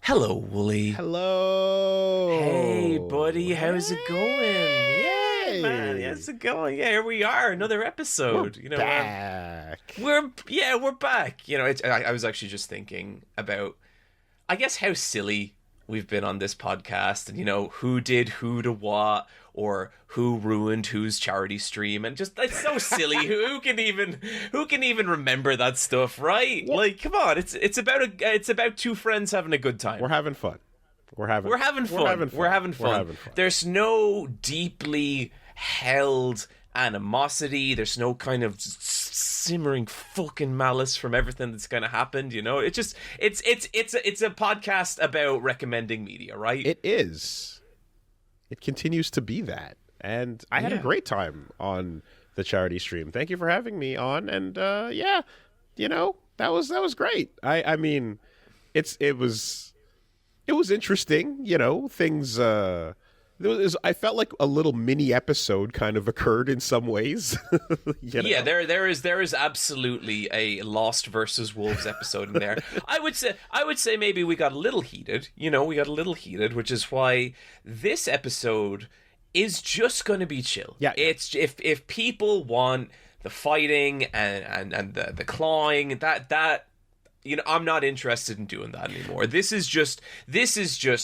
Hello, Woolie. Hello. Hey, buddy. How's it going? Hey. Yeah, man. How's it going? Yeah, here we are. Another episode. We're back. We're back. I was actually just thinking about, I guess, how silly we've been on this podcast, and who did who to what, or who ruined whose charity stream, and just it's so silly. who can even remember that stuff, right? What? Like, come on, it's about two friends having a good time. We're having fun. We're having fun. There's no deeply held animosity. There's no kind of simmering fucking malice from everything that's kind of happened. It's a podcast about recommending media, right? It is. It continues to be that, and I had a great time on the charity stream. Thank you for having me on, and that was great. I mean, it was interesting. Things. I felt like a little mini episode kind of occurred in some ways. Yeah, there is absolutely a Lost versus Wolves episode in there. I would say maybe we got a little heated. Which is why this episode is just going to be chill. Yeah. It's if people want the fighting and the clawing, that I'm not interested in doing that anymore. This is just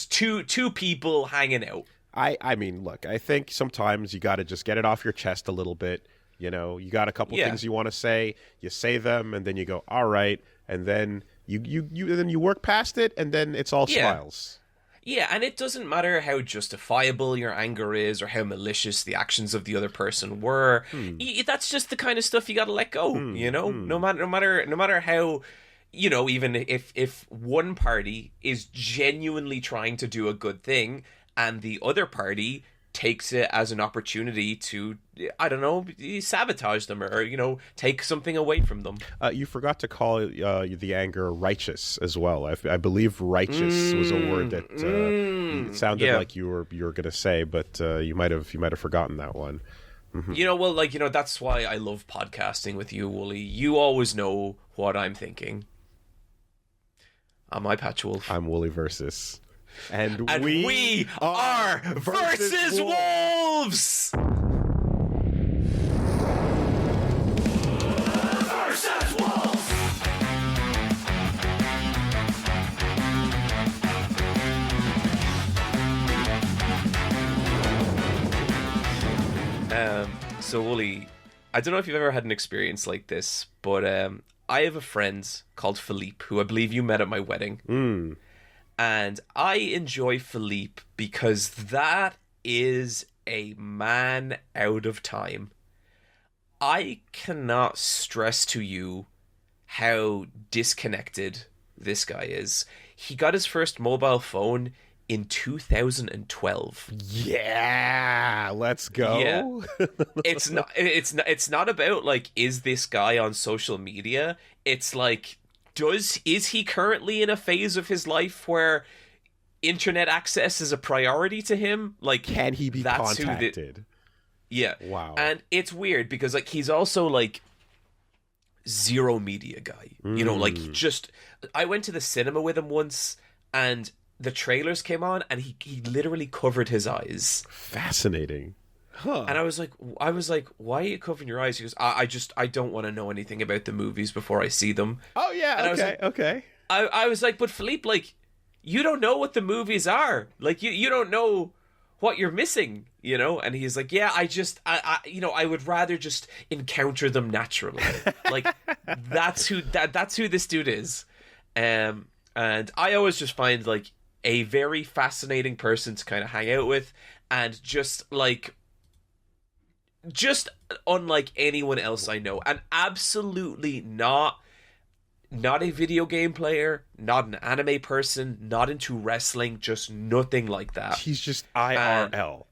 two people hanging out. I mean, look, I think sometimes you got to just get it off your chest a little bit. You got a couple things you want to say, you say them, and then you go, all right, and then you work past it, and then it's all smiles. Yeah, and it doesn't matter how justifiable your anger is or how malicious the actions of the other person were. That's just the kind of stuff you got to let go. No matter how. Even if one party is genuinely trying to do a good thing, and the other party takes it as an opportunity to, I don't know, sabotage them or take something away from them. You forgot to call the anger righteous as well. I believe righteous was a word that it sounded like you were going to say, but you might have forgotten that one. Mm-hmm. That's why I love podcasting with you, Woolie. You always know what I'm thinking. I'm Eyepatch Wolf. I'm Woolie Versus. And we are Versus Wolves! Versus Wolves! So, Woolie, I don't know if you've ever had an experience like this, but I have a friend called Philippe, who I believe you met at my wedding. And I enjoy Philippe because that is a man out of time. I cannot stress to you how disconnected this guy is. He got his first mobile phone in 2012. Yeah, let's go. Yeah. It's not about like, is this guy on social media? It's like, is he currently in a phase of his life where internet access is a priority to him? Like, can he be contacted? Yeah. Wow. And it's weird because like he's also like zero media guy. I went to the cinema with him once and the trailers came on and he literally covered his eyes. Fascinating. Huh. And I was like, why are you covering your eyes? He goes, I don't want to know anything about the movies before I see them. Oh yeah, and okay. I was like, but Philippe, like, you don't know what the movies are. Like, you don't know what you're missing, And he's like, yeah, I would rather just encounter them naturally. Like, that's who this dude is. And I always just find like a very fascinating person to kind of hang out with, and just unlike anyone else I know, and absolutely not a video game player, not an anime person, not into wrestling, just nothing like that. He's just IRL.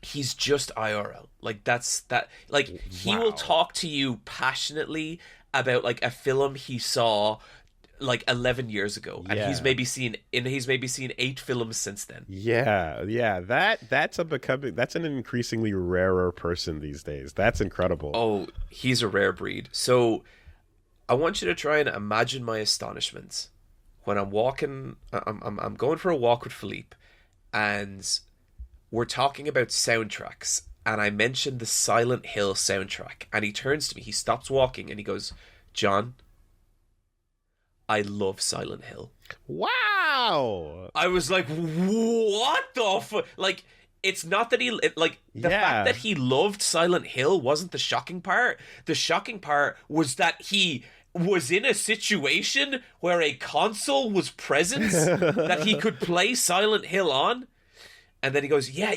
He's just IRL. Like, that's that. Like, he will talk to you passionately about like a film he saw like 11 years ago, and he's maybe seen 8 films since then. That's an increasingly rarer person these days. That's incredible. Oh, he's a rare breed. So I want you to try and imagine my astonishment when I'm walking, I'm going for a walk with Philippe, and we're talking about soundtracks, and I mentioned the Silent Hill soundtrack, and he turns to me, he stops walking, and he goes, "John, I love Silent Hill." Wow. I was like, what the fuck? Like, it's not that he, like, the fact that he loved Silent Hill wasn't the shocking part. The shocking part was that he was in a situation where a console was present that he could play Silent Hill on. And then he goes, "Yeah,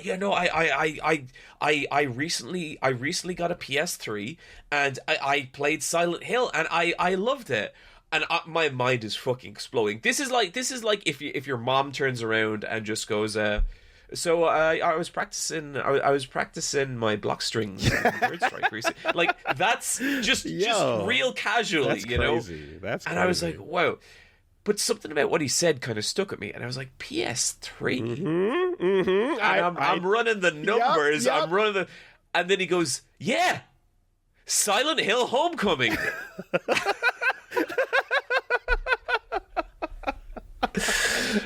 I recently got a PS3 and I played Silent Hill and I loved it." And my mind is fucking exploding. This is like if your mom turns around and just goes, "So I was practicing my block strings in Third Strike recently." Like, that's just real casually, that's you know. crazy. That's and crazy. I was like, wow. But something about what he said kind of stuck at me, and I was like, PS3. And I'm running the numbers. Yep. I'm running the, and then he goes, "Yeah, Silent Hill Homecoming."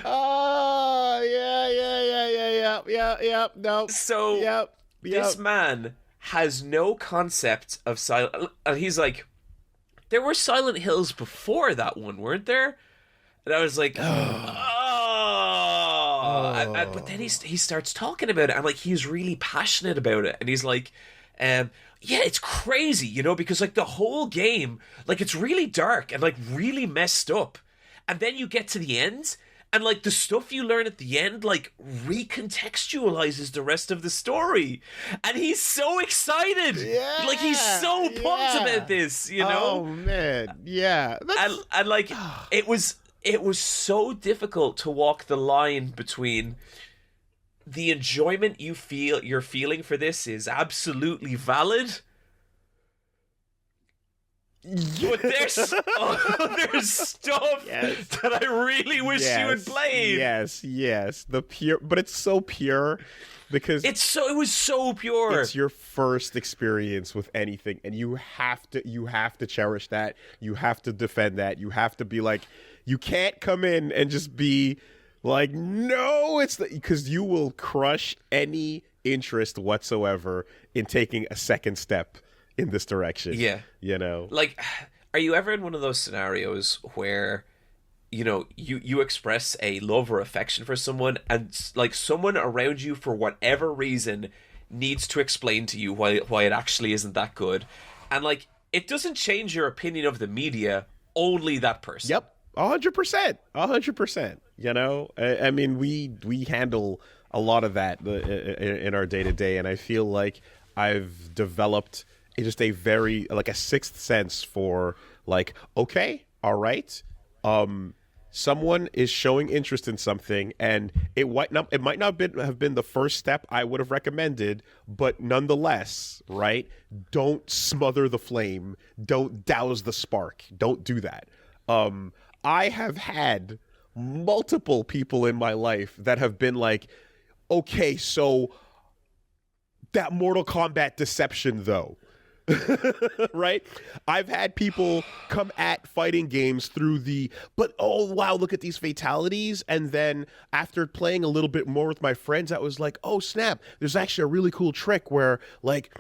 Oh, yeah. No. So this man has no concept of silent. And he's like, "There were Silent Hills before that one, weren't there?" And I was like, oh. But then he starts talking about it, and like, he's really passionate about it, and he's like, yeah, it's crazy, you know, because like the whole game, like, it's really dark and like really messed up, and then you get to the end, and like the stuff you learn at the end like recontextualizes the rest of the story, and he's so excited, like he's so pumped about this, you know. Oh man, yeah, and like it was so difficult to walk the line between the enjoyment you're feeling for this is absolutely valid, but there's stuff that I really wish you had played. Yes, the pure, but it's so pure because it was so pure. It's your first experience with anything, and you have to cherish that. You have to defend that. You have to be like, you can't come in and just be like, no, because you will crush any interest whatsoever in taking a second step in this direction. Yeah. You know? Like, are you ever in one of those scenarios where, you know, you express a love or affection for someone, and like someone around you, for whatever reason, needs to explain to you why it actually isn't that good, and like, it doesn't change your opinion of the media, only that person. Yep. 100%. You know, I mean, we handle a lot of that in our day to day, and I feel like I've developed just a very, like, a sixth sense for like, okay, all right, someone is showing interest in something, and it might not have been the first step I would have recommended, but nonetheless, right? Don't smother the flame. Don't douse the spark. Don't do that. I have had multiple people in my life that have been like, okay, so that Mortal Kombat deception though, right? I've had people come at fighting games through but oh wow, look at these fatalities. And then after playing a little bit more with my friends, I was like, oh snap, there's actually a really cool trick where, like,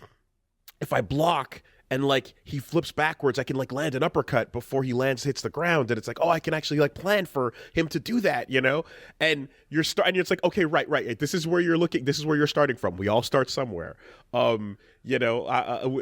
if I block and like he flips backwards, I can like land an uppercut before he hits the ground, and it's like, oh, I can actually like plan for him to do that, you know. And it's like, okay, right. This is where you're looking. This is where you're starting from. We all start somewhere. You know,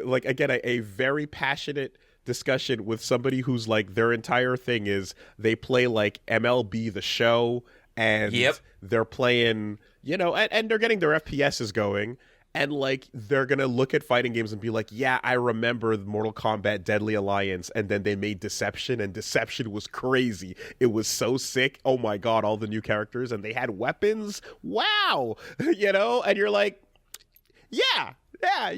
like, again, a very passionate discussion with somebody who's like, their entire thing is they play like MLB The Show, and they're playing, you know, and they're getting their FPSs going. And, like, they're going to look at fighting games and be like, yeah, I remember the Mortal Kombat Deadly Alliance. And then they made Deception, and Deception was crazy. It was so sick. Oh, my God, all the new characters. And they had weapons. Wow. You know? And you're like, yeah,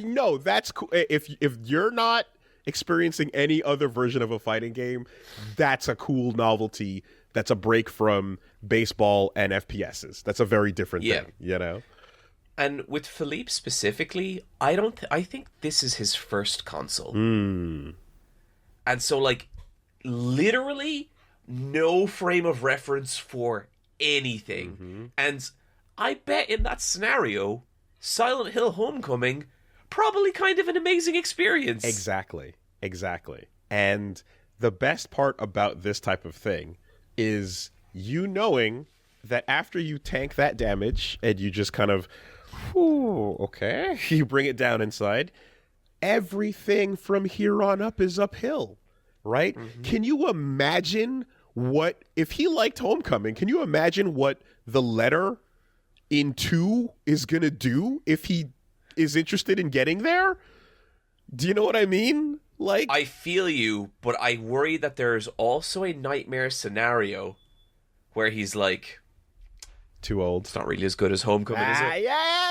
no, that's cool. If you're not experiencing any other version of a fighting game, that's a cool novelty. That's a break from baseball and FPSs. That's a very different thing, you know? And with Philippe specifically, I think this is his first console. And so, like, literally, no frame of reference for anything. Mm-hmm. And I bet in that scenario, Silent Hill Homecoming, probably kind of an amazing experience. Exactly. And the best part about this type of thing is you knowing that after you tank that damage and you just kind of, whew, okay, you bring it down inside, everything from here on up is uphill, right? Mm-hmm. Can you imagine what, if he liked Homecoming, can you imagine what the letter in 2 is going to do if he is interested in getting there? Do you know what I mean? Like, I feel you, but I worry that there's also a nightmare scenario where he's like, too old. It's not really as good as Homecoming, is it? Yeah.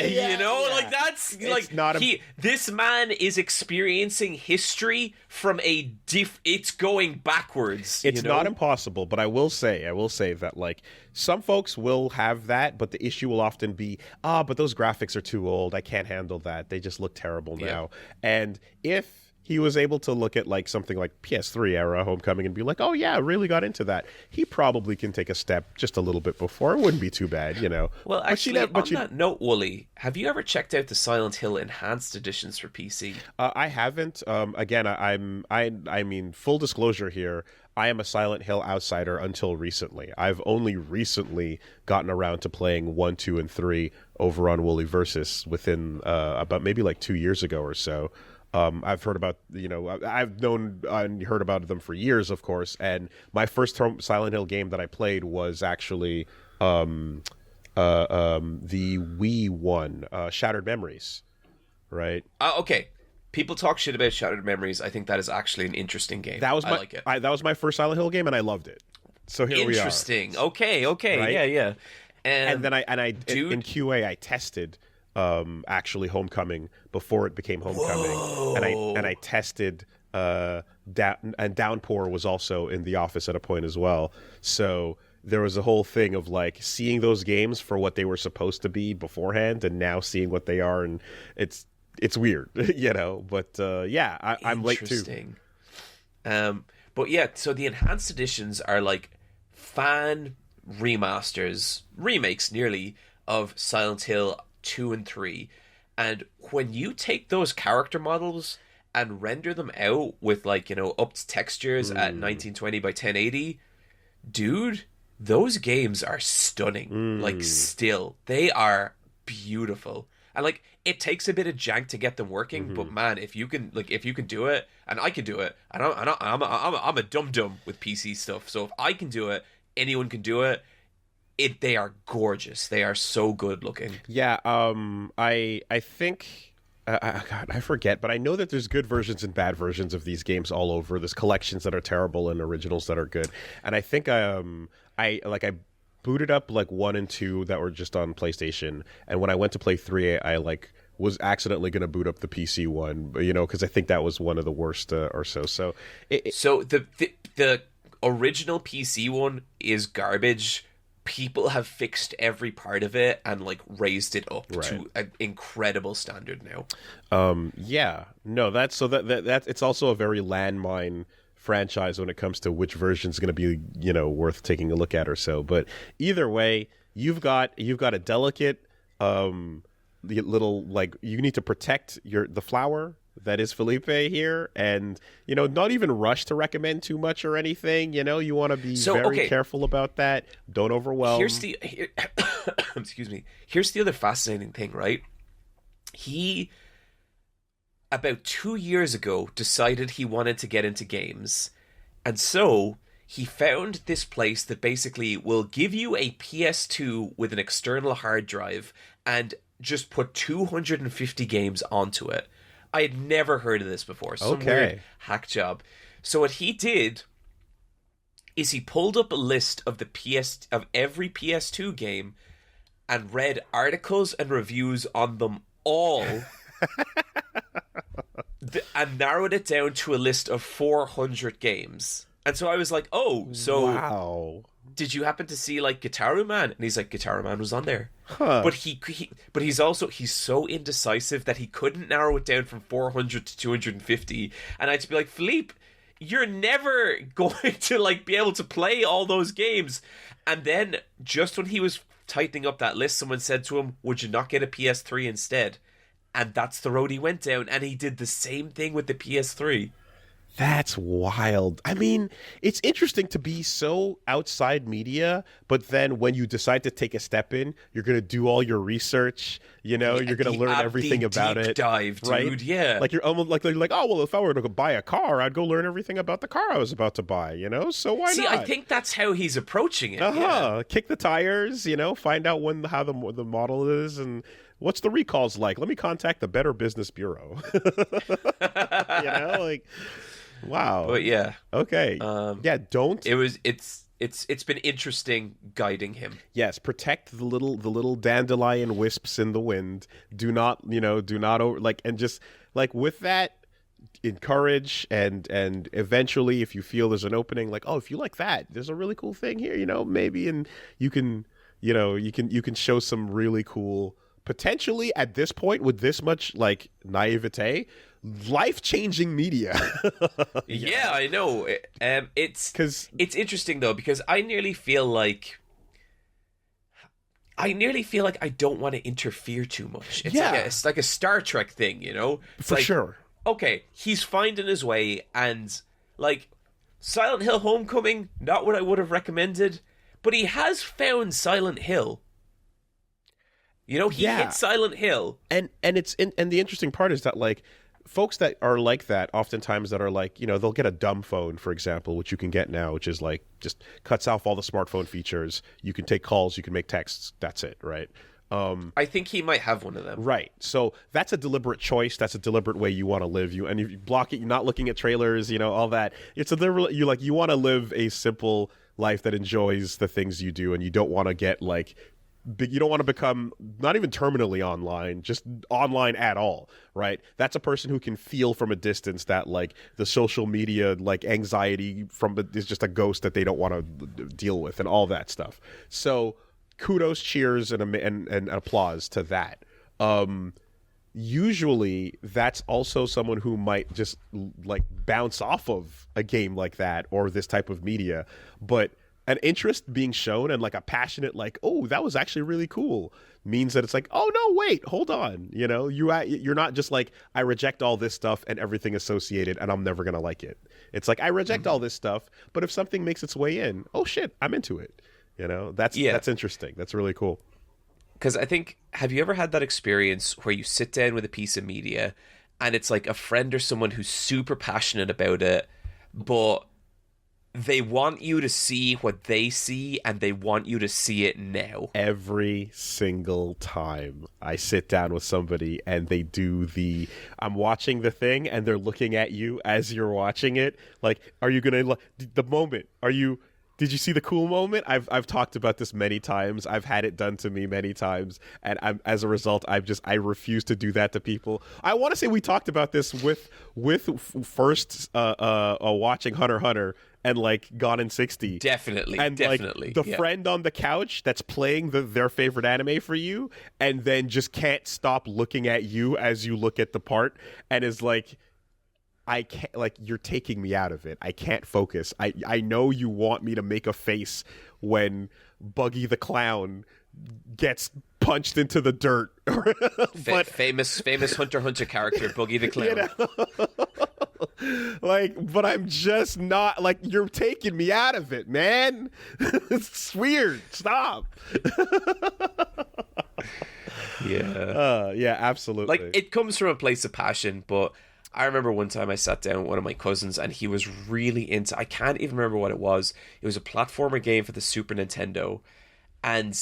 You know, like that's it's like not this man is experiencing history from a it's going backwards. It's not impossible, but I will say that like some folks will have that, but the issue will often be, but those graphics are too old. I can't handle that. They just look terrible now. And if he was able to look at like something like PS3 era Homecoming and be like, oh yeah, I really got into that, he probably can take a step just a little bit before. It wouldn't be too bad, you know. Well, actually, on that note, Woolie, have you ever checked out the Silent Hill Enhanced Editions for PC? I haven't. Again, I mean, full disclosure here, I am a Silent Hill outsider until recently. I've only recently gotten around to playing 1, 2, and 3 over on Woolie Versus within about maybe like 2 years ago or so. I've heard about, I've known and heard about them for years, of course. And my first Silent Hill game that I played was actually the Wii one, Shattered Memories, right? Okay. People talk shit about Shattered Memories. I think that is actually an interesting game. I like it. That was my first Silent Hill game, and I loved it. So here we are. Interesting. Okay. Right? Yeah. And then in QA I tested actually Homecoming before it became Homecoming. Whoa. and I tested and Downpour was also in the office at a point as well. So there was a whole thing of like seeing those games for what they were supposed to be beforehand and now seeing what they are, and it's weird, you know, but I'm late too. Interesting. But yeah, so the enhanced editions are like fan remakes nearly of Silent Hill 2 and 3, and when you take those character models and render them out with like, upped textures at 1920 by 1080, dude, those games are stunning. Like, still, they are beautiful. And like, it takes a bit of jank to get them working, but man, if you can do it, and I can do it, and I'm a dum-dum with PC stuff, so if I can do it, anyone can do it. They are gorgeous. They are so good looking. Yeah, I think God, I forget, but I know that there's good versions and bad versions of these games all over. There's collections that are terrible and originals that are good. And I think I booted up like 1 and 2 that were just on PlayStation, and when I went to play 3, I like was accidentally going to boot up the PC one, because I think that was one of the worst or so. So the original PC one is garbage. People have fixed every part of it and like raised it up to an incredible standard now. That's it's also a very landmine franchise when it comes to which version is going to be worth taking a look at or so. But either way, you've got a delicate little, like, you need to protect the flower that is PHILIPPE here, and not even rush to recommend too much or anything. You want to be very careful about that. Don't overwhelm. Excuse me. Here's the other fascinating thing, right? He about 2 years ago decided he wanted to get into games, and so he found this place that basically will give you a PS2 with an external hard drive and just put 250 games onto it. I had never heard of this before. Some weird hack job. So what he did is he pulled up a list of every PS2 game and read articles and reviews on them all and narrowed it down to a list of 400 games. And so I was like, wow. Did you happen to see like Guitar Man? And he's like, Guitar Man was on there. Huh. But he's so indecisive that he couldn't narrow it down from 400 to 250. And I'd be like, Philippe, you're never going to like be able to play all those games. And then just when he was tightening up that list, someone said to him, would you not get a PS3 instead? And that's the road he went down, and he did the same thing with the PS3. That's wild. I mean, it's interesting to be so outside media, but then when you decide to take a step in, you're going to do all your research, you know, you're going to learn everything about it. Dive, dude, right? Yeah. Like you're almost like, oh, well, if I were to go buy a car, I'd go learn everything about the car I was about to buy, you know? So why not? See, I think that's how he's approaching it. Yeah. Kick the tires, you know, find out how the model is and what's the recalls like. Let me contact the Better Business Bureau. You know, like... Wow. But yeah. Okay. Don't. It's been interesting guiding him. Yes, protect the little dandelion wisps in the wind. Do not and just like with that, encourage and eventually if you feel there's an opening, like, oh, if you like that, there's a really cool thing here, you know, maybe, and you can show some really cool, potentially at this point with this much like naivete, life-changing media. Yeah, I know. It's interesting though, because I nearly feel like I don't want to interfere too much. It's like a Star Trek thing, you know? It's For like, sure. Okay, he's finding his way, and like Silent Hill Homecoming, not what I would have recommended, but he has found Silent Hill. You know, he hit Silent Hill. And the interesting part is that like folks that are like that, oftentimes that are like, you know, they'll get a dumb phone, for example, which you can get now, which is like just cuts off all the smartphone features. You can take calls, you can make texts. That's it, right? I think he might have one of them. Right. So that's a deliberate choice. That's a deliberate way you want to live. And if you block it, you're not looking at trailers, you know, all that. It's a deliberate, you want to live a simple life that enjoys the things you do, and you don't want to get like you don't want to become not even terminally online, just online at all, right? That's a person who can feel from a distance that like the social media like anxiety is just a ghost that they don't want to deal with and all that stuff. So kudos, cheers, and applause to that. Usually that's also someone who might just like bounce off of a game like that or this type of media, but an interest being shown and like a passionate like, oh, that was actually really cool, means that it's like, oh no, wait, hold on, you know, you're not just like, I reject all this stuff and everything associated and I'm never gonna like it. It's like, I reject all this stuff, but if something makes its way in, oh shit, I'm into it. You know, that's interesting. That's really cool. Because I think, have you ever had that experience where you sit down with a piece of media and it's like a friend or someone who's super passionate about it, but they want you to see what they see and they want you to see it now? Every single time I sit down with somebody and they do I'm watching the thing and they're looking at you as you're watching it. Like, are you going to, the moment, did you see the cool moment? I've talked about this many times. I've had it done to me many times, and as a result, I refuse to do that to people. I want to say we talked about this with first watching Hunter x Hunter and like Gone in 60. Definitely, and definitely. Like, the friend on the couch that's playing their favorite anime for you, and then just can't stop looking at you as you look at the part, and is like, I can't, like, you're taking me out of it. I can't focus. I know you want me to make a face when Buggy the Clown gets punched into the dirt. But famous Hunter x Hunter character, Buggy the Clown. You know? Like, but I'm just not, like, you're taking me out of it, man. It's weird. Stop. Yeah, absolutely. Like, it comes from a place of passion, but I remember one time I sat down with one of my cousins and he was really into, I can't even remember what it was. It was a platformer game for the Super Nintendo. And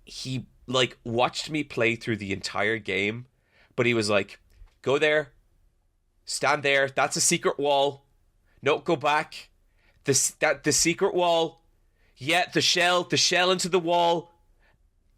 he like watched me play through the entire game, but he was like, go there, stand there, that's a secret wall. No, go back. The secret wall. Yeah, the shell into the wall.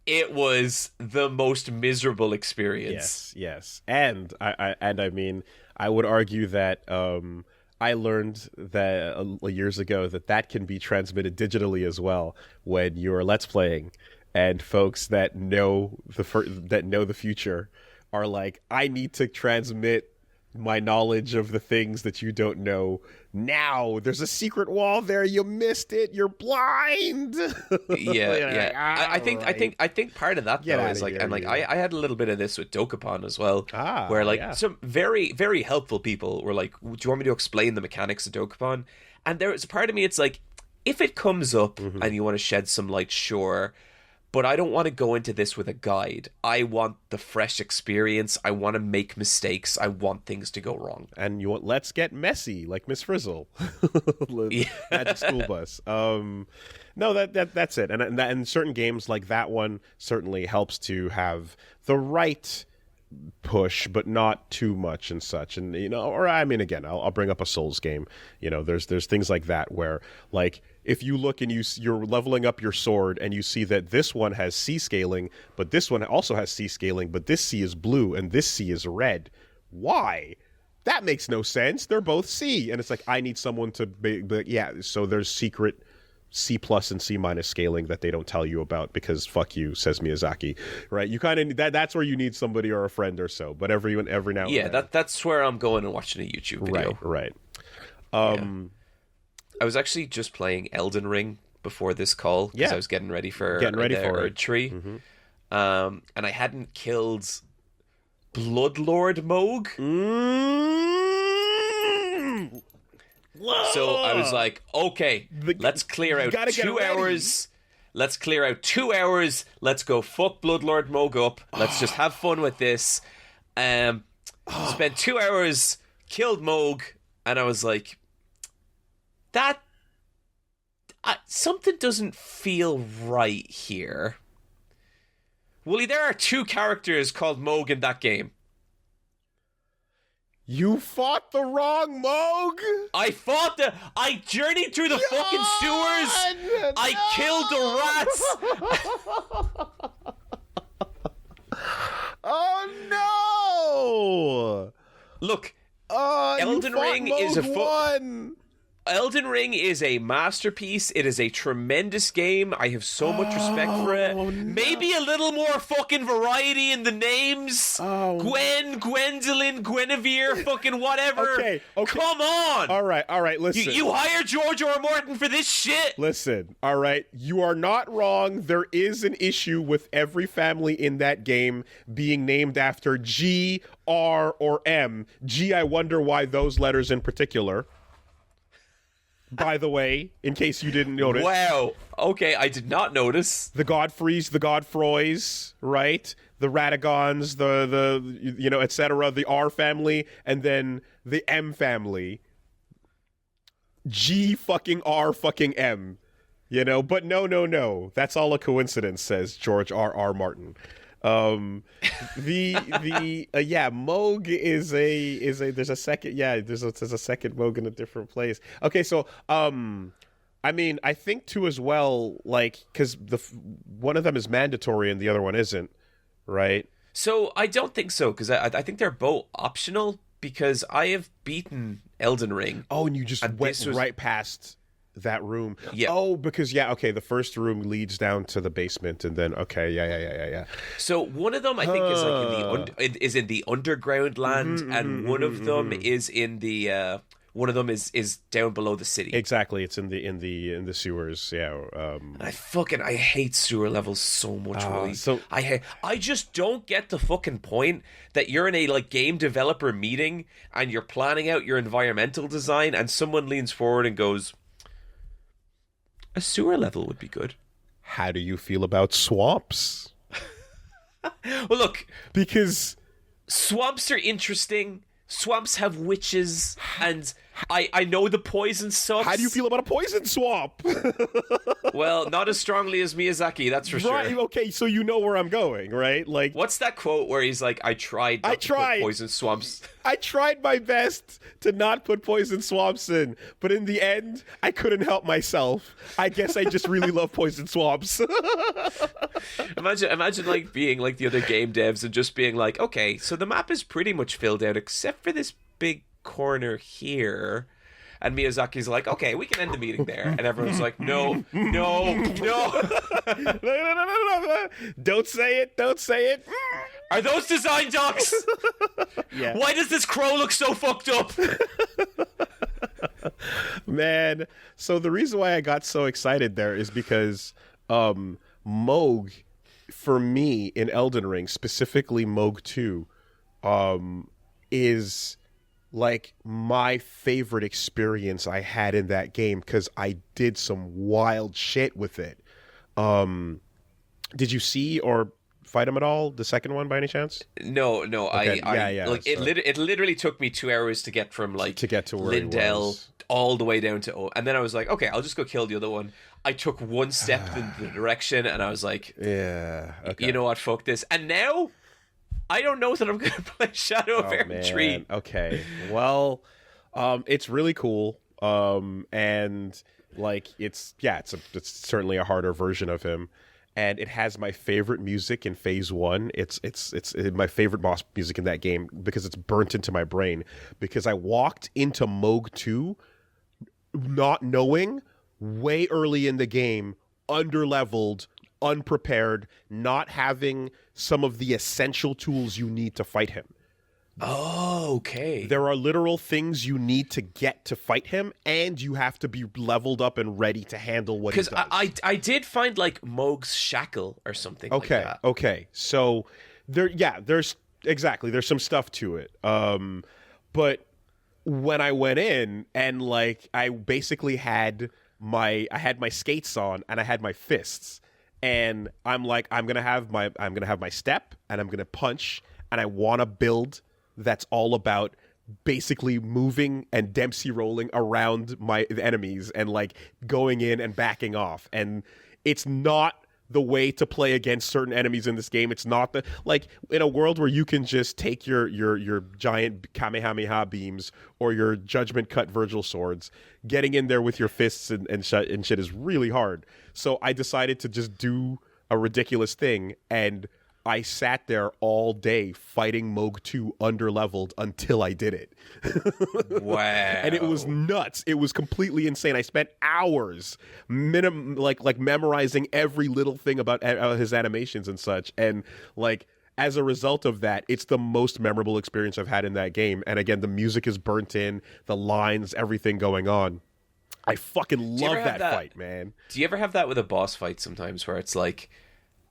It was the most miserable experience. Yes. And I mean, I would argue that I learned that years ago that can be transmitted digitally as well when you're Let's Playing, and folks that know the future are like, I need to transmit my knowledge of the things that you don't know now. There's a secret wall there. You missed it. You're blind. Yeah. I think part of that though is like, here, and like I had a little bit of this with Dokapon as well, where like some very, very helpful people were like, "Do you want me to explain the mechanics of Dokapon?" And there was a part of me, it's like, if it comes up and you want to shed some light, sure. But I don't want to go into this with a guide. I want the fresh experience. I want to make mistakes. I want things to go wrong. And you want let's get messy, like Miss Frizzle, Magic School Bus. No, that's it. And certain games like that one certainly helps to have the right push, but not too much and such. And or I mean, again, I'll bring up a Souls game. There's things like that where like. If you look and you're leveling up your sword and you see that this one has C scaling, but this one also has C scaling, but this C is blue and this C is red. Why? That makes no sense. They're both C. And it's like, I need someone to so there's secret C plus and C minus scaling that they don't tell you about because fuck you, says Miyazaki. Right? You kind of that's where you need somebody or a friend or so. But every now and then. That's where I'm going and watching a YouTube video. Right. I was actually just playing Elden Ring before this call because I was getting ready for Erd Tree. And I hadn't killed Bloodlord Moog. So I was like, okay, let's clear out 2 hours. Let's clear out 2 hours. Let's go fuck Bloodlord Moog up. Let's just have fun with this. Spent 2 hours, killed Moog, and I was like, something doesn't feel right here. Woolie, there are 2 characters called Moog in that game. You fought the wrong Moog? I journeyed through the fucking sewers. No. I killed the rats. Oh no! Look, Elden Ring is Elden Ring is a masterpiece. It is a tremendous game. I have so much respect for it. No. Maybe a little more fucking variety in the names. Gwen, Gwendolyn, Guinevere, fucking whatever. Okay. Come on. All right, listen. You hired George R. R. Martin for this shit. Listen, all right. You are not wrong. There is an issue with every family in that game being named after G, R, or M. G, I wonder why those letters in particular. By the way, in case you didn't notice. Wow. Okay, I did not notice. The Godfreys, the Godfroys, right? The Radagons, the etc. The R family, and then the M family. G fucking R fucking M. But no. That's all a coincidence, says George R. R. Martin. Moog is there's a second there's a second Moog in a different place. Okay, so I mean, I think too as well, like, because one of them is mandatory and the other one isn't, right? So I don't think so, because I think they're both optional, because I have beaten Elden Ring. Oh, and you just went right past that room. Yeah. Oh, because the first room leads down to the basement, and then yeah. So one of them I think is like in the underground land, and one of them is in the one of them is down below the city. Exactly, it's in the sewers. Yeah. I hate sewer levels so much. Really. So I just don't get the fucking point that you're in a like game developer meeting and you're planning out your environmental design, and someone leans forward and goes, a sewer level would be good. How do you feel about swamps? Well, look, because swamps are interesting. Swamps have witches, and I know the poison sucks. How do you feel about a poison swamp? Well, not as strongly as Miyazaki, that's for right, sure. Okay, so you know where I'm going, right? Like, what's that quote where he's like, I tried to put poison swamps. I tried my best to not put poison swamps in, but in the end, I couldn't help myself. I guess I just really love poison swamps. Imagine like being like the other game devs and just being like, okay, so the map is pretty much filled out except for this big corner here. And Miyazaki's like, okay, we can end the meeting there. And everyone's like, no. No. Don't say it. Are those design docs? Yeah. Why does this crow look so fucked up? Man, so the reason why I got so excited there is because Moog, for me in Elden Ring, specifically Moog 2, is like my favorite experience I had in that game because I did some wild shit with it. Did you see or fight him at all, the second one, by any chance? No. Okay. It literally took me 2 hours to get from like to get to where Lindell all the way down to and then I was like, okay, I'll just go kill the other one. I took one step in the direction and I was like, yeah, okay. You know what, fuck this. And now I don't know that I'm gonna play Shadow of Erdtree. Okay, well, it's really cool, and like it's certainly a harder version of him. And it has my favorite music in Phase 1. It's my favorite boss music in that game because it's burnt into my brain. Because I walked into Moog 2 not knowing, way early in the game, underleveled, unprepared, not having some of the essential tools you need to fight him. Oh, okay. There are literal things you need to get to fight him, and you have to be leveled up and ready to handle what he does. Because I did find like Moog's shackle or something like that. Okay. So there's some stuff to it. But when I went in and like I basically had my skates on and I had my fists, and I'm like I'm gonna have my step and I'm gonna punch, and I want to build that's all about basically moving and Dempsey rolling around my enemies and like going in and backing off. And it's not the way to play against certain enemies in this game. It's not the like in a world where you can just take your giant Kamehameha beams or your Judgment Cut Virgil swords, getting in there with your fists and shit is really hard. So I decided to just do a ridiculous thing, and I sat there all day fighting Moog 2 underleveled until I did it. Wow. And it was nuts. It was completely insane. I spent hours memorizing every little thing about his animations and such. And like as a result of that, it's the most memorable experience I've had in that game. And again, the music is burnt in, the lines, everything going on. I fucking love that fight, man. Do you ever have that with a boss fight sometimes where it's like,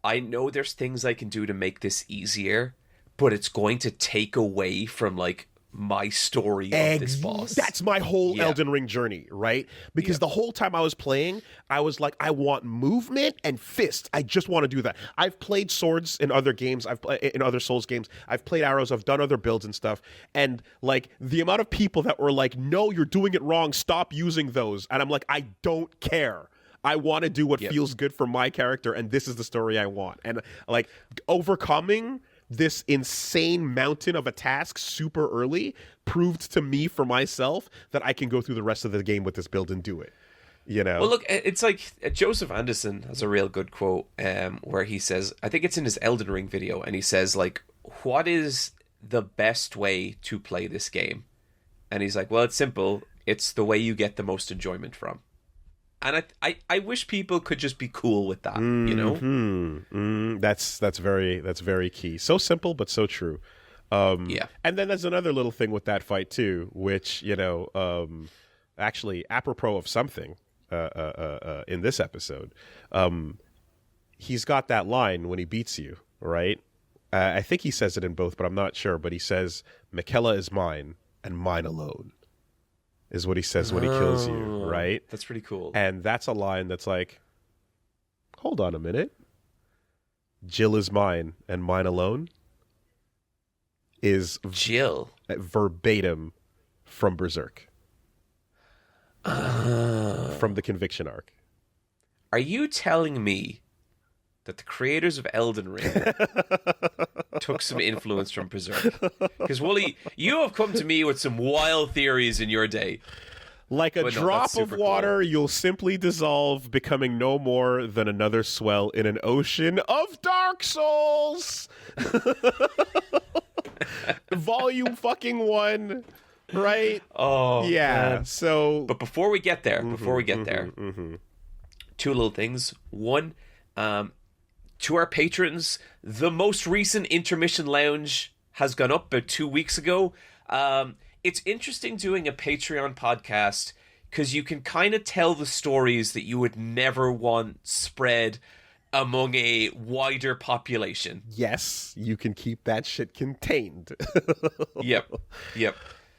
I know there's things I can do to make this easier, but it's going to take away from like my story of this boss. That's my whole Elden Ring journey, right? Because the whole time I was playing, I was like, I want movement and fists. I just want to do that. I've played swords in other games. I've played in other Souls games. I've played arrows. I've done other builds and stuff. And like the amount of people that were like, no, you're doing it wrong. Stop using those. And I'm like, I don't care. I want to do what feels good for my character, and this is the story I want. And like overcoming this insane mountain of a task super early proved to me for myself that I can go through the rest of the game with this build and do it. You know? Well, look, it's like Joseph Anderson has a real good quote where he says, I think it's in his Elden Ring video, and he says like, what is the best way to play this game? And he's like, well, it's simple. It's the way you get the most enjoyment from. And I wish people could just be cool with that, you know? That's very key. So simple, but so true. And then there's another little thing with that fight too, which, you know, actually apropos of something in this episode, he's got that line when he beats you, right? I think he says it in both, but I'm not sure. But he says, Miquella is mine and mine alone. Is what he says when he kills you, right? That's pretty cool. And that's a line that's like, hold on a minute. Jill is mine and mine alone is Jill verbatim from Berserk. From the Conviction arc. Are you telling me that the creators of Elden Ring took some influence from Berserk? Because Woolie, you have come to me with some wild theories in your day. Like a drop of water, you'll simply dissolve, becoming no more than another swell in an ocean of Dark Souls. Volume fucking 1, right? Oh, yeah. Man. So, but before we get there, two little things. One, to our patrons, the most recent Intermission Lounge has gone up about 2 weeks ago. It's interesting doing a Patreon podcast because you can kind of tell the stories that you would never want spread among a wider population. Yes, you can keep that shit contained. Yep.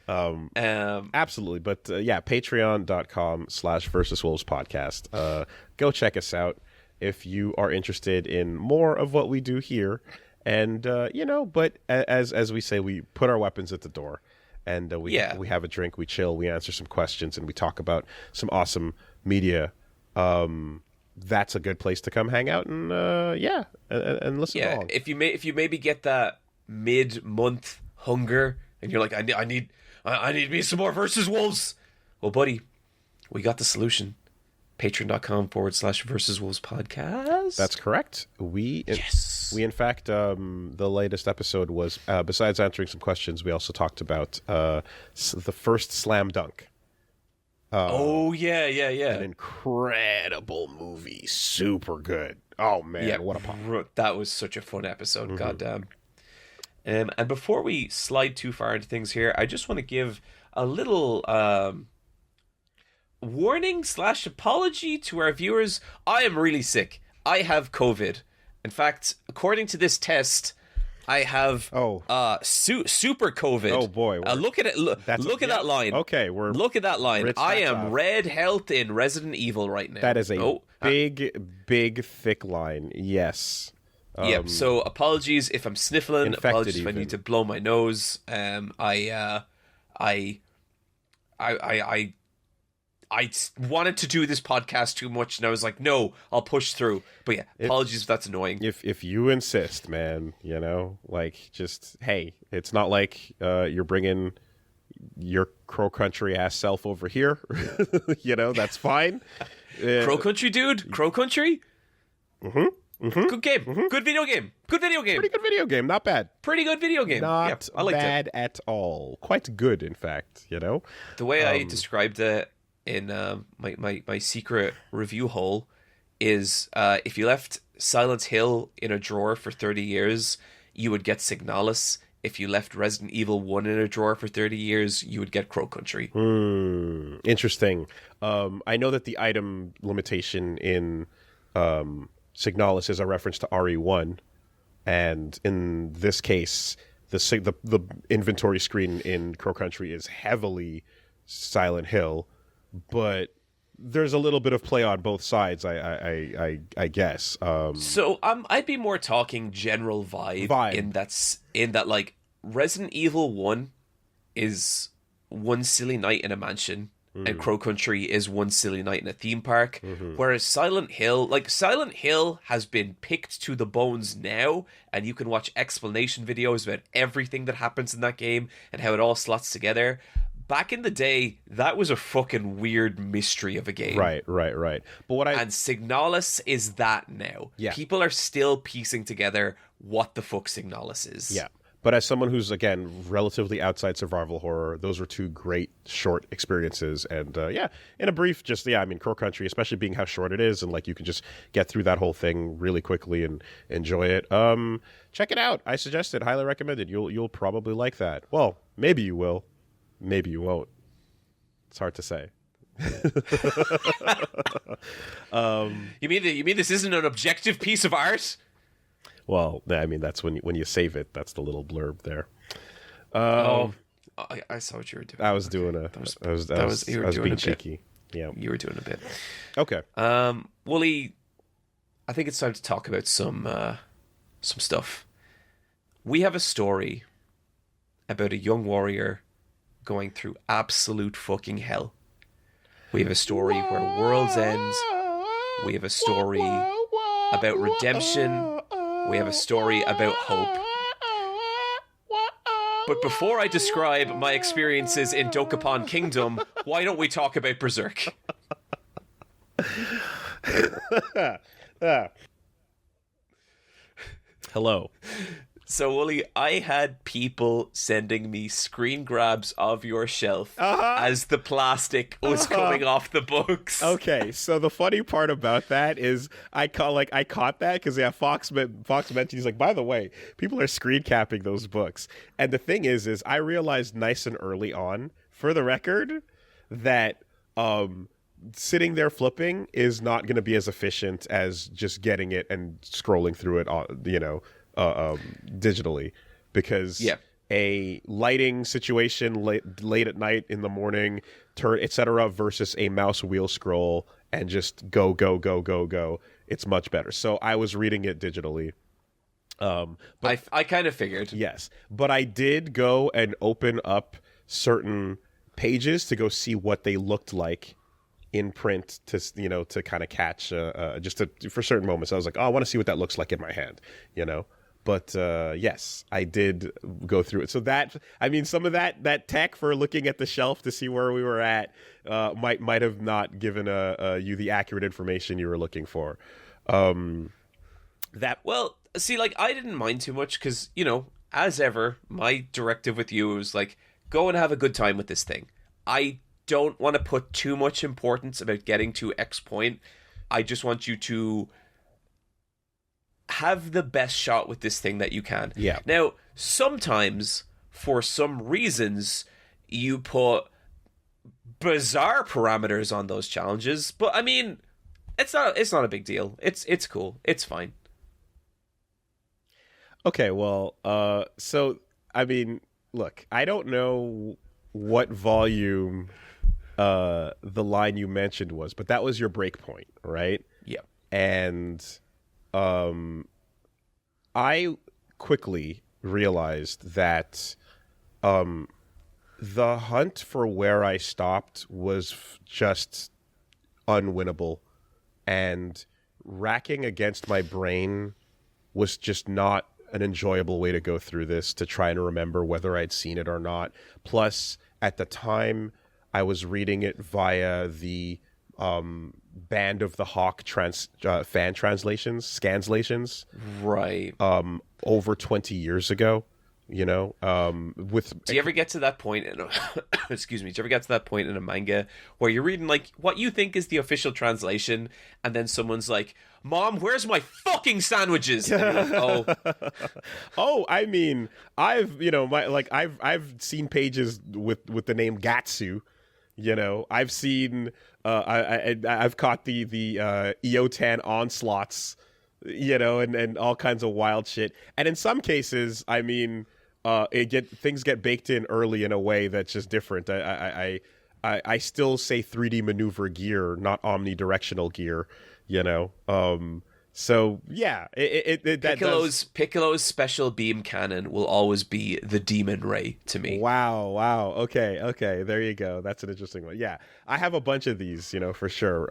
Absolutely. But patreon.com/Versus Wolves podcast. Go check us out if you are interested in more of what we do here. And, but as we say, we put our weapons at the door. And we have a drink, we chill, we answer some questions, and we talk about some awesome media. That's a good place to come hang out and and listen along. If you maybe get that mid-month hunger and you're like, I need me some more Versus Wolves. Well, buddy, we got the solution. Patreon.com/Versus Wolves podcast. That's correct. We in fact, the latest episode was, besides answering some questions, we also talked about the first Slam Dunk. An An incredible movie. Super good. Oh, man, what a pop. That was such a fun episode. Goddamn. And before we slide too far into things here, I just want to give a little warning/apology to our viewers. I am really sick. I have COVID. In fact, according to this test, I have super COVID. Oh boy! Look at it. Look at that line. Okay, look at that line. I am red health in Resident Evil right now. That is a big, thick line. Yes. Yep. So apologies if I'm sniffling. Apologies if I need to blow my nose. I wanted to do this podcast too much, and I was like, no, I'll push through. But yeah, apologies if that's annoying. If you insist, man, hey, it's not like you're bringing your Crow Country ass self over here. That's fine. Crow Country, dude. Crow Country. Good game. Good video game. Pretty good video game. Not bad. Pretty good video game. Not bad at all. Quite good, in fact. The way I described it in my secret review hole is if you left Silent Hill in a drawer for 30 years, you would get Signalis. If you left Resident Evil 1 in a drawer for 30 years, you would get Crow Country. Interesting. I know that the item limitation in Signalis is a reference to RE1, and in this case, the inventory screen in Crow Country is heavily Silent Hill, but there's a little bit of play on both sides, I guess. So I'd be more talking general vibe. in that like Resident Evil 1 is one silly night in a mansion, and Crow Country is one silly night in a theme park. Whereas Silent Hill has been picked to the bones now, and you can watch explanation videos about everything that happens in that game and how it all slots together. Back in the day, that was a fucking weird mystery of a game. Right. But and Signalis is that now. Yeah. People are still piecing together what the fuck Signalis is. Yeah. But as someone who's, again, relatively outside survival horror, those were two great short experiences. And, in a brief, Crow Country, especially being how short it is, and, you can just get through that whole thing really quickly and enjoy it. Check it out. I suggest it. Highly recommended. You'll probably like that. Well, maybe you will. Maybe you won't. It's hard to say. You mean this isn't an objective piece of art? Well, that's when you save it. That's the little blurb there. I saw what you were doing. I was doing I was being cheeky. Yeah, you were doing a bit. Okay. Woolie, I think it's time to talk about some stuff. We have a story about a young warrior going through absolute fucking hell. We have a story where worlds end. We have a story about redemption. We have a story about hope. But before I describe my experiences in Dokapon Kingdom, why don't we talk about Berserk? Hello. So, Wooly, I had people sending me screen grabs of your shelf as the plastic was coming off the books. Okay, so the funny part about that is I caught that because Fox mentioned, he's like, by the way, people are screen capping those books, and the thing is I realized nice and early on, for the record, that sitting there flipping is not going to be as efficient as just getting it and scrolling through it, digitally, because a lighting situation late at night, in the morning, turn, etc., versus a mouse wheel scroll and just go, it's much better. So I was reading it digitally. But I kind of figured. Yes, but I did go and open up certain pages to go see what they looked like in print, to kind of catch for certain moments. I was like, oh, I want to see what that looks like in my hand, But yes, I did go through it. So some of that tech for looking at the shelf to see where we were at might have not given you the accurate information you were looking for. Well, see, like, I didn't mind too much because, as ever, my directive with you was like, go and have a good time with this thing. I don't want to put too much importance about getting to X point. I just want you to have the best shot with this thing that you can. Yeah. Now, sometimes, for some reasons, you put bizarre parameters on those challenges, but I mean, it's not a big deal. It's cool. It's fine. Okay, well, so I mean, look, I don't know what volume the line you mentioned was, but that was your break point, right? Yeah. And I quickly realized that the hunt for where I stopped was just unwinnable, and racking against my brain was just not an enjoyable way to go through this, to try and remember whether I'd seen it or not. Plus, at the time, I was reading it via the Band of the Hawk fan translations, scanslations. Right. Over 20 years ago, Do you ever get to that point in excuse me, do you ever get to that point in a manga where you're reading like what you think is the official translation, and then someone's like, "Mom, where's my fucking sandwiches?" And you're like, oh, I mean, I've seen pages with the name Gatsu. I've seen I've caught the Eotan onslaughts, and all kinds of wild shit. And in some cases, I mean, things get baked in early in a way that's just different. I still say 3D maneuver gear, not omnidirectional gear. So yeah, Piccolo's special beam cannon will always be the demon ray to me. Wow. Okay. There you go. That's an interesting one. Yeah, I have a bunch of these, for sure.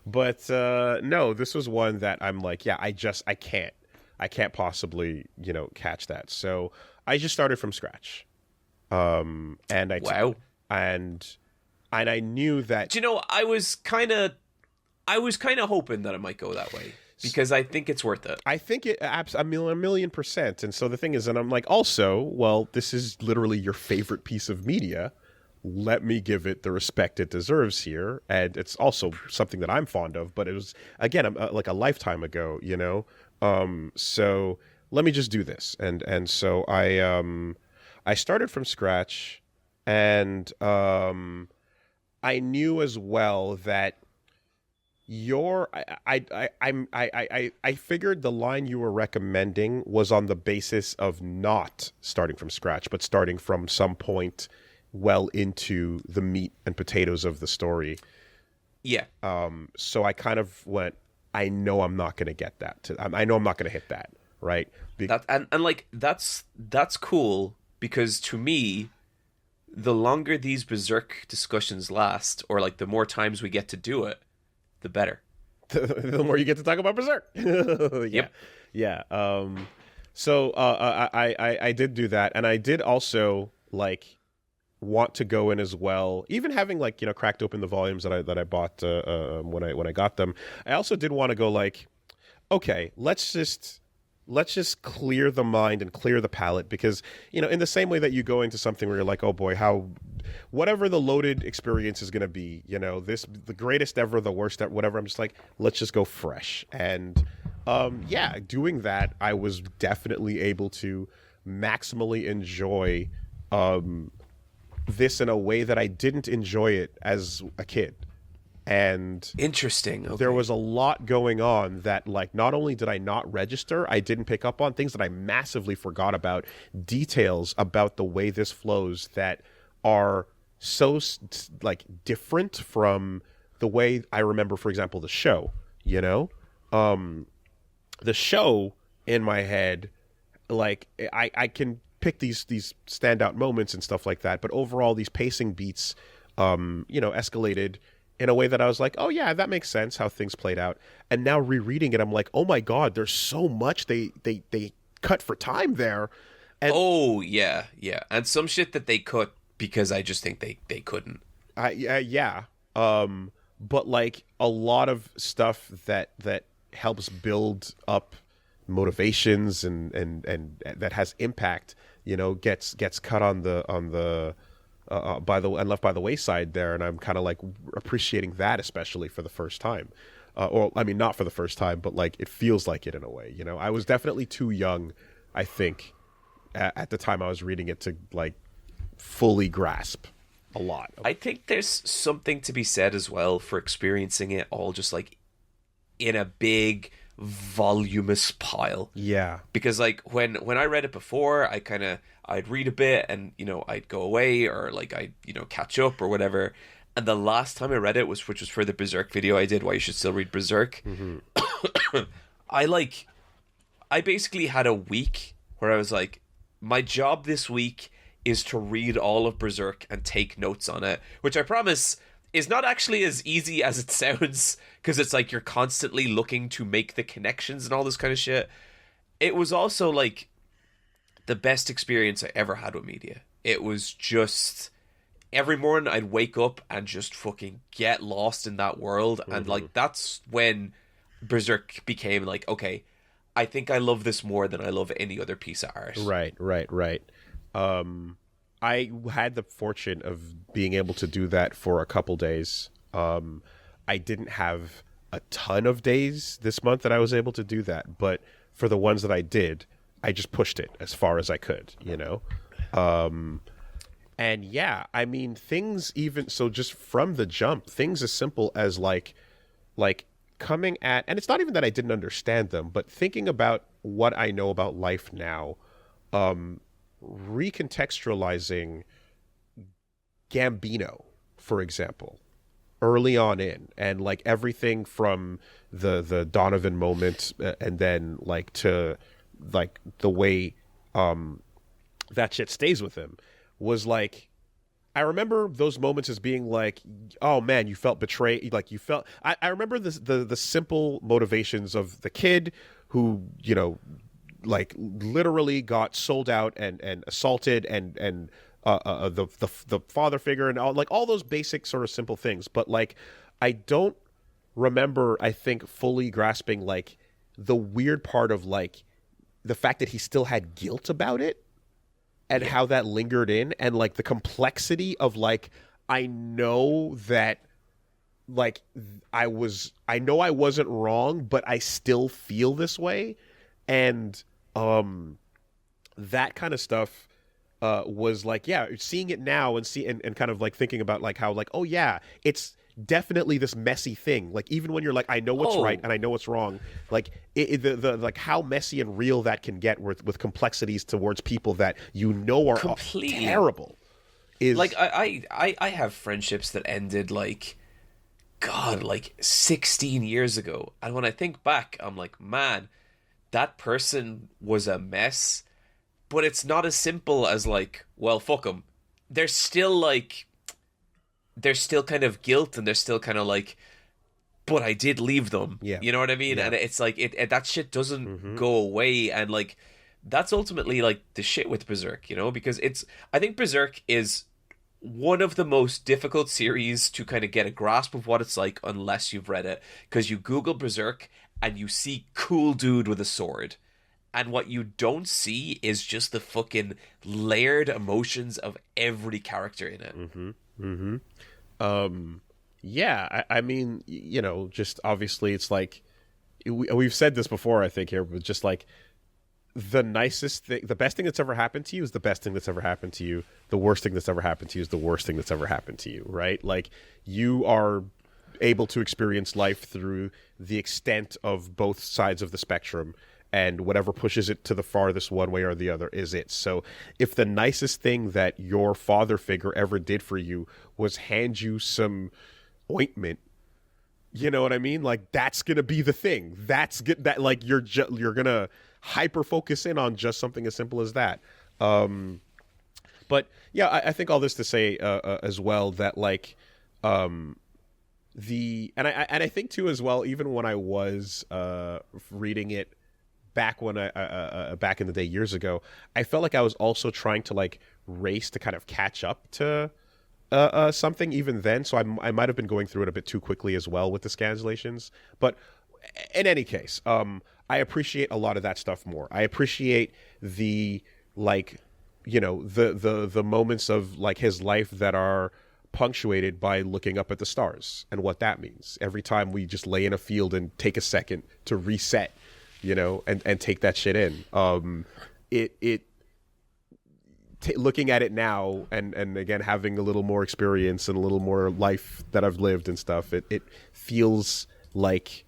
But no, this was one that I'm like, yeah, I can't possibly, catch that. So I just started from scratch. And I knew that. Do you know, I was kind of hoping that it might go that way, because I think it's worth it. I think it, a million percent. And so the thing is, and I'm like, also, well, this is literally your favorite piece of media. Let me give it the respect it deserves here. And it's also something that I'm fond of, but it was, again, like a lifetime ago, so let me just do this. And so I started from scratch, and I knew as well that I figured the line you were recommending was on the basis of not starting from scratch, but starting from some point well into the meat and potatoes of the story. Yeah. So I kind of went, I know I'm not going to get that. I know I'm not going to hit that, right? That's cool, because to me, the longer these Berserk discussions last, or like the more times we get to do it, the better. The more you get to talk about Berserk. Yep. Yeah. So I did do that, and I did also want to go in as well. Even having cracked open the volumes that I bought when I got them, I also did want to go okay, let's just let's just clear the mind and clear the palate, because, you know, in the same way that you go into something where you're like, oh boy, how, whatever the loaded experience is going to be, you know, the greatest ever, the worst ever, whatever, I'm just like, let's just go fresh. And yeah, doing that, I was definitely able to maximally enjoy this in a way that I didn't enjoy it as a kid. And interesting. Okay. There was a lot going on that, like, not only did I not register, I didn't pick up on things that I massively forgot about, details about the way this flows that are so, like, different from the way I remember, for example, the show, you know? The show in my head, like, I can pick these standout moments and stuff like that, but overall these pacing beats, you know, escalated in a way that I was like, oh yeah, that makes sense how things played out. And now rereading it, I'm like, oh my god, there's so much they cut for time there. And oh yeah, and some shit that they cut because I just think they couldn't. Yeah. But like a lot of stuff that helps build up motivations and that has impact, you know, gets cut on the and left by the wayside there, and I'm kind of like appreciating that, especially for the first time, or I mean not for the first time, but like it feels like it in a way, you know. I was definitely too young, I think, at the time I was reading it to like fully grasp a lot. I think there's something to be said as well for experiencing it all just like in a big voluminous pile. Yeah, because like when I read it before, I'd read a bit and, you know, I'd go away, or like I'd, you know, catch up or whatever. And the last time I read it which was for the Berserk video I did, why you should still read Berserk. Mm-hmm. I basically had a week where I was like, my job this week is to read all of Berserk and take notes on it, which I promise is not actually as easy as it sounds, because it's like you're constantly looking to make the connections and all this kind of shit. It was also like the best experience I ever had with media. It was just every morning I'd wake up and just fucking get lost in that world. Mm-hmm. And like that's when Berserk became like, okay, I think I love this more than I love any other piece of art. Right. I had the fortune of being able to do that for a couple days. I didn't have a ton of days this month that I was able to do that, but for the ones that I did, I just pushed it as far as I could, you know? And yeah, I mean, things even, so just from the jump, things as simple as like coming at, and it's not even that I didn't understand them, but thinking about what I know about life now, recontextualizing Gambino, for example, early on in, and like everything from the Donovan moment, and then like to like the way that shit stays with him, was like, I remember those moments as being like, oh man, you felt betrayed. Like you felt, I remember the simple motivations of the kid who, you know, like literally got sold out and assaulted, and the father figure, and all those basic sort of simple things. But like, I don't remember, I think, fully grasping like the weird part of like the fact that he still had guilt about it, and how that lingered in, and like the complexity of like, I know that like I know I wasn't wrong, but I still feel this way. And that kind of stuff was like, yeah, seeing it now and kind of like thinking about like how like, oh yeah, it's definitely this messy thing. Like even when you're like, I know what's right and I know what's wrong, like the like how messy and real that can get with complexities towards people that you know are completely terrible. Is like I have friendships that ended like, God, like 16 years ago, and when I think back, I'm like, man, that person was a mess. But it's not as simple as like, well, fuck them. There's still kind of guilt, and there's still kind of like, but I did leave them. Yeah. You know what I mean? Yeah. And it's like, that shit doesn't go away. And like, that's ultimately like the shit with Berserk, you know? Because I think Berserk is one of the most difficult series to kind of get a grasp of what it's like unless you've read it. Because you Google Berserk and you see cool dude with a sword. And what you don't see is just the fucking layered emotions of every character in it. Yeah, I mean, just obviously it's like, we've said this before, I think, here, but just like, the nicest thing, the best thing that's ever happened to you is the best thing that's ever happened to you. The worst thing that's ever happened to you is the worst thing that's ever happened to you, right? Like, you are able to experience life through the extent of both sides of the spectrum, and whatever pushes it to the farthest one way or the other is it. So if the nicest thing that your father figure ever did for you was hand you some ointment, you know what I mean? Like, that's gonna be the thing. That's good. That, like, you're gonna hyper focus in on just something as simple as that. But yeah, I think all this to say as well that, like, and I think too as well, even when I was reading it back when back in the day years ago, I felt like I was also trying to, like, race to kind of catch up to something even then. So I might have been going through it a bit too quickly as well with the scanslations. But in any case, I appreciate a lot of that stuff more. I appreciate the, like, the moments of, like, his life that are punctuated by looking up at the stars and what that means. Every time we just lay in a field and take a second to reset, and take that shit in. Looking at it now and again, having a little more experience and a little more life that I've lived and stuff, it feels like,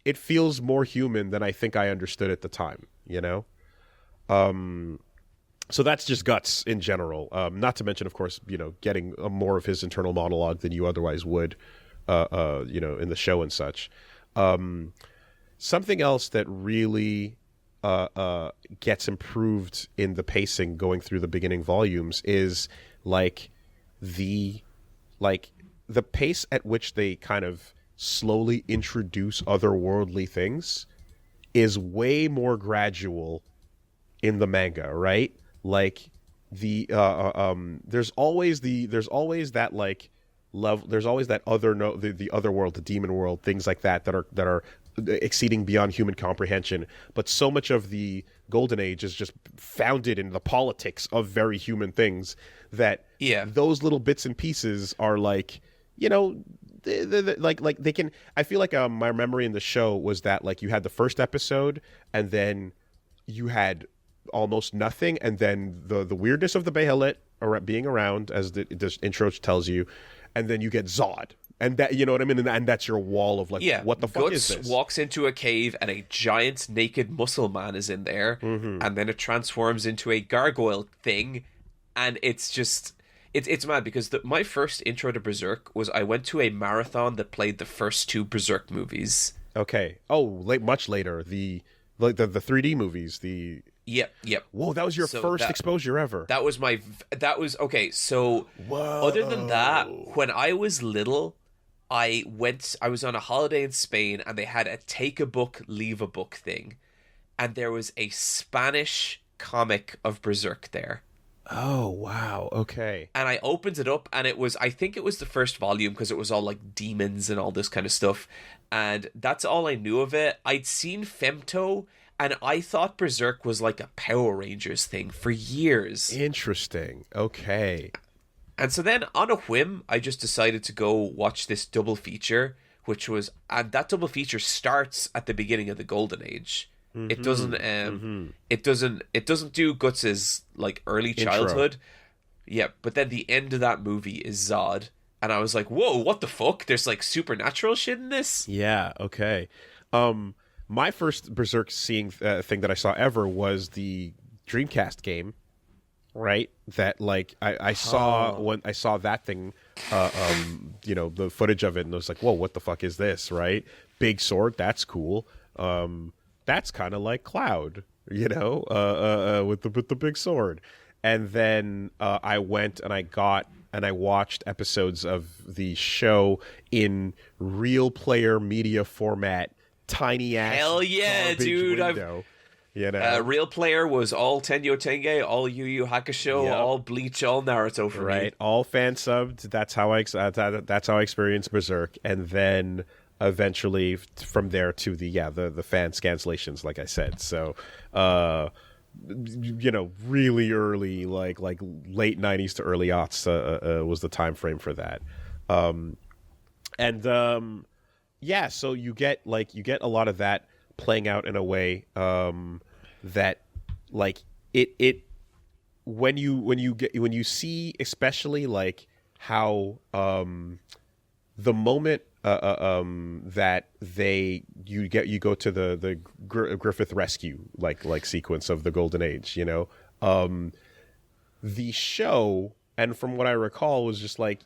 it feels more human than I think I understood at the time, So that's just Guts in general. Not to mention, of course, getting more of his internal monologue than you otherwise would, in the show and such. Something else that really gets improved in the pacing going through the beginning volumes is, like, the pace at which they kind of slowly introduce otherworldly things is way more gradual in the manga, right? Like, there's always that, like, love, there's always that the other world, the demon world, things like that are exceeding beyond human comprehension. But so much of the Golden Age is just founded in the politics of very human things that those little bits and pieces are, like, like they can. I feel like my memory in the show was that, like, you had the first episode and then you had almost nothing, and then the weirdness of the Behelit being around, as the intro tells you, and then you get Zod. And that, you know what I mean? And that's your wall of, like, what the fuck is this? Guts walks into a cave and a giant naked muscle man is in there, and then it transforms into a gargoyle thing, and it's just... It's mad, because my first intro to Berserk was I went to a marathon that played the first two Berserk movies. Okay. Oh, much later. The 3D movies, Yep. Whoa, that was your first exposure ever. That was okay, so... Whoa. Other than that, when I was little... I was on a holiday in Spain, and they had a take a book, leave a book thing. And there was a Spanish comic of Berserk there. Oh, wow. Okay. And I opened it up, and I think it was the first volume, because it was all, like, demons and all this kind of stuff. And that's all I knew of it. I'd seen Femto, and I thought Berserk was like a Power Rangers thing for years. Interesting. Okay. And so then, on a whim, I just decided to go watch this double feature, and that double feature starts at the beginning of the Golden Age. It doesn't, it doesn't do Guts's, like, early childhood. Yeah, but then the end of that movie is Zod, and I was like, whoa, what the fuck? There's, like, supernatural shit in this? Yeah, okay. My first Berserk seeing thing that I saw ever was the Dreamcast game. Right, that, like, I saw when I saw that thing, the footage of it, and I was like, whoa, what the fuck is this? Right, big sword, that's cool. That's kind of like Cloud, with the big sword. And then I went and I watched episodes of the show in real player media format, tiny ass. Hell yeah, dude! Window. Real Player was all Tenyo Tenge, all Yu Yu Hakusho, all Bleach, all Naruto for me. All fan subbed. That's how I experienced Berserk. And then eventually from there to the fan cancellations, like I said. So really early, like late 90s to early aughts was the time frame for that. So you get a lot of that playing out in a way that like it when you see, especially like how the moment that you go to the Griffith rescue like sequence of the Golden Age, the show, and from what I recall, was just like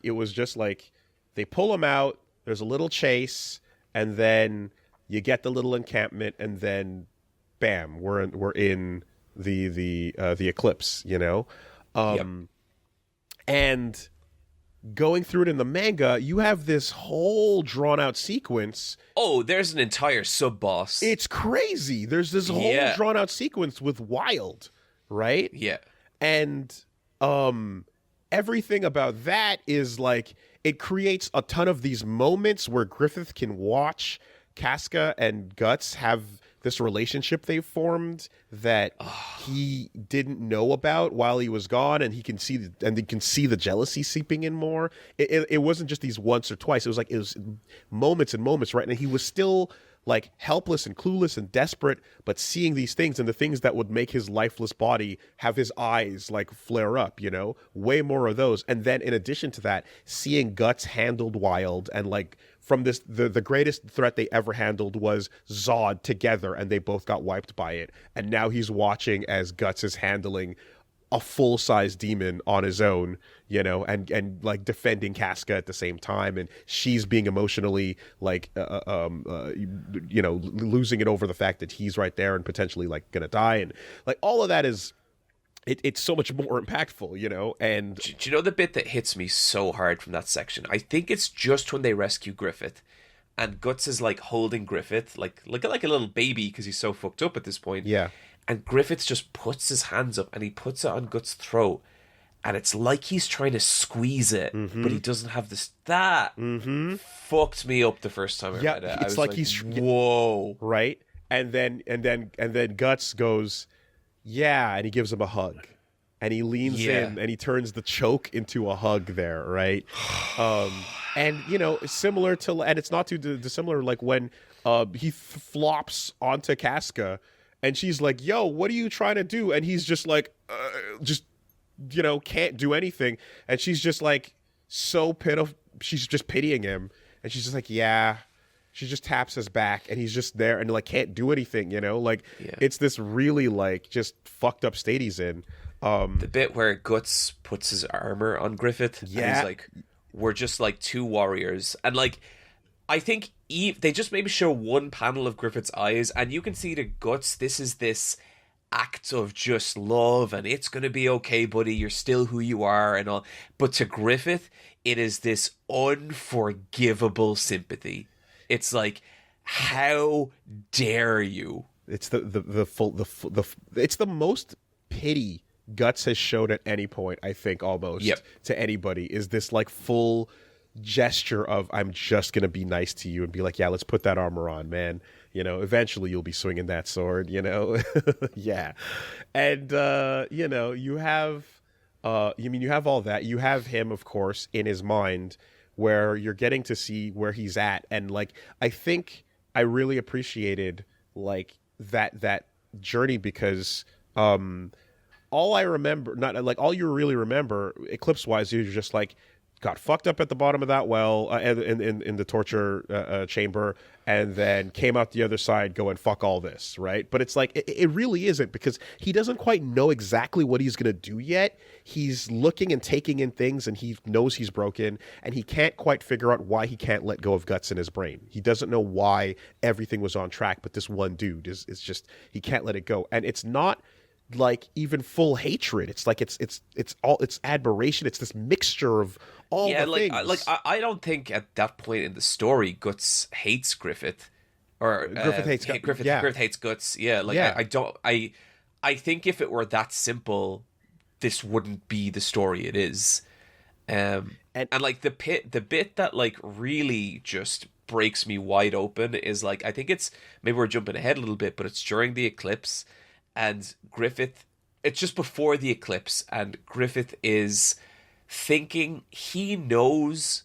they pull him out, there's a little chase, and then you get the little encampment, and then bam, we're in the eclipse, and going through it in the manga, you have this whole drawn out sequence. Oh, there's an entire sub boss. It's crazy. There's this whole drawn out sequence with Wild, right? Yeah. And everything about that is like, it creates a ton of these moments where Griffith can watch Casca and Guts have this relationship they formed that he didn't know about while he was gone, and he can see the jealousy seeping in more. It wasn't just these once or twice. It was moments and moments, right? And he was still like helpless and clueless and desperate, but seeing these things and the things that would make his lifeless body have his eyes like flare up, way more of those. And then in addition to that, seeing Guts handled Wild, and like from this, the greatest threat they ever handled was Zod together, and they both got wiped by it. And now he's watching as Guts is handling a full-size demon on his own, and like defending Casca at the same time, and she's being emotionally like losing it over the fact that he's right there and potentially like gonna die, and like all of that is it's so much more impactful, and do you know the bit that hits me so hard from that section? I think it's just when they rescue Griffith, and Guts is like holding Griffith like a little baby because he's so fucked up at this point. Yeah. And Griffith just puts his hands up and he puts it on Guts' throat. And it's like he's trying to squeeze it, but he doesn't have this. That fucked me up the first time I read it. It's like he's whoa, right? And then Guts goes, yeah, and he gives him a hug. And he leans in and he turns the choke into a hug there, right? And similar to, and it's not too dissimilar, like when he flops onto Casca. And she's like, yo, what are you trying to do? And he's just like, can't do anything. And she's just like, so pitiful. She's just pitying him. And she's just like, yeah. She just taps his back, and he's just there and like can't do anything, It's this really like just fucked up state he's in. The bit where Guts puts his armor on Griffith. Yeah. And he's like, we're just like two warriors. And like, I think they just maybe show one panel of Griffith's eyes, and you can see to Guts, this is this act of just love, and it's going to be okay, buddy, you're still who you are, and all. But to Griffith, it is this unforgivable sympathy. It's like, how dare you? It's it's the most pity Guts has showed at any point, I think, almost to anybody, is this like full gesture of, I'm just gonna be nice to you and be like, yeah, let's put that armor on, man, eventually you'll be swinging that sword, yeah. And you have you have all that. You have him, of course, in his mind, where you're getting to see where he's at, and like I think I really appreciated like that journey, because all I remember, not like all you really remember Eclipse wise, you're just like, got fucked up at the bottom of that well in the torture chamber, and then came out the other side going, fuck all this, right? But it's like, it really isn't, because he doesn't quite know exactly what he's going to do yet. He's looking and taking in things, and he knows he's broken, and he can't quite figure out why he can't let go of Guts in his brain. He doesn't know why everything was on track, but this one dude is just, he can't let it go. And it's not like even full hatred. It's like it's all, it's admiration. It's this mixture of all the things. I don't think at that point in the story Guts hates Griffith, or Griffith hates Griffith. Yeah. Griffith hates Guts. Yeah, like yeah. I think if it were that simple, this wouldn't be the story it is. And like the bit that like really just breaks me wide open is like, I think it's, maybe we're jumping ahead a little bit, but it's during the eclipse, and Griffith, it's just before the eclipse, and Griffith is thinking he knows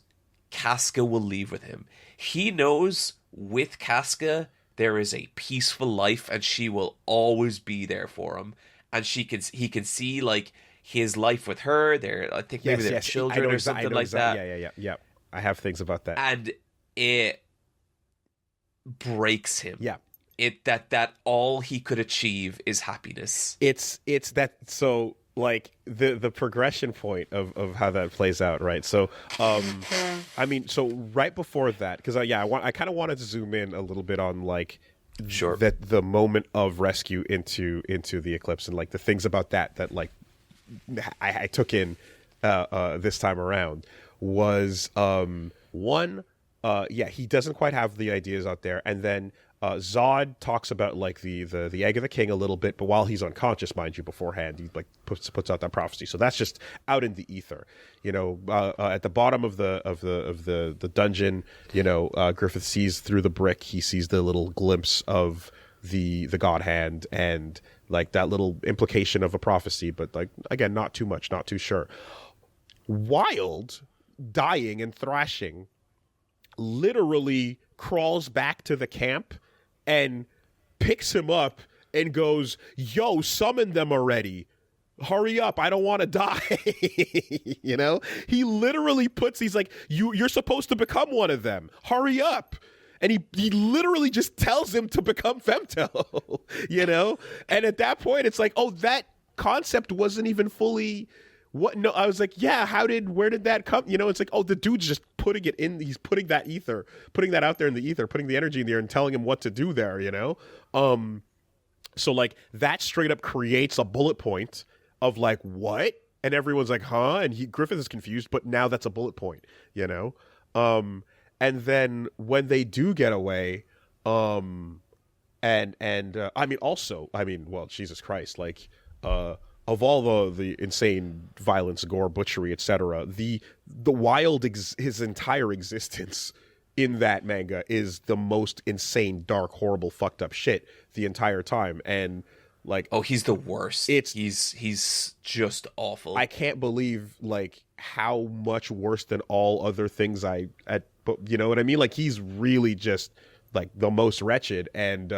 Casca will leave with him. He knows with Casca there is a peaceful life, and she will always be there for him. And he can see like his life with her. I think maybe they have children or something like that. Yeah. I have things about that. And it breaks him. Yeah. That all he could achieve is happiness. It's that, so like the progression point of how that plays out, right? So I mean, so right before that, because I kind of wanted to zoom in a little bit on like that the moment of rescue into the eclipse, and like the things about that like I took in this time around was one, he doesn't quite have the ideas out there, and then Zod talks about like the egg of the king a little bit, but while he's unconscious, mind you, beforehand, he like puts out that prophecy. So that's just out in the ether, at the bottom of the dungeon. Griffith sees through the brick. He sees the little glimpse of the god hand, and like that little implication of a prophecy, but like again, not too much, not too sure. Wild, dying and thrashing, literally crawls back to the camp and picks him up and goes, "Yo, summon them already. Hurry up, I don't want to die." He literally he's like, you're supposed to become one of them. Hurry up. And he literally just tells him to become Femto, And at that point, it's like, oh, that concept wasn't even fully... What? No, I was like, yeah, where did that come? It's like, oh, the dude's just putting it in, he's putting that out there in the ether, putting the energy in there and telling him what to do there, So like that straight up creates a bullet point of like, what? And everyone's like, huh? And Griffith is confused, but now that's a bullet point, And then when they do get away, I mean, well, Jesus Christ, like, of all the insane violence, gore, butchery, etc., the Wild his entire existence in that manga is the most insane, dark, horrible, fucked up shit the entire time, and like, oh, he's the worst. He's just awful. I can't believe like how much worse than all other things but you know what I mean? Like, he's really just like the most wretched, and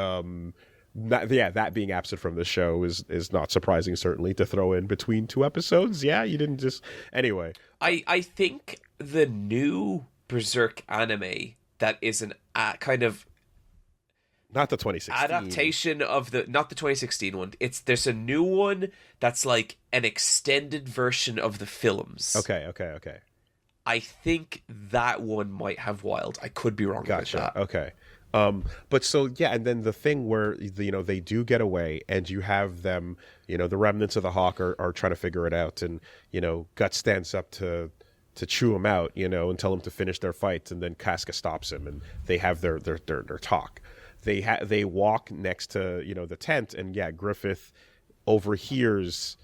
that being absent from the show is not surprising, certainly, to throw in between two episodes. Yeah, you didn't just... Anyway. I think the new Berserk anime that is an kind of... Not the 2016. Adaptation of not the 2016 one. There's a new one that's like an extended version of the films. Okay. I think that one might have Wild. I could be wrong about that. Okay. But so, yeah, and then the thing where, they do get away, and you have them, the remnants of the Hawk are trying to figure it out, and, Guts stands up to chew him out, and tell him to finish their fight, and then Casca stops him, and they have their talk. They walk next to, the tent, and yeah, Griffith overhears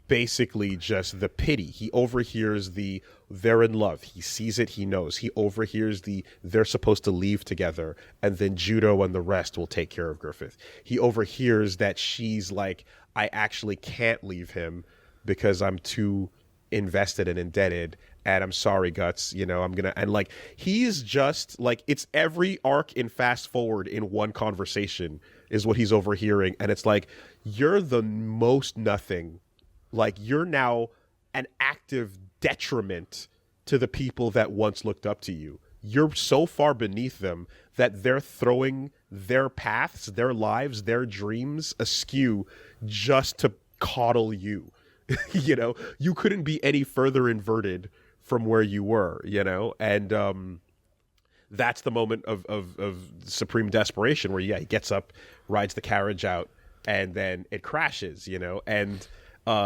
basically just the pity. He overhears they're in love. He sees it. He knows. He overhears they're supposed to leave together, and then Judo and the rest will take care of Griffith. He overhears that she's like, I actually can't leave him because I'm too invested and indebted, and I'm sorry, Guts, and like, he's just like, it's every arc in Fast Forward in one conversation is what he's overhearing, and it's like, you're the most nothing. Like, you're now an active detriment to the people that once looked up to you. You're so far beneath them that they're throwing their paths, their lives, their dreams askew just to coddle you. You couldn't be any further inverted from where you were, and that's the moment of supreme desperation where, he gets up, rides the carriage out, and then it crashes, and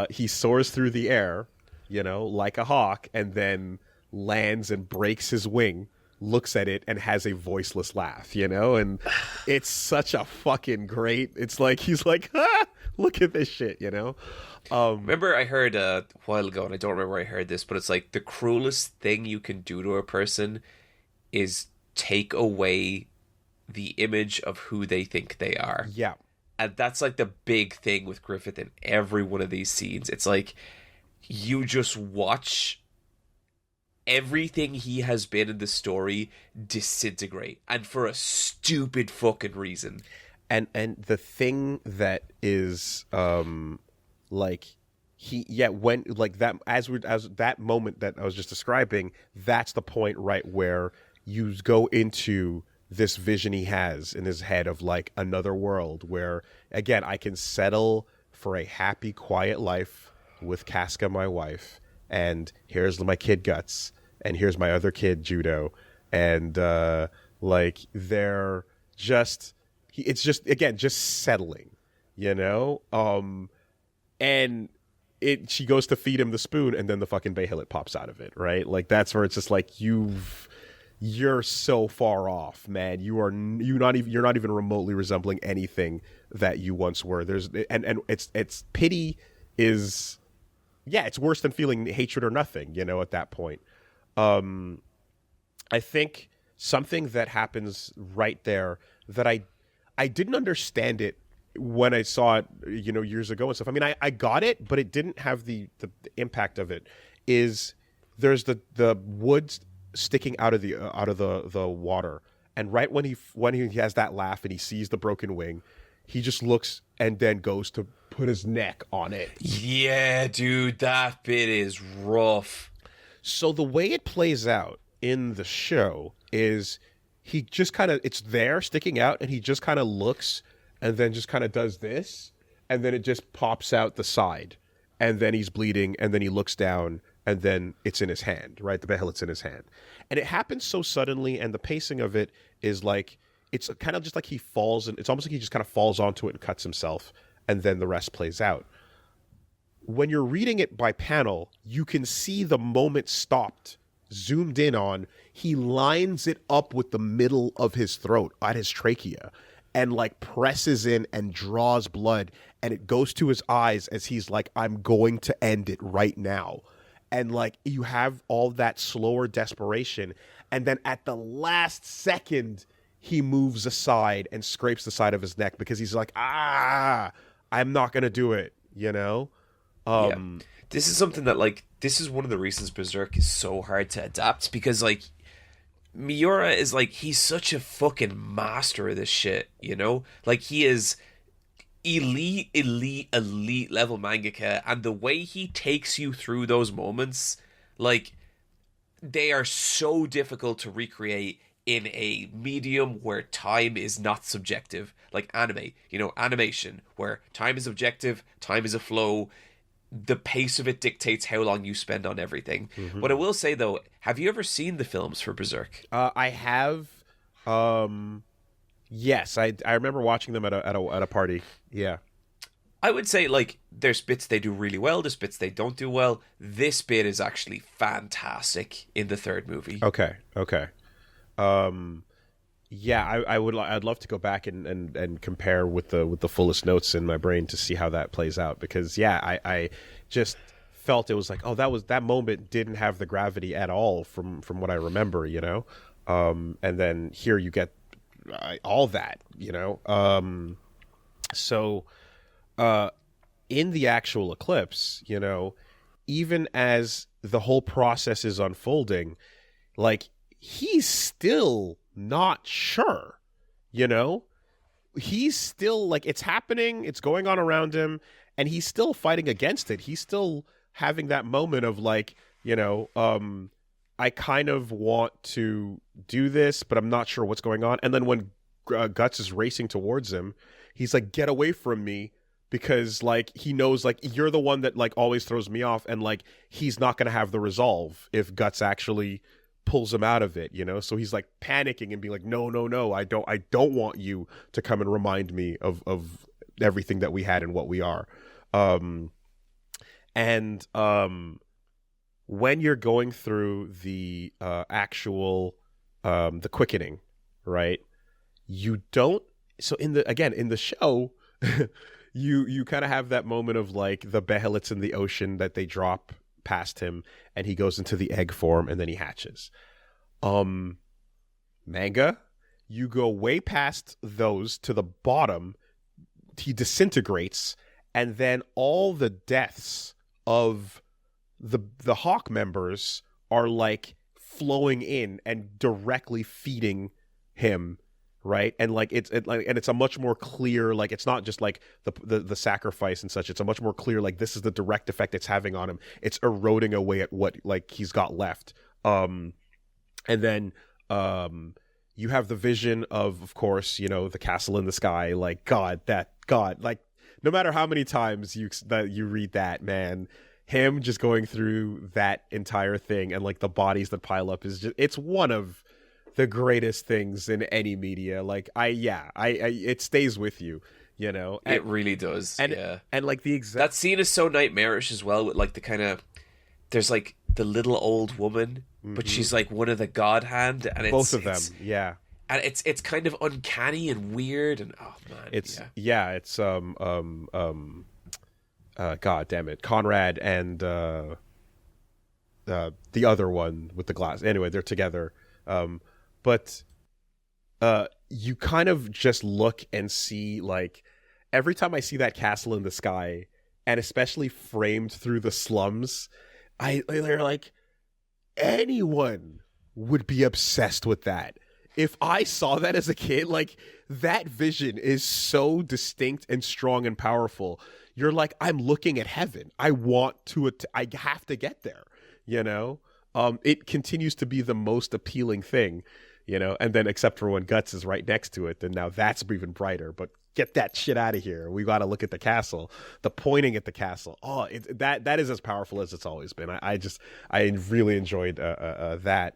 he soars through the air, like a hawk, and then lands and breaks his wing, looks at it, and has a voiceless laugh, and it's such a fucking great... It's like, he's like, look at this shit, Remember, I heard a while ago, and I don't remember where I heard this, but it's like, the cruelest thing you can do to a person is take away the image of who they think they are. Yeah. And that's like the big thing with Griffith in every one of these scenes. It's like you just watch everything he has been in the story disintegrate, and for a stupid fucking reason. And the thing that is like when like that as that moment that I was just describing, that's the point right where you go into this vision he has in his head of like another world where again I can settle for a happy quiet life with Casca, my wife, and here's my kid Guts, and here's my other kid Judo, and like they're just it's just again just settling, you know, and she goes to feed him the spoon, and then the fucking Behilip pops out of it, right? Like that's where it's just like you're so far off, man. You're not even remotely resembling anything that you once were. And it's pity is, yeah, it's worse than feeling hatred or nothing, you know, at that point. I think something that happens right there that I didn't understand it when I saw it, you know, years ago and stuff. I mean, I got it, but it didn't have the impact of it. Is there's the woods sticking out of the water, and right when he has that laugh and he sees the broken wing, he just looks and then goes to put his neck on it. Yeah, dude, that bit is rough. So the way it plays out in the show is he just kind of, it's there sticking out, and he just kind of looks and then just kind of does this, and then it just pops out the side, and then he's bleeding, and then he looks down, and then it's in his hand, right? The Behilip's in his hand. And it happens so suddenly, and the pacing of it is like, it's kind of just like he falls, and it's almost like he just kind of falls onto it and cuts himself, and then the rest plays out. When you're reading it by panel, you can see the moment stopped, zoomed in on, he lines it up with the middle of his throat at his trachea, and like presses in and draws blood, and it goes to his eyes as he's like, I'm going to end it right now. And like you have all that slower desperation, and then at the last second he moves aside and scrapes the side of his neck because he's like, I'm not gonna do it, you know. Yeah. This is something that like this is one of the reasons Berserk is so hard to adapt, because like Miura is like, he's such a fucking master of this shit, you know? Like he is elite level mangaka, and the way he takes you through those moments, like they are so difficult to recreate in a medium where time is not subjective, like anime, you know, animation, where time is objective, time is a flow, the pace of it dictates how long you spend on everything. Mm-hmm. What I will say though, have you ever seen the films for Berserk? I have. Yes, I remember watching them at a party. Yeah. I would say like there's bits they do really well, there's bits they don't do well. This bit is actually fantastic in the third movie. Okay. Yeah, I'd love to go back and compare with the fullest notes in my brain to see how that plays out, because yeah, I just felt it was like, oh, that moment didn't have the gravity at all from what I remember, you know. And then here you get all that, you know. So in the actual eclipse, you know, even as the whole process is unfolding, like he's still not sure, you know. He's still like, it's happening, it's going on around him, and he's still fighting against it. He's still having that moment of like, you know, I kind of want to do this, but I'm not sure what's going on. And then when Guts is racing towards him, he's like, get away from me, because like he knows like you're the one that like always throws me off, and like he's not going to have the resolve if Guts actually pulls him out of it, you know. So he's like panicking and being like, no, I don't want you to come and remind me of everything that we had and what we are. When you're going through the actual the quickening, right, you don't, so in the show you kind of have that moment of like the Behilits in the ocean that they drop past him, and he goes into the egg form, and then he hatches. manga, you go way past those to the bottom, he disintegrates, and then all the deaths of the Hawk members are like flowing in and directly feeding him, right? And like it's a much more clear, like it's not just like the sacrifice and such. It's a much more clear, like this is the direct effect it's having on him. It's eroding away at what like he's got left. And then you have the vision of course, you know, the castle in the sky. Like God, like no matter how many times you read that, man, him just going through that entire thing and like the bodies that pile up is just, it's one of the greatest things in any media. Like it stays with you, you know. It really does. And like the exact, that scene is so nightmarish as well, with like the kind of, there's like the little old woman, but she's like one of the God Hand, and it's both of them, yeah. And it's kind of uncanny and weird, and oh man, it's God damn it, Conrad and the other one with the glass. Anyway, they're together, but you kind of just look and see, like, every time I see that castle in the sky, and especially framed through the slums, they're like, anyone would be obsessed with that. If I saw that as a kid, like, that vision is so distinct and strong and powerful. You're like, I'm looking at heaven. I have to get there, you know? It continues to be the most appealing thing, you know? And then except for when Guts is right next to it, then now that's even brighter. But get that shit out of here. We got to look at the castle. The pointing at the castle. Oh, that is as powerful as it's always been. I really enjoyed that.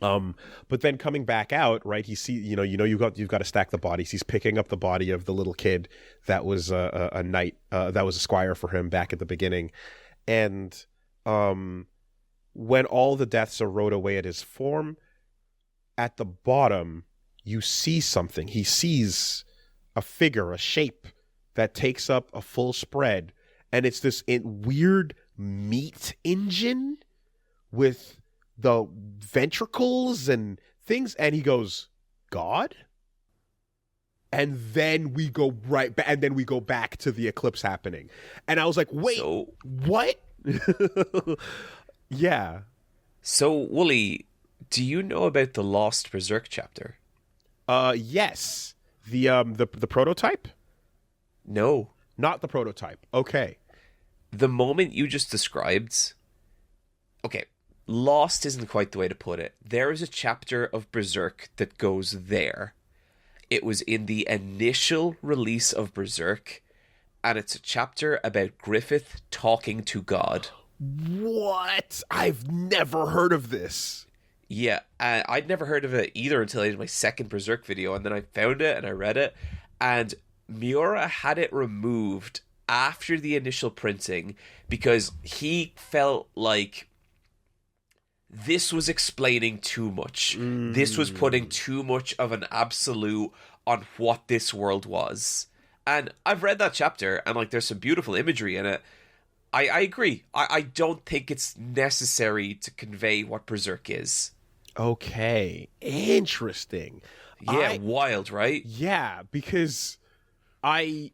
But then coming back out, right? You've got to stack the bodies. He's picking up the body of the little kid that was a knight, that was a squire for him back at the beginning, and when all the deaths erode away at his form, at the bottom you see something. He sees a figure, a shape that takes up a full spread, and it's this weird meat engine with the ventricles and things, and he goes, God? And then we go back to the eclipse happening. And I was like, wait, what? Yeah. So, Woolie, do you know about the Lost Berserk chapter? Yes. The prototype? No. Not the prototype. Okay. The moment you just described... Okay. Lost isn't quite the way to put it. There is a chapter of Berserk that goes there. It was in the initial release of Berserk, and it's a chapter about Griffith talking to God. What? I've never heard of this. Yeah, I'd never heard of it either until I did my second Berserk video, and then I found it and I read it, and Miura had it removed after the initial printing because he felt like this was explaining too much. This was putting too much of an absolute on what this world was. And I've read that chapter, and like, there's some beautiful imagery in it. I agree. I don't think it's necessary to convey what Berserk is. Okay. Interesting. Yeah, wild, right? Yeah, because I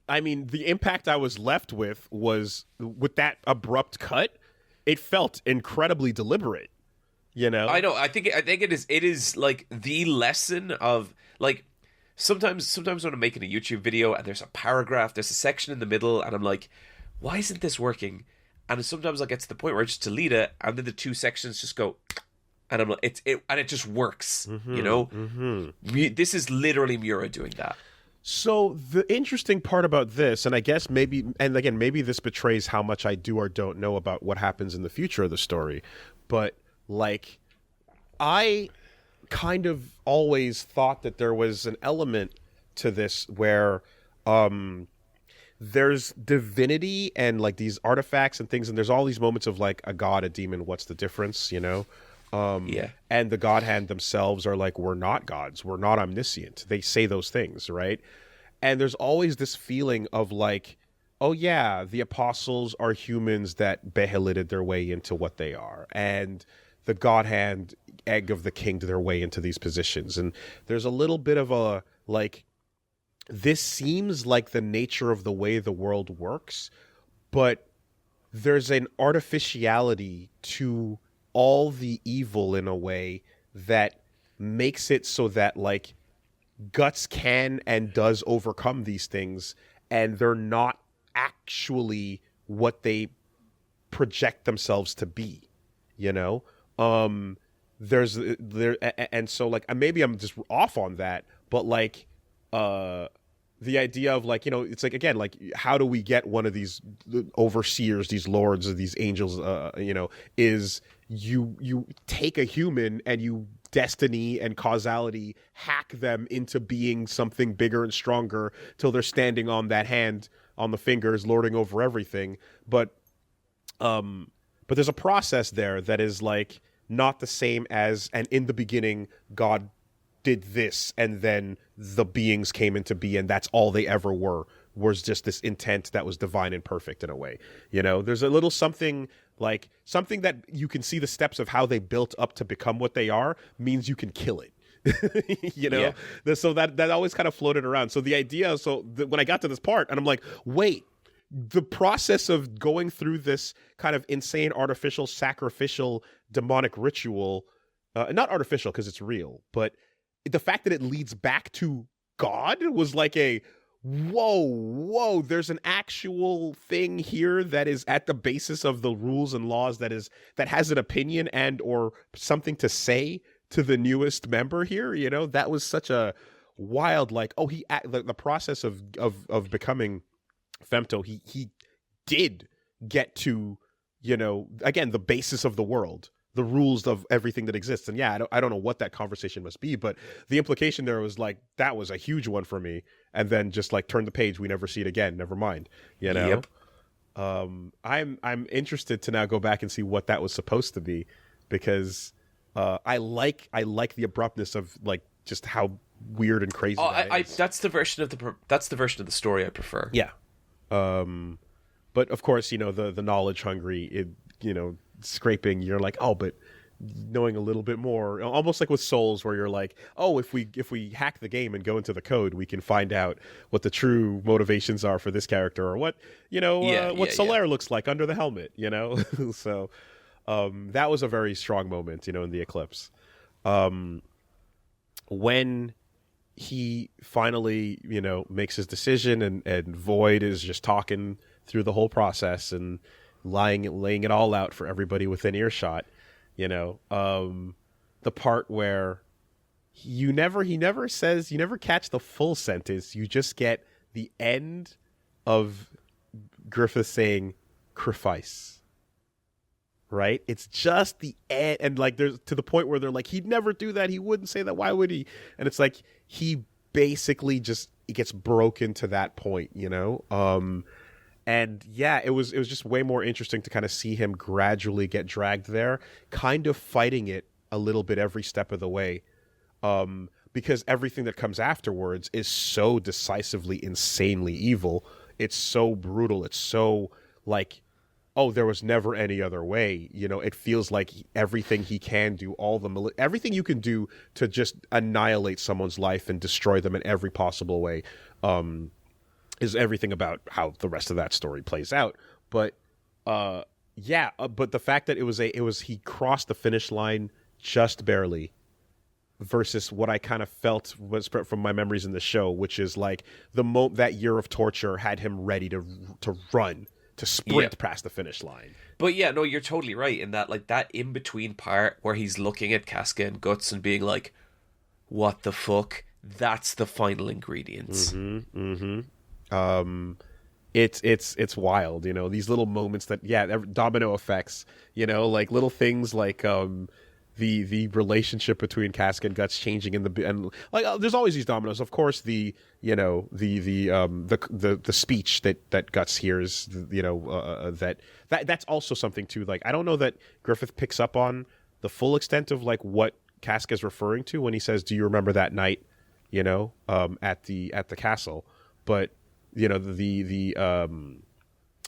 mean, the impact I was left with was, with that abrupt cut, it felt incredibly deliberate, you know? I know. I think it is like the lesson of, like, sometimes when I'm making a YouTube video and there's a paragraph, there's a section in the middle, and I'm like, why isn't this working? And sometimes I'll get to the point where I just delete it, and then the two sections just go, and I'm like, it just works, you know? Mm-hmm. This is literally Miura doing that. So the interesting part about this, and I guess maybe this betrays how much I do or don't know about what happens in the future of the story, but like, I kind of always thought that there was an element to this where there's divinity and like these artifacts and things, and there's all these moments of like a god, a demon, what's the difference, you know? Yeah. And the God Hand themselves are like, we're not gods. We're not omniscient. They say those things, right? And there's always this feeling of like, oh yeah, the apostles are humans that behelited their way into what they are. And the God Hand egg of the king their way into these positions. And there's a little bit of a, like, this seems like the nature of the way the world works, but there's an artificiality to all the evil in a way that makes it so that, like, Guts can and does overcome these things, and they're not actually what they project themselves to be, you know? And so, like, maybe I'm just off on that, but, like, the idea of, like, you know, it's like, again, like, how do we get one of these overseers, these lords, or these angels, you know, is you take a human and you destiny and causality hack them into being something bigger and stronger till they're standing on that hand, on the fingers, lording over everything. But there's a process there that is, like, not the same as, and in the beginning, God did this, and then the beings came into being, and that's all they ever were, was just this intent that was divine and perfect in a way. You know, there's a little something, like, something that you can see the steps of how they built up to become what they are, means you can kill it. You know? Yeah. So that always kind of floated around. So the idea, when I got to this part, and I'm like, wait, the process of going through this kind of insane, artificial, sacrificial, demonic ritual, not artificial because it's real, but the fact that it leads back to God was like a, whoa, there's an actual thing here that is at the basis of the rules and laws, that has an opinion and or something to say to the newest member here. You know, that was such a wild, like, the process of becoming Femto, he did get to, you know, again, the basis of the world, the rules of everything that exists. And yeah, I don't know what that conversation must be, but the implication there was like, that was a huge one for me. And then just like, turn the page, we never see it again. Never mind. You know? Yep. I'm interested to now go back and see what that was supposed to be, because I like the abruptness of, like, just how weird and crazy that is. That's the version of the story I prefer. Yeah. But of course, you know, the knowledge hungry, you know, scraping, you're like, oh, but knowing a little bit more, almost like with Souls, where you're like, oh, if we hack the game and go into the code, we can find out what the true motivations are for this character, or what, you know, what Solaire looks like under the helmet, you know. So that was a very strong moment, you know, in the Eclipse. When he finally, you know, makes his decision, and Void is just talking through the whole process and laying it all out for everybody within earshot, you know, the part where he never catch the full sentence, you just get the end of Griffith saying "sacrifice," right? It's just the end, and like, there's to the point where they're like, he'd never do that, he wouldn't say that, why would he? And it's like, he basically just, it gets broken to that point, you know. And yeah, it was just way more interesting to kind of see him gradually get dragged there, kind of fighting it a little bit every step of the way, because everything that comes afterwards is so decisively, insanely evil. It's so brutal. It's so like, oh, there was never any other way. You know, it feels like everything he can do, everything you can do to just annihilate someone's life and destroy them in every possible way, is everything about how the rest of that story plays out. But but the fact that he crossed the finish line just barely, versus what I kind of felt was from my memories in the show, which is like that year of torture had him ready to run, to sprint past the finish line. But yeah, no, you're totally right in that, like, that in between part where he's looking at Casca and Guts and being like, what the fuck? That's the final ingredients. It's wild, you know, these little moments that, domino effects, you know, like little things like the relationship between Casca and Guts changing and like, there's always these dominoes. Of course, the speech that Guts hears, you know, that's also something too. Like, I don't know that Griffith picks up on the full extent of like what Casca's referring to when he says, "Do you remember that night?" You know, at the castle, but you know,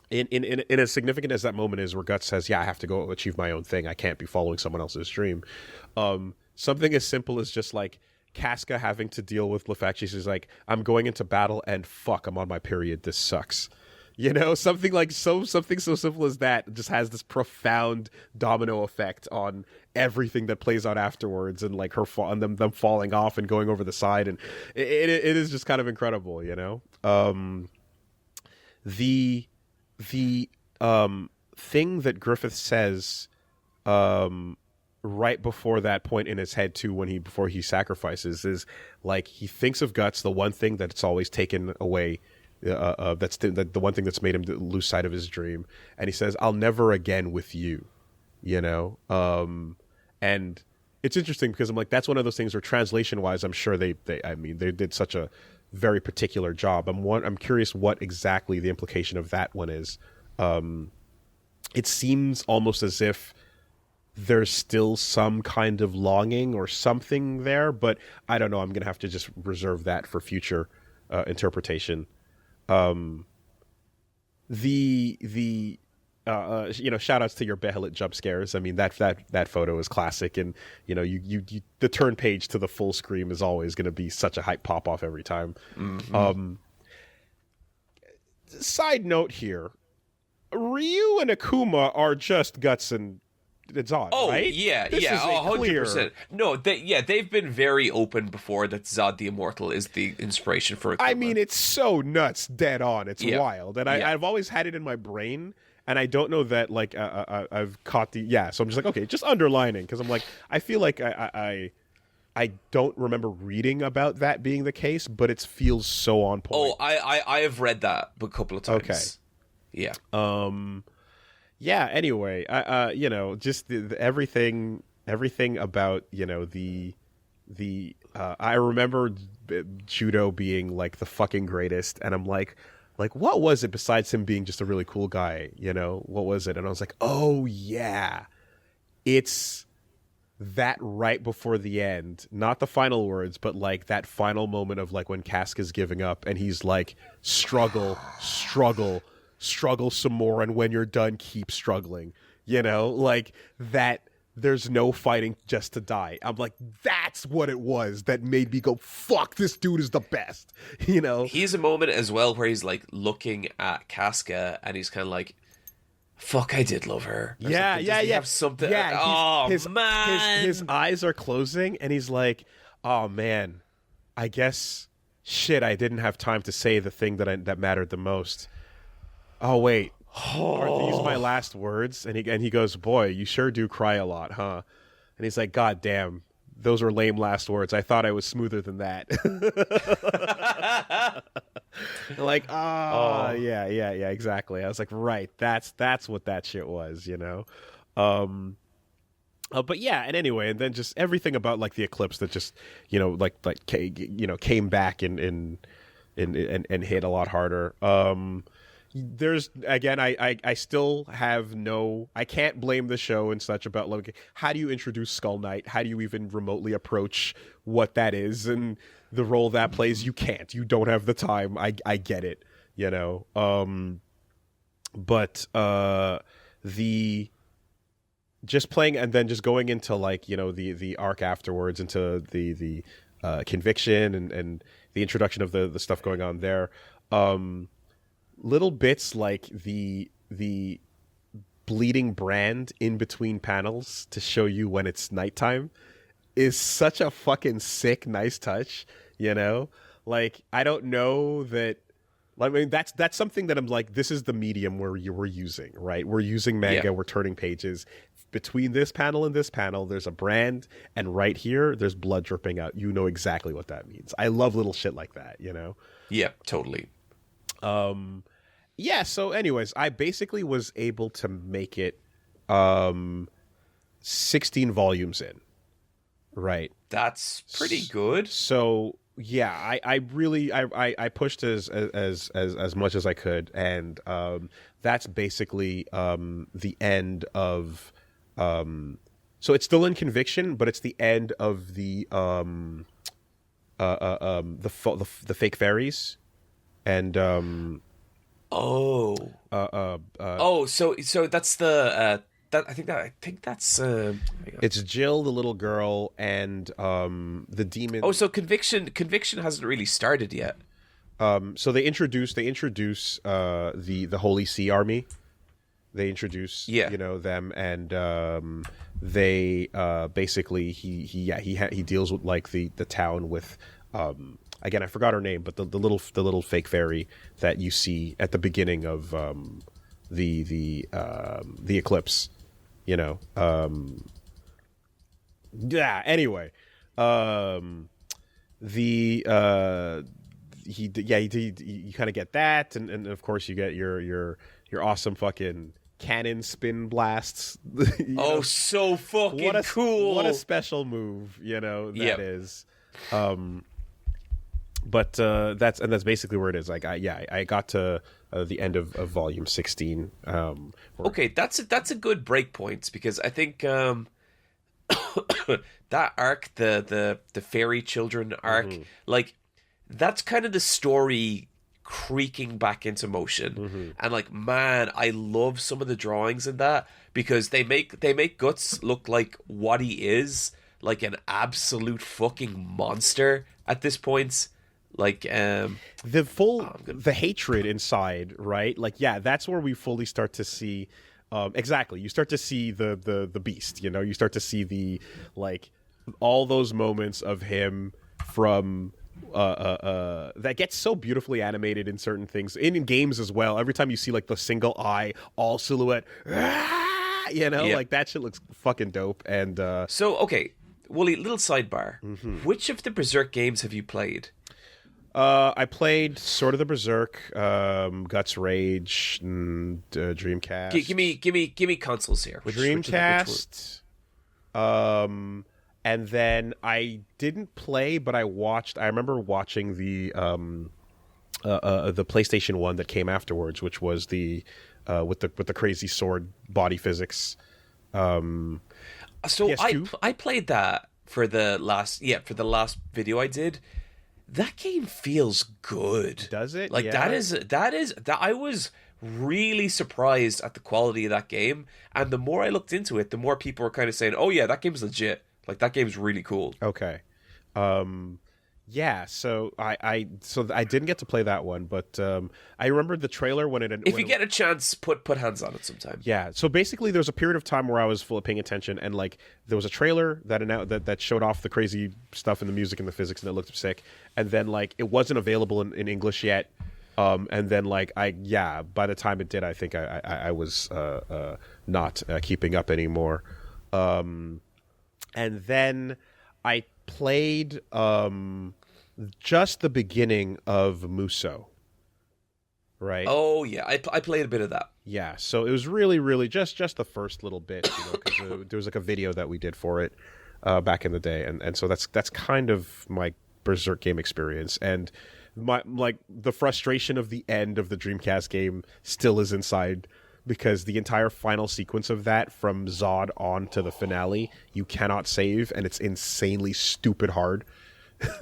in as significant as that moment is, where Guts says, "Yeah, I have to go achieve my own thing. I can't be following someone else's dream." Something as simple as just like Casca having to deal with LaFacci. She's like, "I'm going into battle, and fuck, I'm on my period. This sucks." You know, something so simple as that just has this profound domino effect on everything that plays out afterwards, and like and them falling off and going over the side, and it is just kind of incredible, you know. The thing that Griffith says right before that point in his head too, before he sacrifices, is like he thinks of Guts, the one thing that's always taken away. That's the one thing that's made him lose sight of his dream, and he says, "I'll never again with you," you know. And it's interesting because I'm like, that's one of those things where translation wise, I'm sure they did such a very particular job. I'm curious what exactly the implication of that one is. It seems almost as if there's still some kind of longing or something there, but I don't know. I'm gonna have to just reserve that for future interpretation. Shout outs to your Behelit jump scares. I mean, that photo is classic, and you know, you the turn page to the full screen is always going to be such a hype pop off every time. Mm-hmm. Side note here, Ryu and Akuma are just Guts and Zod, right? Yeah, this is 100%. No, they've been very open before that Zod the Immortal is the inspiration for Akuma. I mean, it's so nuts, dead on. It's wild, and I've always had it in my brain, and I don't know that like I've caught the So I'm just like, okay, just underlining, because I'm like, I feel like I don't remember reading about that being the case, but it feels so on point. Oh, I have read that a couple of times. Okay, yeah. Yeah. Anyway, you know, just everything about, you know, I remember Judo being like the fucking greatest, and I'm like, what was it besides him being just a really cool guy? You know, what was it? And I was like, oh yeah, it's that right before the end, not the final words, but like that final moment of like when Casca's giving up, and he's like, struggle some more, and when you're done, keep struggling, you know, like that. There's no fighting just to die. I'm like, that's what it was that made me go, fuck, this dude is the best, you know. He's a moment as well where he's like looking at Casca, and he's kind of like, fuck, I did love her. Yeah. Have something. Man, his eyes are closing, and he's like, oh man, I guess shit, I didn't have time to say the thing that mattered the most. Oh wait, are these my last words? And he goes, boy, you sure do cry a lot, huh? And he's like, God damn, those were lame last words. I thought I was smoother than that. Like, yeah, exactly. I was like, right, that's what that shit was, you know. But yeah, and anyway, and then just everything about like the eclipse that just, you know, came back and hit a lot harder. There's, again, I still have I can't blame the show and such about like, how do you introduce Skull Knight? How do you even remotely approach what that is and the role that plays? You can't. You don't have the time. I get it, you know. But the just playing and then just going into like, you know, the arc afterwards into the conviction and the introduction of the stuff going on there. Little bits like the bleeding brand in between panels to show you when it's nighttime is such a fucking sick, nice touch, you know? Like, I don't know that, I mean, that's something that I'm like, this is the medium we're using, right? We're using manga, we're turning pages. Between this panel and this panel, there's a brand, and right here, there's blood dripping out. You know exactly what that means. I love little shit like that, you know? Yeah, totally. Yeah, so anyways, I basically was able to make it 16 volumes in. Right. That's pretty good. So yeah, I really pushed as much as I could, and that's basically the end of so it's still in Conviction, but it's the end of the fake fairies, and Oh. So that's the that I think that's It's Jill, the little girl, and the demon. Oh, so conviction hasn't really started yet. So they introduce the Holy Sea Army. They introduce them, and they basically he deals with like the town with again, I forgot her name, but the little fake fairy that you see at the beginning of the eclipse, yeah. Anyway, you kind of get that, and of course you get your awesome fucking cannon spin blasts. So fucking cool! What a special move, that is. But that's basically where it is. Like I got to the end of volume 16. Okay, that's a good break point, because I think that arc, the fairy children arc, like that's kind of the story creaking back into motion. And like, man, I love some of the drawings in that, because they make Guts look like what he is, like an absolute fucking monster at this point. Like the hatred inside, right? Like, yeah, that's where we fully start to see exactly. You start to see the beast, you start to see the like all those moments of him from that gets so beautifully animated in certain things in games as well. Every time you see like the single eye, all silhouette, like that shit looks fucking dope. And so okay, Woolie, little sidebar. Which of the Berserk games have you played? I played sort of the Berserk, Guts Rage, and Dreamcast. Give me consoles here. Dreamcast. And then I didn't play, but I remember watching the PlayStation 1 that came afterwards, which was the with the crazy sword body physics. So I played that for the last video I did. That game feels good. Does it? Like, yeah. that I was really surprised at the quality of that game, and the more I looked into it, the more people were kind of saying, "Oh yeah, that game's legit. Like, that game's really cool." Okay. Yeah, so I didn't get to play that one, but I remember the trailer when it. If you get a chance, put hands on it sometime. Yeah, so basically, there was a period of time where I was full of paying attention, and like there was a trailer that showed off the crazy stuff in the music and the physics, and it looked sick. And then like it wasn't available in English yet, and then like by the time it did, I think I was not keeping up anymore, and then I played just the beginning of Muso, right? Oh yeah, I played a bit of that. Yeah, so it was really just the first little bit, because there was like a video that we did for it back in the day, and so that's kind of my Berserk game experience, and my like the frustration of the end of the Dreamcast game still is inside. Because the entire final sequence of that, from Zod on to the finale, you cannot save, and it's insanely stupid hard.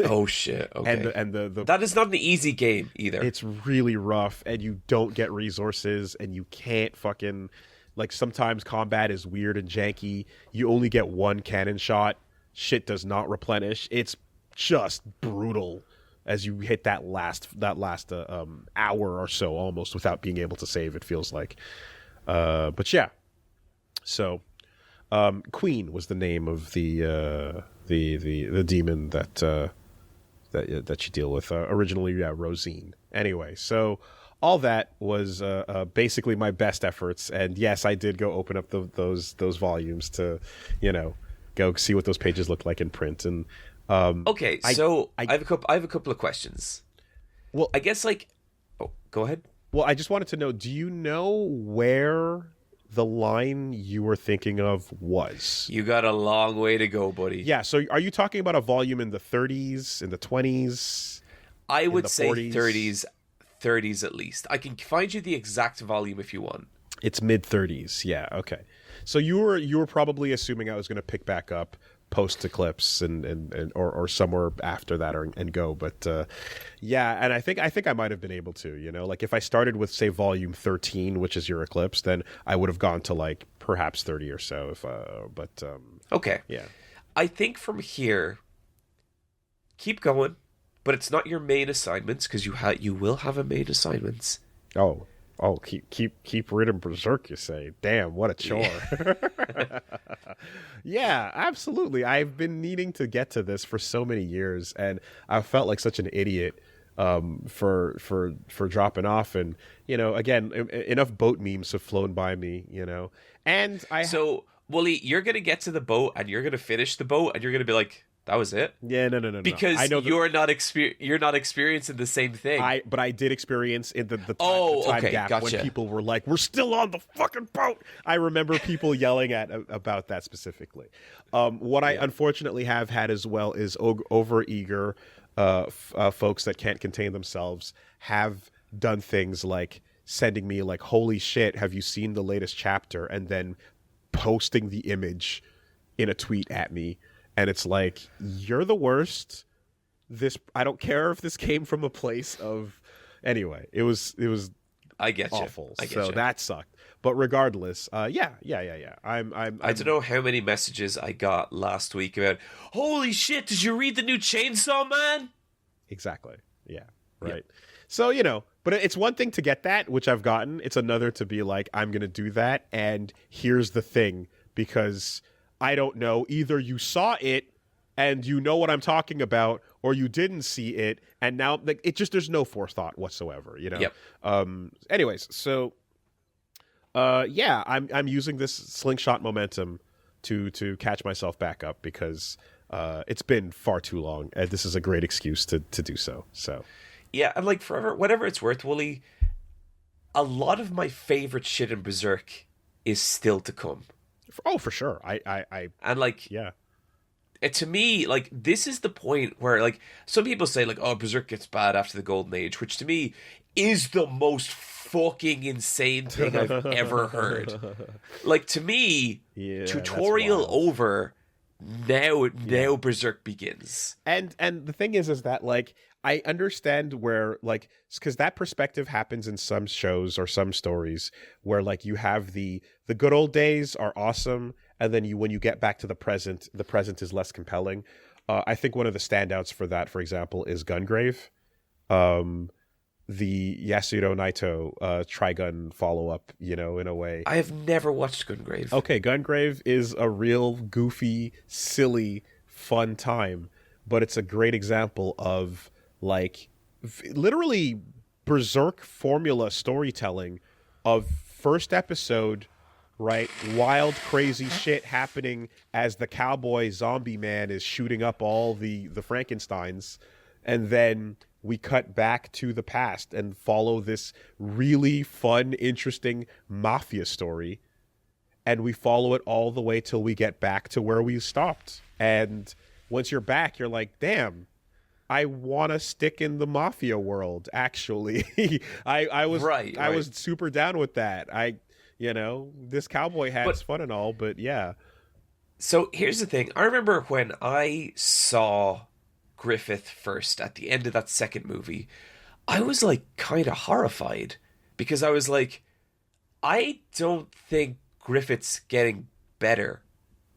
Oh shit! Okay, and the that is not an easy game either. It's really rough, and you don't get resources, and you can't fucking like. Sometimes combat is weird and janky. You only get one cannon shot. Shit does not replenish. It's just brutal as you hit that last hour or so, almost without being able to save. It feels like. But yeah, so Queen was the name of the demon that you deal with. Originally, Rosine. Anyway, so all that was basically my best efforts, and yes, I did go open up those volumes to go see what those pages look like in print. And okay, so I have a couple of questions. Well, I guess go ahead. Well, I just wanted to know, do you know where the line you were thinking of was? You got a long way to go, buddy. Yeah, so are you talking about a volume in the 30s, in the 20s? I would say 40s? 30s at least. I can find you the exact volume if you want. It's mid-30s, yeah, okay. So you were probably assuming I was going to pick back up post Eclipse and or somewhere after that and go. But yeah, and I think I might have been able to, you know, like if I started with say volume 13, which is your Eclipse, then I would have gone to like perhaps 30 or so. If okay, yeah, I think from here, keep going, but it's not your main assignments because you will have a main assignments. Oh, keep reading Berserk, you say. Damn, what a chore. Yeah. Yeah, absolutely. I've been needing to get to this for so many years, and I felt like such an idiot for dropping off. And, you know, again, enough boat memes have flown by me, you know. And So, Woolie, you're going to get to the boat, and you're going to finish the boat, and you're going to be like, that was it? Yeah, no. Because I know you're not experiencing the same thing. But I did experience in the time okay, gap gotcha. when people were like, "We're still on the fucking boat." I remember people yelling about that specifically. What I unfortunately have had as well is over-eager folks that can't contain themselves have done things like sending me like, "Holy shit, have you seen the latest chapter?" and then posting the image in a tweet at me. And it's like, you're the worst. I don't care if this came from a place of, anyway. It was I get awful. I get so you. that sucked. But regardless, yeah. I don't know how many messages I got last week about, holy shit, did you read the new Chainsaw Man? Exactly. Yeah. Right. Yep. So, you know, but it's one thing to get that, which I've gotten. It's another to be like, I'm going to do that. And here's the thing, because I don't know. Either you saw it and you know what I'm talking about, or you didn't see it, and now like it just there's no forethought whatsoever, you know. Yep. Anyways, so yeah, I'm using this slingshot momentum to catch myself back up because it's been far too long, and this is a great excuse to do so. So yeah, and like forever, whatever it's worth, Woolie, a lot of my favorite shit in Berserk is still to come. Oh, for sure. I and like, yeah. To me, like, this is the point where, like, some people say, like, oh, Berserk gets bad after the Golden Age, which to me is the most fucking insane thing I've ever heard. Like, to me, tutorial over, now Berserk begins. And the thing is that, like, I understand where, like, because that perspective happens in some shows or some stories where, like, you have the good old days are awesome, and then when you get back to the present is less compelling. I think one of the standouts for that, for example, is Gungrave, the Yasuhiro Naito Trigun follow-up, you know, in a way. I have never watched Gungrave. Okay, Gungrave is a real goofy, silly, fun time, but it's a great example of, like, literally Berserk formula storytelling of first episode, right? Wild, crazy shit happening as the cowboy zombie man is shooting up all the Frankensteins. And then we cut back to the past and follow this really fun, interesting mafia story. And we follow it all the way till we get back to where we stopped. And once you're back, you're like, damn, I want to stick in the mafia world, actually. I was super down with that. You know, this cowboy hat's fun and all, but yeah. So here's the thing. I remember when I saw Griffith first at the end of that second movie, I was like kind of horrified because I was like, I don't think Griffith's getting better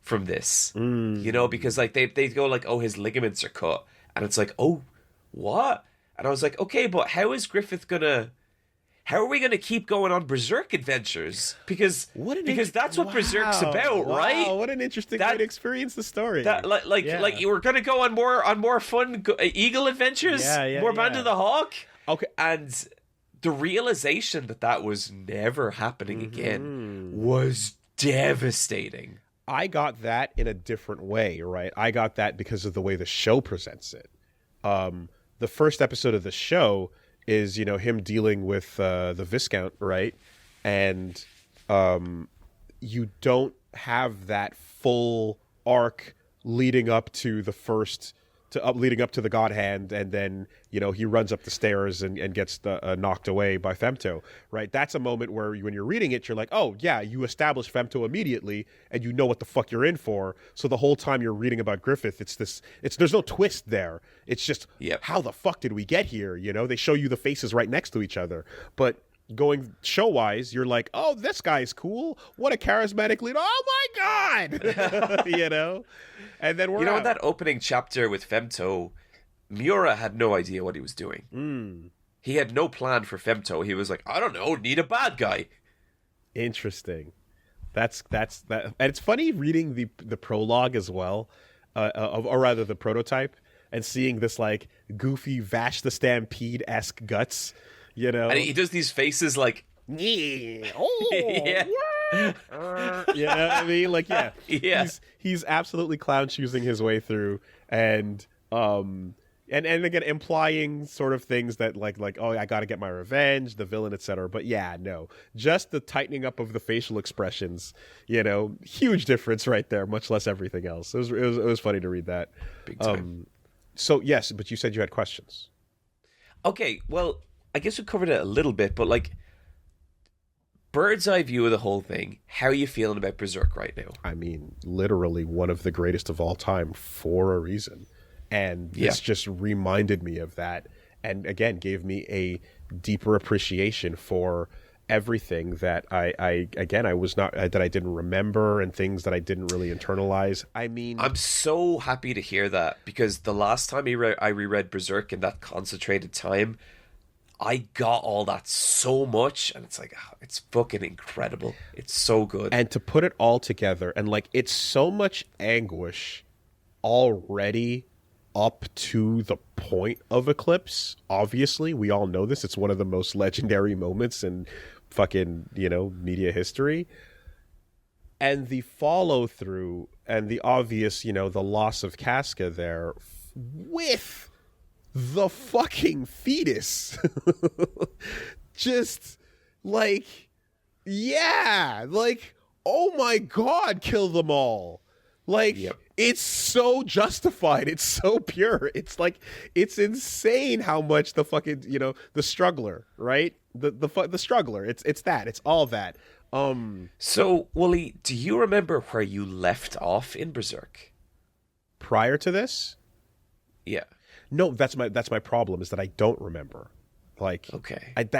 from this. You know, because like they go like, oh, his ligaments are cut. And it's like, oh, what? And I was like, okay, but how is Griffith gonna... How are we going to keep going on Berserk adventures? Because that's what Berserk's about, right? What an interesting way to experience the story. Like you were going to go on more fun Eagle adventures, more Band of the Hawk. Okay, and the realization that was never happening again was devastating. I got that in a different way, right? I got that because of the way the show presents it. The first episode of the show is, you know, him dealing with the Viscount, right? And you don't have that full arc leading up to the first to leading up to the God Hand, and then he runs up the stairs and gets knocked away by Femto, right? That's a moment where when you're reading it, you're like, oh yeah, you establish Femto immediately, and you know what the fuck you're in for. So the whole time you're reading about Griffith, there's no twist there. It's just how the fuck did we get here? They show you the faces right next to each other, but going show wise, you're like, oh, this guy's cool. What a charismatic lead! Oh my god, And then we're in that opening chapter with Femto, Miura had no idea what he was doing. He had no plan for Femto. He was like, I don't know, need a bad guy. Interesting. That's that, and it's funny reading the prologue as well, or rather the prototype, and seeing this like goofy Vash the Stampede-esque Guts. And he does these faces like, yeah. I mean, like, he's absolutely clown choosing his way through, and again implying sort of things that like oh, I got to get my revenge, the villain, etc. But no, just the tightening up of the facial expressions, huge difference right there. Much less everything else. It was funny to read that. Big time. So yes, but you said you had questions. Okay, well, I guess we covered it a little bit, but like bird's eye view of the whole thing, how are you feeling about Berserk right now? I mean, literally one of the greatest of all time for a reason. And this just reminded me of that, and again gave me a deeper appreciation for everything that I didn't remember, and things that I didn't really internalize. I mean, I'm so happy to hear that, because the last time I reread Berserk in that concentrated time, I got all that so much, and it's like, it's fucking incredible. It's so good. And to put it all together, and like, it's so much anguish already up to the point of Eclipse. Obviously, we all know this. It's one of the most legendary moments in fucking, media history. And the follow through and the obvious, the loss of Casca there with the fucking fetus. Just like, oh my god, kill them all. Like, It's so justified. It's so pure. It's like, it's insane how much the fucking, the struggler, right? The struggler. It's that. It's all that. So, Woolie, do you remember where you left off in Berserk? Prior to this? Yeah. No, that's my problem, is that I don't remember. Like, okay, it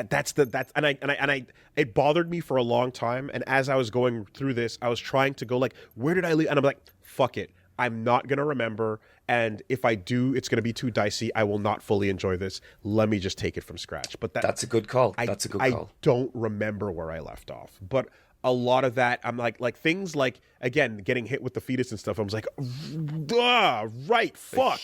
bothered me for a long time. And as I was going through this, I was trying to go like, where did I leave? And I'm like, fuck it, I'm not gonna remember. And if I do, it's gonna be too dicey. I will not fully enjoy this. Let me just take it from scratch. But that's a good call. I don't remember where I left off, but a lot of that, I'm like things like, again, getting hit with the fetus and stuff, I was like, right, fuck.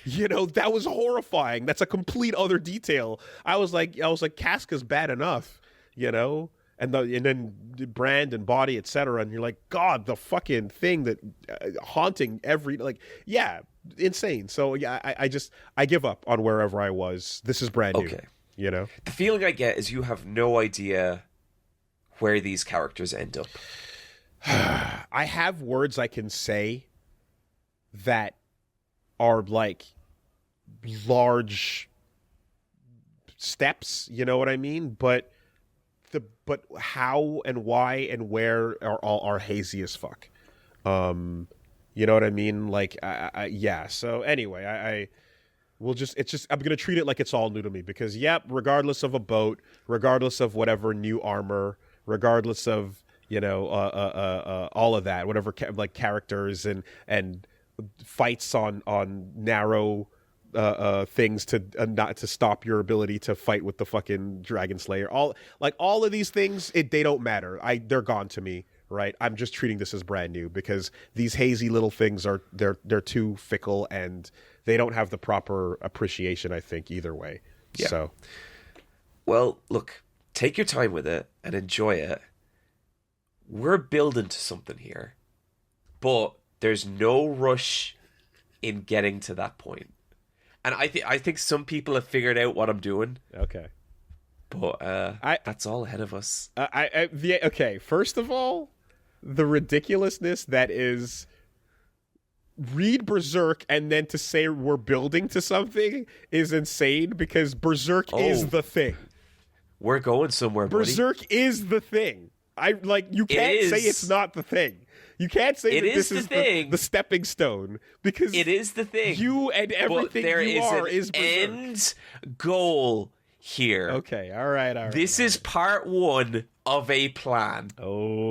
That was horrifying. That's a complete other detail. I was like, Casca's bad enough, and then brand and body, etc. And you're like, God, the fucking thing that haunting every, insane. So I give up on wherever I was. This is brand new. Okay. The feeling I get is you have no idea where these characters end up. I have words I can say that are like large steps, you know what I mean? But how and why and where are hazy as fuck. You know what I mean? Like, So anyway, I'm gonna treat it like it's all new to me, because regardless of a boat, regardless of whatever new armor, regardless of all of that, whatever characters and fights on narrow things to not to stop your ability to fight with the fucking Dragon Slayer, all of these things, they don't matter. They're gone to me, right? I'm just treating this as brand new, because these hazy little things they're too fickle, and they don't have the proper appreciation, I think, either way. So, well, look, take your time with it and enjoy it. We're building to something here, but there's no rush in getting to that point. And I think some people have figured out what I'm doing. Okay. But that's all ahead of us. Okay, first of all, the ridiculousness that is read Berserk and then to say we're building to something is insane because Berserk is the thing. We're going somewhere, buddy. Berserk is the thing. You can't say it's not the thing. You can't say that this is the stepping stone because it is the thing. You and everything you are is Berserk. End goal here. Okay, all right. This is part 1 of a plan. Okay.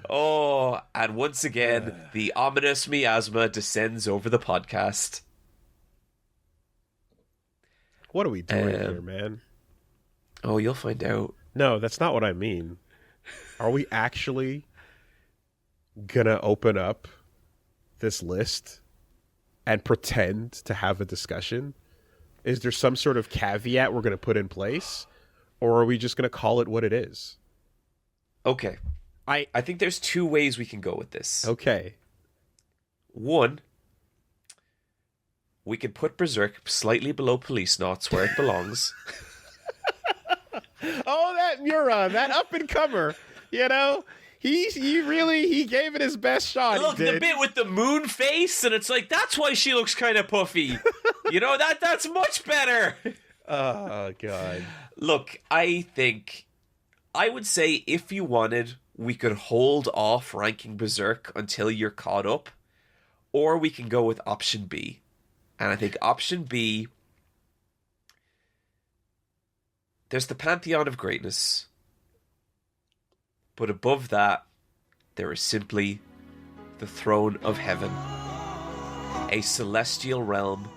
Oh, and once again, the ominous miasma descends over the podcast. What are we doing here, man? Oh, you'll find out. No, that's not what I mean. Are we actually gonna open up this list and pretend to have a discussion? Is there some sort of caveat we're gonna put in place? Or are we just gonna call it what it is? Okay. I think there's 2 ways we can go with this. Okay. 1, we could put Berserk slightly below Police Knots where it belongs. Oh, that Mura, that up-and-comer, he gave it his best shot. Look, the bit with the moon face, and it's like, that's why she looks kind of puffy. That's much better. Oh, God. Look, I would say if you wanted, we could hold off ranking Berserk until you're caught up, or we can go with option B. And I think option B, there's the Pantheon of Greatness, but above that, there is simply the Throne of Heaven, a celestial realm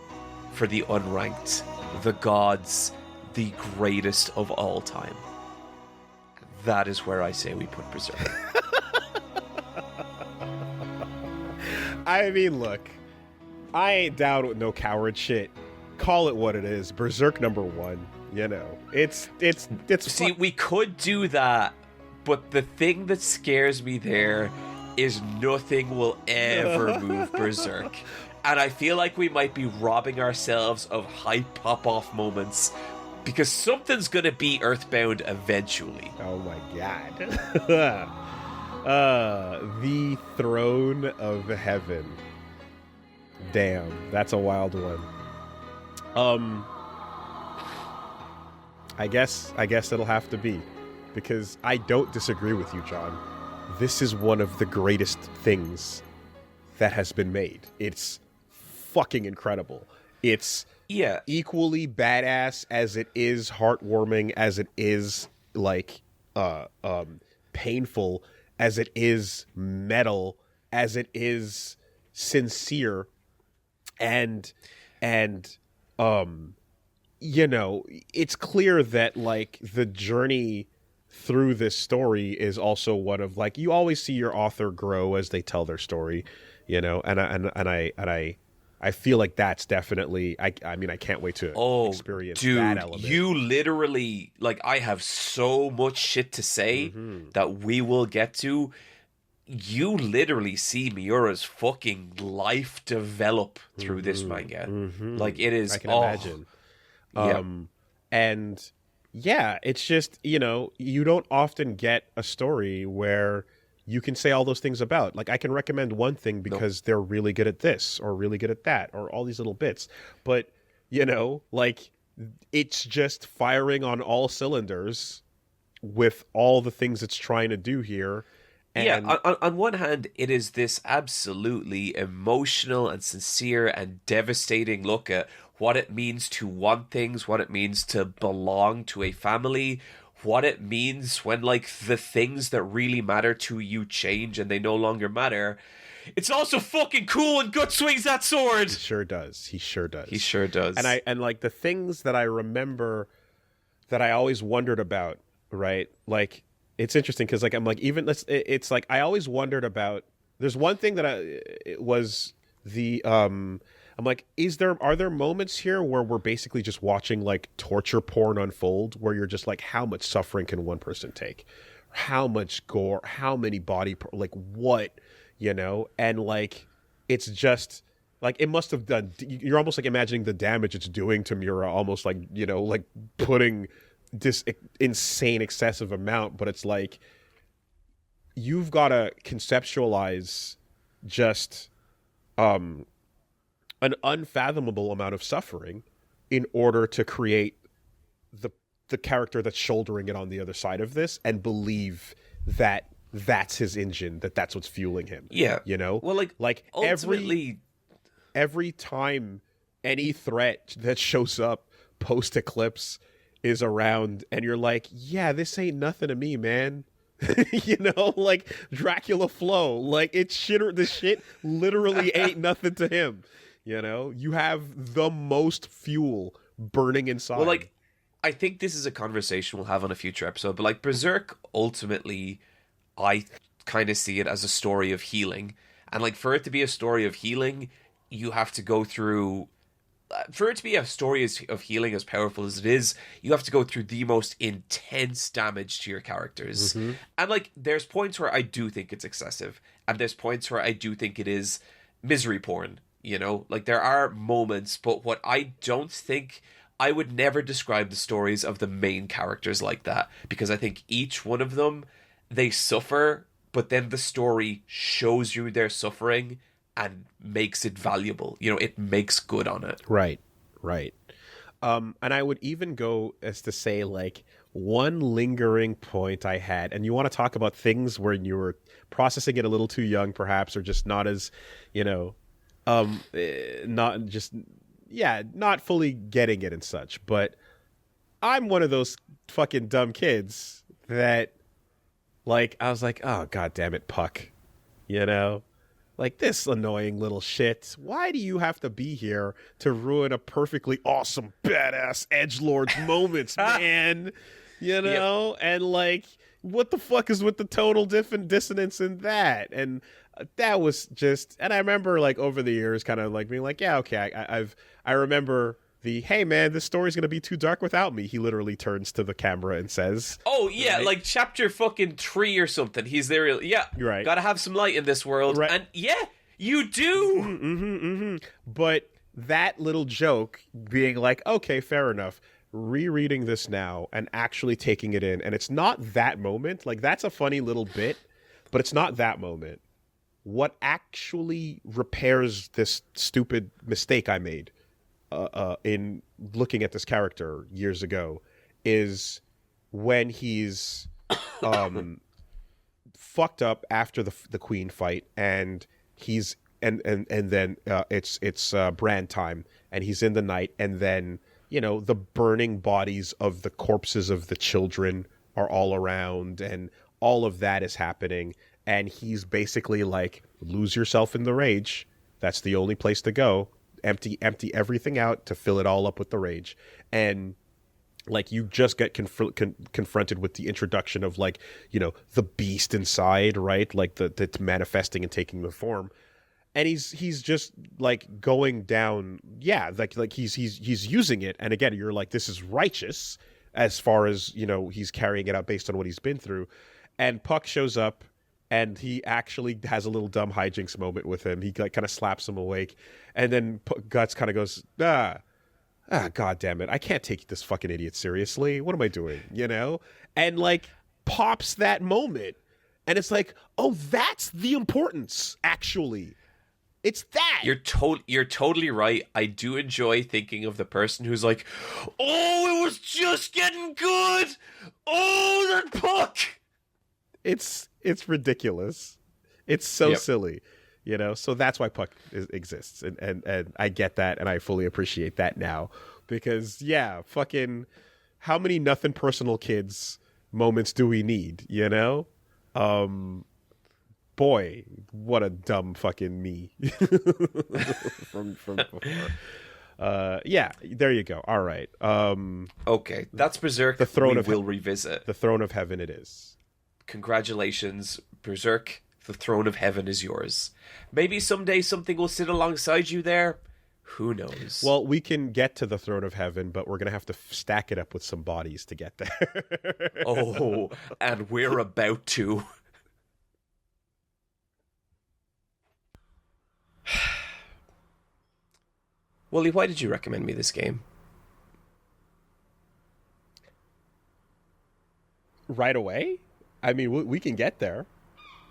for the unranked, the gods, the greatest of all time. That is where I say we put Berserk. I mean, look, I ain't down with no coward shit. Call it what it is. Berserk number 1. It's. See, we could do that, but the thing that scares me there is nothing will ever move Berserk. And I feel like we might be robbing ourselves of hype pop-off moments because something's going to be Earthbound eventually. Oh my God. The Throne of Heaven. Damn, that's a wild one. I guess it'll have to be, because I don't disagree with you, John. This is one of the greatest things that has been made. It's fucking incredible. It's equally badass as it is heartwarming, as it is painful, as it is metal, as it is sincere, and it's clear that the journey through this story is also one of you always see your author grow as they tell their story, and I feel like that's definitely I mean I can't wait to experience that element. You literally I have so much shit to say that we will get to. You literally see Miura's fucking life develop through this manga. It is. I can imagine. And it's just, you don't often get a story where you can say all those things about. I can recommend one thing because they're really good at this or really good at that or all these little bits. But, it's just firing on all cylinders with all the things it's trying to do here. And on one hand, it is this absolutely emotional and sincere and devastating look at what it means to want things, what it means to belong to a family, what it means when the things that really matter to you change and they no longer matter. It's also fucking cool when Gut swings that sword. He sure does. He sure does. And the things that I remember that I always wondered about, right? It's interesting because I always wondered about. There's one thing that I'm are there moments here where we're basically just watching torture porn unfold, where you're just how much suffering can one person take, how much gore, how many body, what, and it's just it must have done. You're almost imagining the damage it's doing to Miura, almost putting this insane excessive amount, but it's you've got to conceptualize just an unfathomable amount of suffering in order to create the character that's shouldering it on the other side of this, and believe that that's his engine, that's what's fueling him. Yeah. You know? Well, like ultimately... every time any threat that shows up post-eclipse is around, and you're like, yeah, this ain't nothing to me, man. You know, like Dracula Flow, like the shit literally ain't nothing to him. You know, you have the most fuel burning inside. Well, like, I think this is a conversation we'll have on a future episode, but like Berserk, ultimately, I kind of see it as a story of healing. And like, for it to be a story of healing, you have to go through... For it to be a story of healing as powerful as it is, you have to go through the most intense damage to your characters. Mm-hmm. And like, there's points where I do think it's excessive, and there's points where I do think it is misery porn, you know? Like, there are moments, but what I don't think... I would never describe the stories of the main characters like that, because I think each one of them, they suffer, but then the story shows you their suffering and makes it valuable. You know, it makes good on it. Right. And I would even go as to say, like, one lingering point I had, and you want to talk about things where you were processing it a little too young, perhaps, or just not as, you know, not fully getting it and such. But I'm one of those fucking dumb kids that, like, I was like, oh, God damn it, Puck. You know? Like, this annoying little shit. Why do you have to be here to ruin a perfectly awesome, badass edgelord's moments, man? You know? Yep. And, like, what the fuck is with the total dissonance in that? And that was just... And I remember, like, over the years kind of, like, being like, yeah, okay, I remember... hey man, this story's gonna be too dark without me. He literally turns to the camera and says, "Oh yeah, right? Like chapter fucking 3 or something." He's there. Yeah, right. Gotta have some light in this world, right. And yeah, you do. But that little joke being like, okay, fair enough. Rereading this now and actually taking it in, and it's not that moment. Like, that's a funny little bit, but it's not that moment. What actually repairs this stupid mistake I made in looking at this character years ago is when he's fucked up after the Queen fight, and he's and then it's brand time, and he's in the night, and then, you know, the burning bodies of the corpses of the children are all around, and all of that is happening, and he's basically like, lose yourself in the rage. That's the only place to go. Empty everything out to fill it all up with the rage. And like, you just get confronted with the introduction of, like, you know, the beast inside, right? Like that's manifesting and taking the form. And he's just like going down. Yeah. Like he's using it. And again, you're like, this is righteous as far as, you know, he's carrying it out based on what he's been through. And Puck shows up, and he actually has a little dumb hijinks moment with him. He like kind of slaps him awake, and then Guts kind of goes, God damn it, I can't take this fucking idiot seriously. What am I doing? You know? And like pops that moment, and it's like, oh, that's the importance. Actually, it's that. You're totally right. I do enjoy thinking of the person who's like, oh, it was just getting good. Oh, that Puck. It's ridiculous. It's so silly, you know? So that's why Puck exists. And I get that, and I fully appreciate that now. Because, yeah, fucking how many nothing personal kids moments do we need, you know? Boy, what a dumb fucking me. from before. Yeah, there you go. All right. Okay, that's Berserk. The throne we'll revisit. The Throne of Heaven it is. Congratulations, Berserk. The throne of heaven is yours. Maybe someday something will sit alongside you there. Who knows? Well, we can get to the throne of heaven, but we're going to have to stack it up with some bodies to get there. Oh, and we're about to. Woolie, why did you recommend me this game? Right away? I mean, we can get there.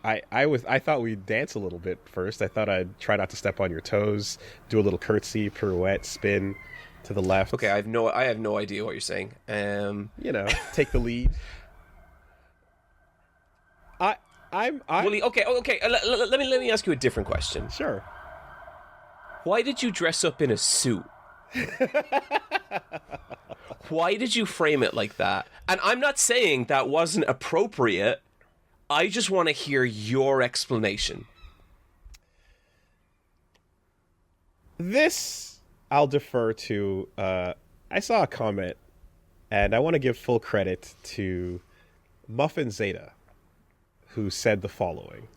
I thought we'd dance a little bit first. I thought I'd try not to step on your toes, do a little curtsy, pirouette, spin to the left. Okay, I have no idea what you're saying. Take the lead. Willie, okay. Let me ask you a different question. Sure. Why did you dress up in a suit? Why did you frame it like that? And I'm not saying that wasn't appropriate. I just want to hear your explanation. This I'll defer to. I saw a comment, and I want to give full credit to Muffin Zeta, who said the following.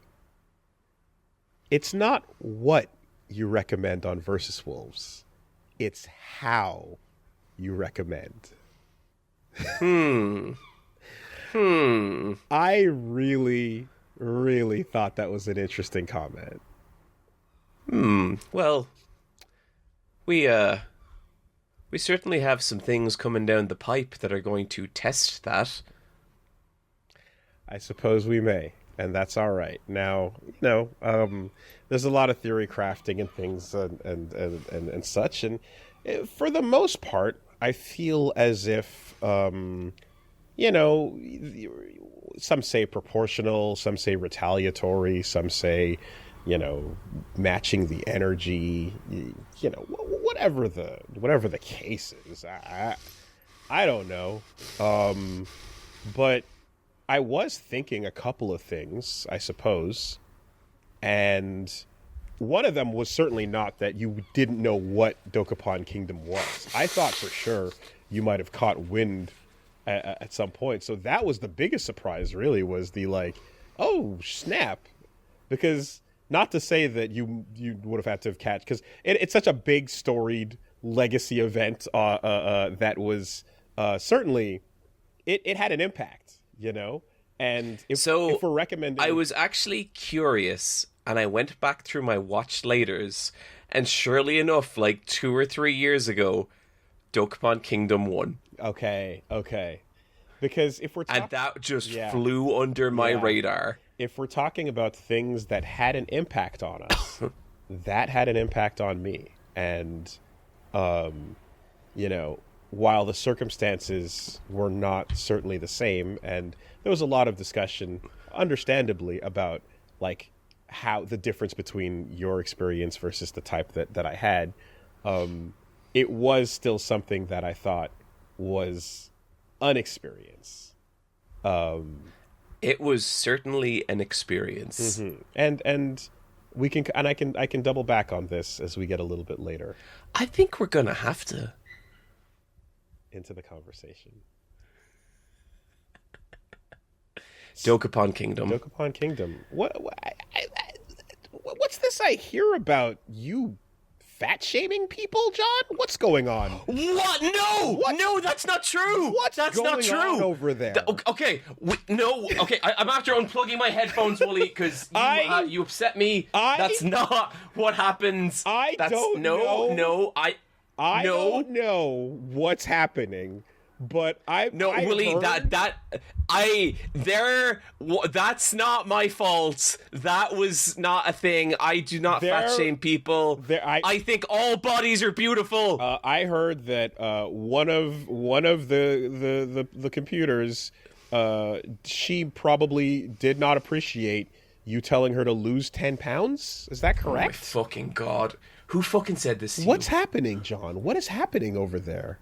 It's not what you recommend on Versus Wolves. It's how you recommend. I really, really thought that was an interesting comment. Well, we certainly have some things coming down the pipe that are going to test that. I suppose we may, and that's all right. Now, there's a lot of theory crafting and things and such, and for the most part, I feel as if, some say proportional, some say retaliatory, some say, matching the energy, whatever the case is. I don't know. But I was thinking a couple of things, I suppose. And one of them was certainly not that you didn't know what Dokapon Kingdom was. I thought for sure you might have caught wind at some point. So that was the biggest surprise, really, was the oh, snap. Because not to say that you would have had to have catch, because it's such a big storied legacy event that was certainly, it had an impact, And if we're recommending... I was actually curious, and I went back through my watch laters, and surely enough, 2 or 3 years ago, Dokapon Kingdom won. Okay. Because if we're and that just flew under my radar. If we're talking about things that had an impact on us, that had an impact on me. And, while the circumstances were not certainly the same, and there was a lot of discussion, understandably, about, how the difference between your experience versus the type that I had, it was still something that I thought was an experience. It was certainly an experience. Mm-hmm. And we can, and I can double back on this as we get a little bit later. I think we're gonna have to into the conversation. Dokapon Kingdom. What's this I hear about you fat shaming people, John? What's going on? What? No! What? No, that's not true! That's going not true! On over there? Okay, I'm after unplugging my headphones, Woolie, because you upset me. That's not what happens. I don't know what's happening. But Willie, that's not my fault. That was not a thing. I do not fat shame people. I think all bodies are beautiful. I heard that one of the computers, she probably did not appreciate you telling her to lose 10 pounds. Is that correct? Oh my fucking God. Who fucking said this to you? What's happening, John? What is happening over there?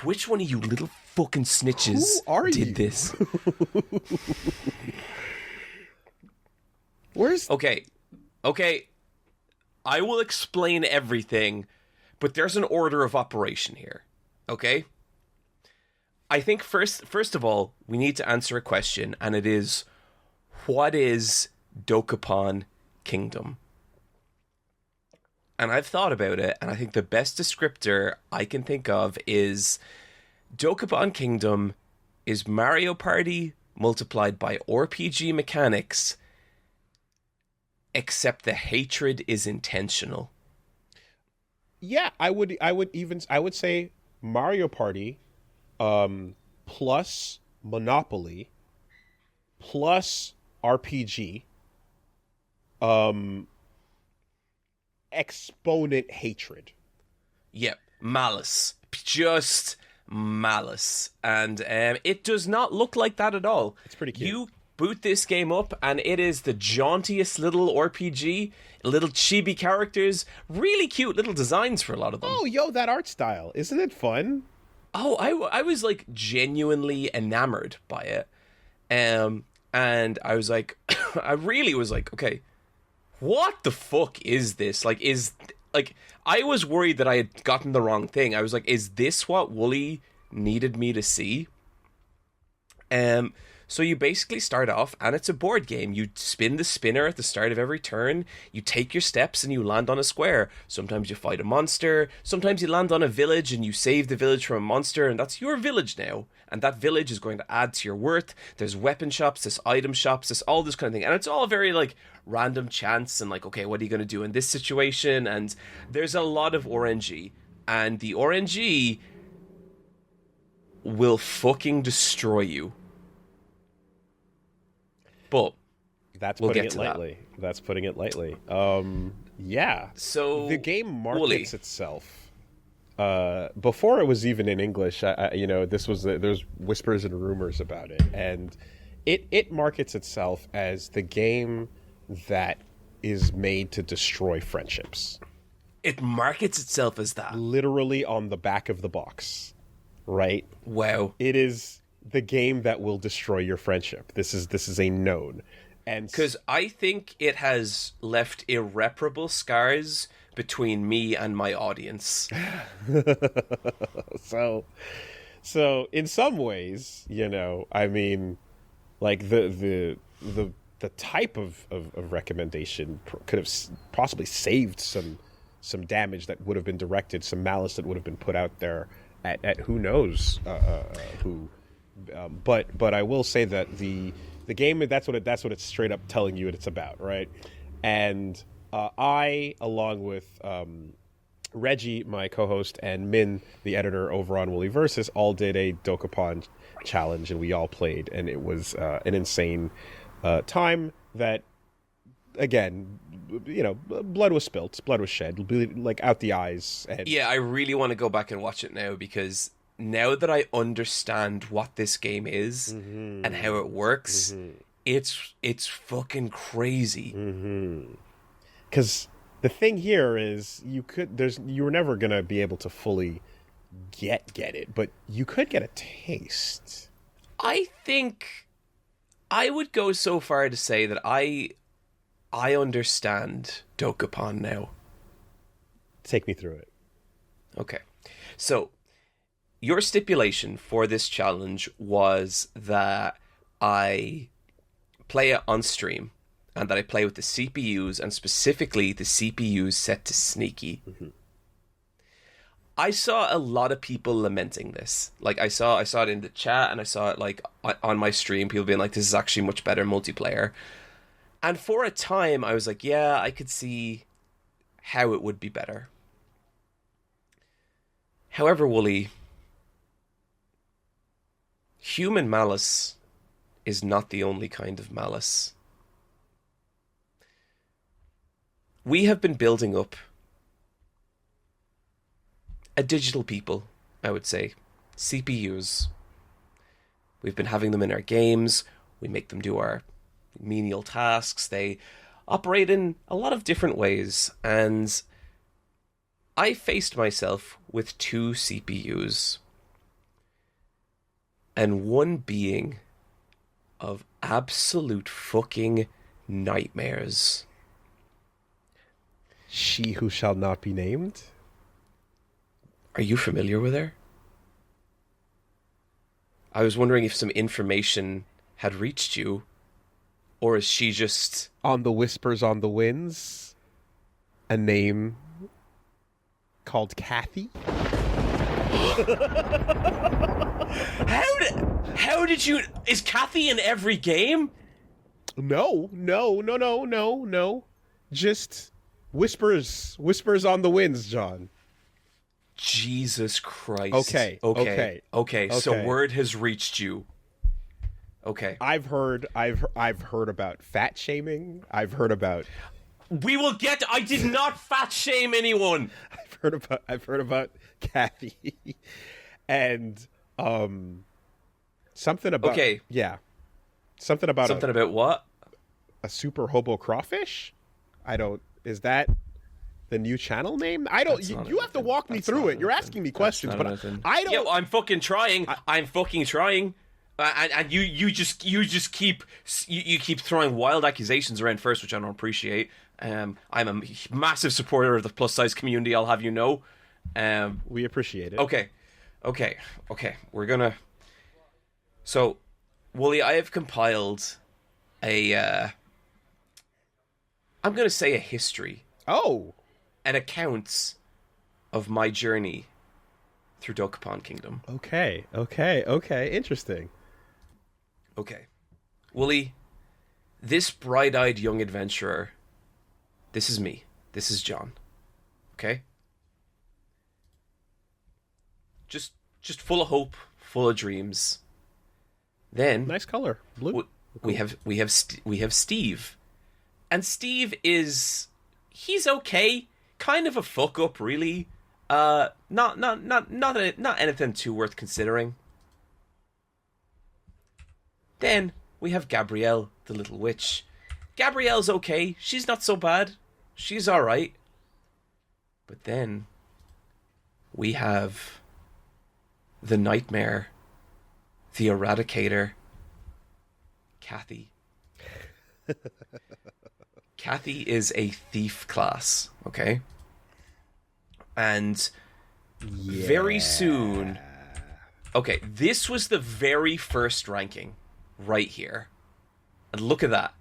Which one of you little fucking snitches did this? Where's... Okay. I will explain everything, but there's an order of operation here. Okay? I think first of all, we need to answer a question, and it is, what is Dokapon Kingdom? And I've thought about it, and I think the best descriptor I can think of is Dokapon Kingdom is Mario Party multiplied by RPG mechanics, except the hatred is intentional. Yeah, I would say Mario Party plus Monopoly plus RPG exponent hatred. Yep, malice. Just malice. And it does not look like that at all. It's pretty cute. You boot this game up, and it is the jauntiest little RPG. Little chibi characters. Really cute little designs for a lot of them. Oh, yo, that art style. Isn't it fun? Oh, I was, like, genuinely enamored by it. And I was like... I really was like, okay, what the fuck is this? Like, I was worried that I had gotten the wrong thing. I was like, is this what Woolie needed me to see? So you basically start off, and it's a board game. You spin the spinner at the start of every turn. You take your steps, and you land on a square. Sometimes you fight a monster. Sometimes you land on a village, and you save the village from a monster, and that's your village now. And that village is going to add to your worth. There's weapon shops, there's item shops, there's all this kind of thing. And it's all very, like, random chance and, like, okay, what are you going to do in this situation? And there's a lot of RNG. And the RNG will fucking destroy you. But that's we'll putting get it to lightly. That's putting it lightly. Yeah. So the game markets Woolie. itself. Before it was even in English, there's whispers and rumors about it, and it markets itself as the game that is made to destroy friendships. It markets itself as that. Literally on the back of the box, right? Wow. It is the game that will destroy your friendship. This is a known. And because I think it has left irreparable scars between me and my audience. so in some ways, I mean, like the type of recommendation could have possibly saved some damage that would have been directed, some malice that would have been put out there at who knows who. But I will say that the game, that's what it's straight up telling you it's about, right? And I, along with Reggie, my co-host, and Min, the editor over on Woolie Versus, all did a Dokapon challenge, and we all played, and it was an insane time that, again, blood was spilt, blood was shed, like out the eyes. And yeah, I really want to go back and watch it now, because now that I understand what this game is and how it works, it's fucking crazy. Because the thing here is you were never gonna be able to fully get it, but you could get a taste. I think I would go so far to say that I understand Dokapon now. Take me through it. Okay, so your stipulation for this challenge was that I play it on stream, and that I play with the CPUs, and specifically the CPUs set to sneaky. I saw a lot of people lamenting this. Like, I saw it in the chat, and I saw it, like, on my stream, people being like, this is actually much better multiplayer. And for a time, I was like, yeah, I could see how it would be better. However, Woolie, human malice is not the only kind of malice. We have been building up a digital people, I would say. CPUs. We've been having them in our games. We make them do our menial tasks. They operate in a lot of different ways. And I faced myself with 2 CPUs. And one being of absolute fucking nightmares. She who shall not be named? Are you familiar with her? I was wondering if some information had reached you, or is she just... On the whispers on the winds, a name called Kathy? How did you... Is Kathy in every game? No. Just whispers on the winds, John. Jesus Christ. Okay. So word has reached you. Okay. I've heard about fat shaming. I've heard about. I did not fat shame anyone. I've heard about Kathy, and something about something about what? A super hobo crawfish. Is that the new channel name? I don't. You have to walk me through it. You're asking me questions, but I don't. Yeah, I'm fucking trying. I'm fucking trying. And you just keep throwing wild accusations around first, which I don't appreciate. I'm a massive supporter of the plus size community. I'll have you know. We appreciate it. Okay. We're gonna. So, Woolie, I have compiled a. I'm gonna say a history. Oh. An account of my journey through Dokapon Kingdom. Okay. Interesting. Okay. Woolie, this bright-eyed young adventurer, this is me. This is John. Okay? Just full of hope, full of dreams. Then nice color, blue. We have Steve. And Steve he's okay. Kind of a fuck up, really. Not anything too worth considering. Then we have Gabrielle, the little witch. Gabrielle's okay. She's not so bad. She's all right. But then we have the nightmare, the eradicator, Kathy. Kathy is a thief class, okay? And very soon... Okay, this was the very first ranking right here. And look at that.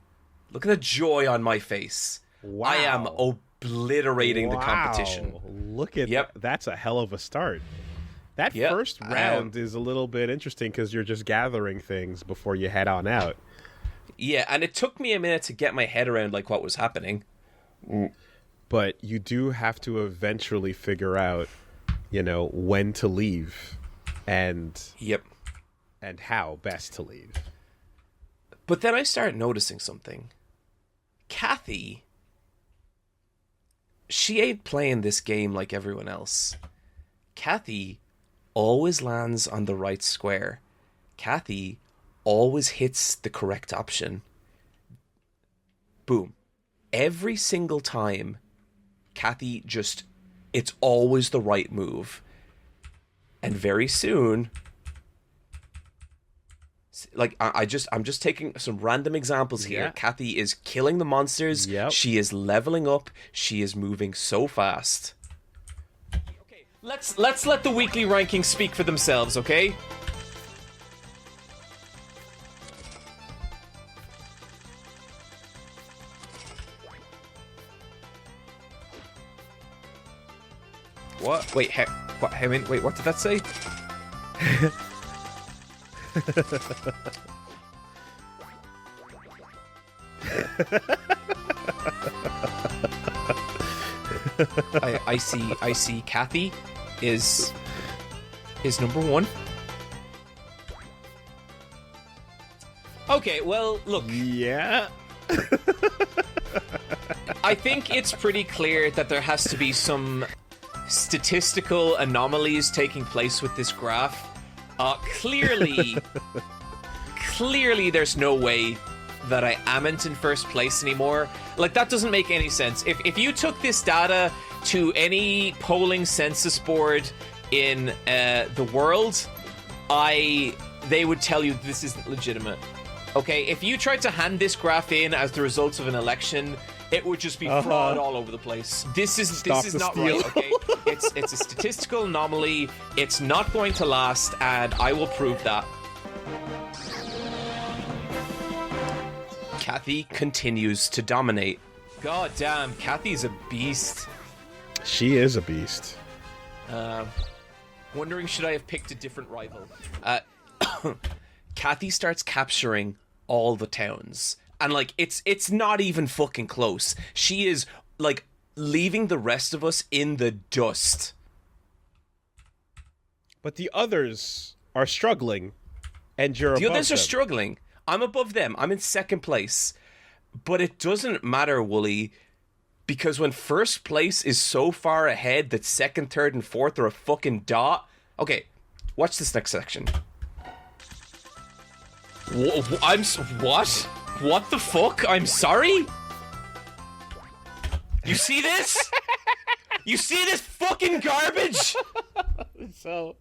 Look at the joy on my face. Wow. I am obliterating the competition. Look at that's a hell of a start. That first round is a little bit interesting because you're just gathering things before you head on out. Yeah, and it took me a minute to get my head around like what was happening. But you do have to eventually figure out, when to leave and and how best to leave. But then I started noticing something. Kathy, she ain't playing this game like everyone else. Kathy always lands on the right square. Kathy always hits the correct option. Boom. Every single time, Kathy it's always the right move. And very soon, like I'm just taking some random examples here. Yeah. Kathy is killing the monsters. Yep. She is leveling up. She is moving so fast. Okay, let's let the weekly rankings speak for themselves, okay? What? Wait, wait, what did that say? I see Kathy is number one. Okay, well, look. Yeah. I think it's pretty clear that there has to be some statistical anomalies taking place with this graph. Clearly there's no way that I amn't in first place anymore. Like, that doesn't make any sense. If you took this data to any polling census board in the world, they would tell you this isn't legitimate. Okay, if you tried to hand this graph in as the results of an election, it would just be fraud all over the place. This is not right, okay? It's a statistical anomaly. It's not going to last, and I will prove that. Kathy continues to dominate. God damn, Kathy's a beast. She is a beast. Wondering should I have picked a different rival. Kathy starts capturing all the towns. And, like, it's not even fucking close. She is, like, leaving the rest of us in the dust. But the others are struggling, and you're above them. The others are struggling. I'm above them. I'm in second place. But it doesn't matter, Woolie, because when first place is so far ahead that second, third, and fourth are a fucking dot. Okay, watch this next section. What? What the fuck? I'm sorry? You see this? You see this fucking garbage? So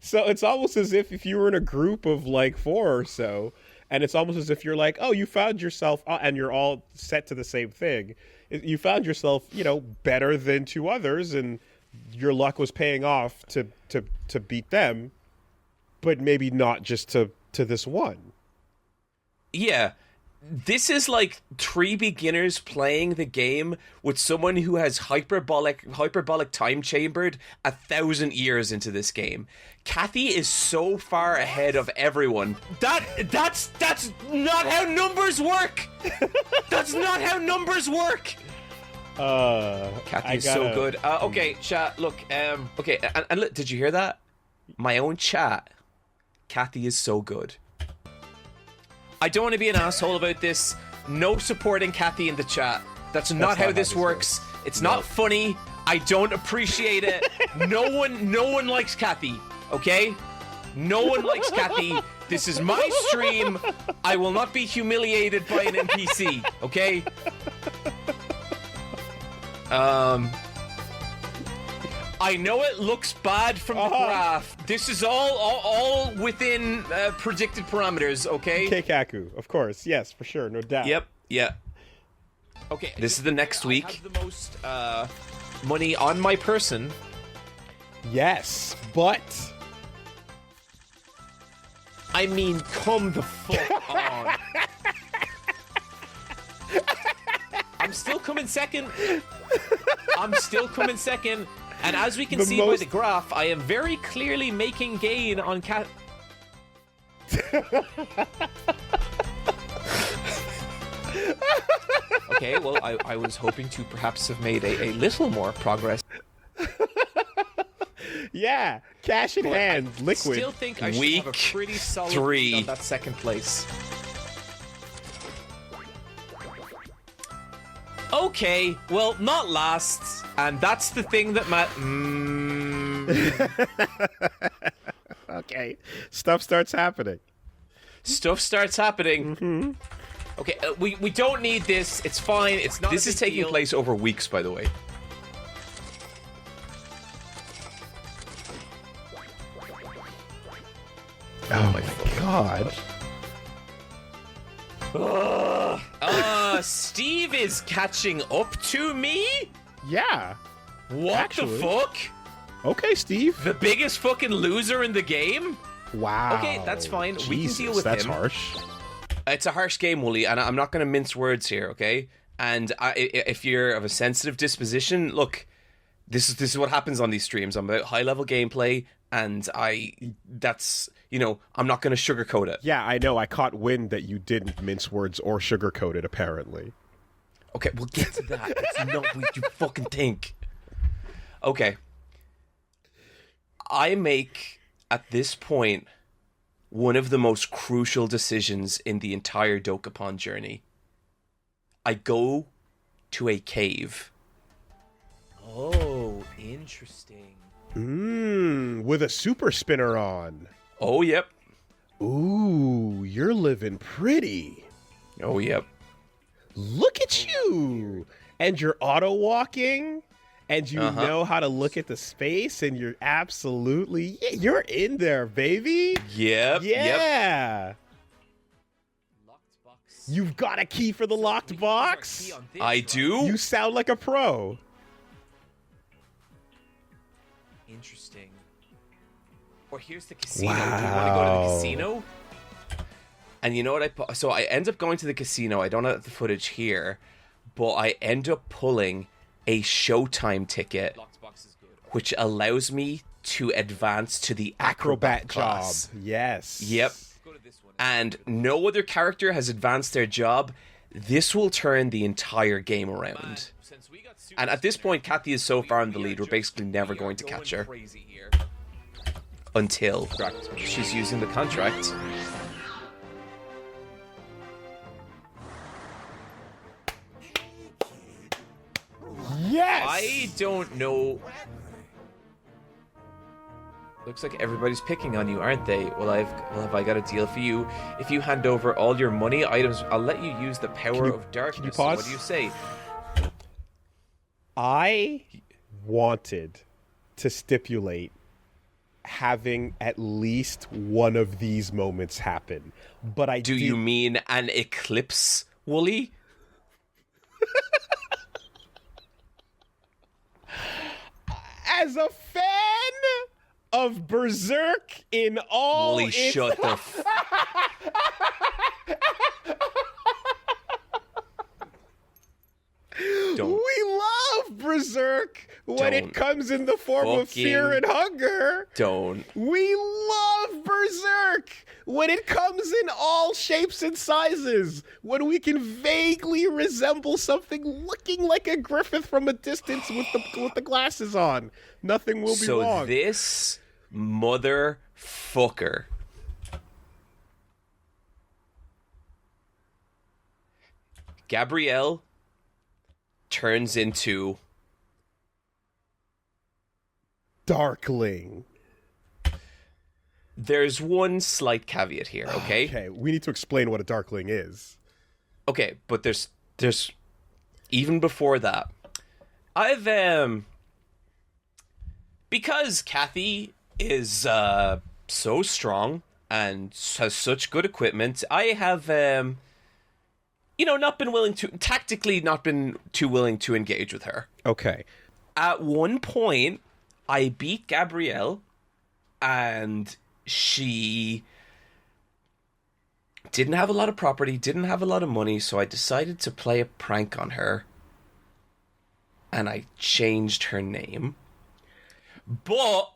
it's almost as if you were in a group of like 4 or so, and it's almost as if you're like, oh, you found yourself, and you're all set to the same thing. You found yourself, you know, better than 2 others, and your luck was paying off to beat them, but maybe not just to this one. Yeah. This is like 3 beginners playing the game with someone who has hyperbolic time chambered 1,000 years into this game. Kathy is so far ahead of everyone. That's not how numbers work. That's not how numbers work. Kathy is so good. Okay, chat. Look. Okay, and look, did you hear that? My own chat. Kathy is so good. I don't want to be an asshole about this. No supporting Kathy in the chat. That's not how this works. It's not funny. I don't appreciate it. No one likes Kathy, okay? No one likes Kathy. This is my stream. I will not be humiliated by an NPC, okay? I know it looks bad from the graph. This is all within predicted parameters, okay? Keikaku, of course. Yes, for sure. No doubt. Yep. Yeah. Okay. This is the next week. I have the most money on my person. Yes, but... I mean, come the fuck on. I'm still coming second. And as we can see by the graph, I am very clearly making gain on Cat. Okay, well, I was hoping to perhaps have made a little more progress. Yeah, cash in hand, liquid. I still think I should have a pretty solid lead on that second place. Okay, well, not last, and that's the thing that Okay, stuff starts happening. Mm-hmm. Okay, we don't need this. It's fine. It's not. This is taking place over weeks, by the way. Oh my god. Steve is catching up to me? Yeah. What the fuck? Okay, Steve. The biggest fucking loser in the game? Wow. Okay, that's fine. Jesus, we can deal with that's him. Harsh. It's a harsh game, Woolie, and I'm not going to mince words here, okay? And if you're of a sensitive disposition, look, this is what happens on these streams. I'm about high-level gameplay, and that's, you know, I'm not going to sugarcoat it. Yeah, I know. I caught wind that you didn't mince words or sugarcoat it, apparently. Okay, we'll get to that. That's not what you fucking think. Okay. I make, at this point, one of the most crucial decisions in the entire Dokapon journey. I go to a cave. Oh, interesting. With a super spinner on. Oh, yep. Ooh, you're living pretty. Oh, yep. Look at you. And you're auto-walking. And you know how to look at the space. And you're absolutely... Yeah, you're in there, baby. Yep. Yeah. Yep. You've got a key for the locked box? I do. You sound like a pro. Interesting. Or here's the casino. Wow. Do you want to go to the casino? And you know what so I end up going to the casino. I don't have the footage here, but I end up pulling a Showtime ticket, which allows me to advance to the acrobat class. Job. Yes. Yep. And no other character has advanced their job. This will turn the entire game around. And at this point, Kathy is so far in the lead, we're basically never going to catch her. Until she's using the contract. I don't know. Looks like everybody's picking on you, aren't they? Well, have I got a deal for you? If you hand over all your money items, I'll let you use the power of darkness. Can you pause? So what do you say? I wanted to stipulate having at least one of these moments happen, but I do. You mean an eclipse, Woolie? As a fan of Berserk in all Woolie, shut the Don't. We love Berserk when it comes in the form of fear and hunger. Don't. We love Berserk when it comes in all shapes and sizes. When we can vaguely resemble something looking like a Griffith from a distance with the glasses on. Nothing will be wrong. So this motherfucker Gabrielle turns into Darkling. There's one slight caveat here, okay? Okay, we need to explain what a Darkling is. Okay, but there's even before that. I've because Kathy is so strong and has such good equipment, I have not been too willing to engage with her. Okay. At one point, I beat Gabrielle, and she didn't have a lot of property, didn't have a lot of money, so I decided to play a prank on her, and I changed her name. But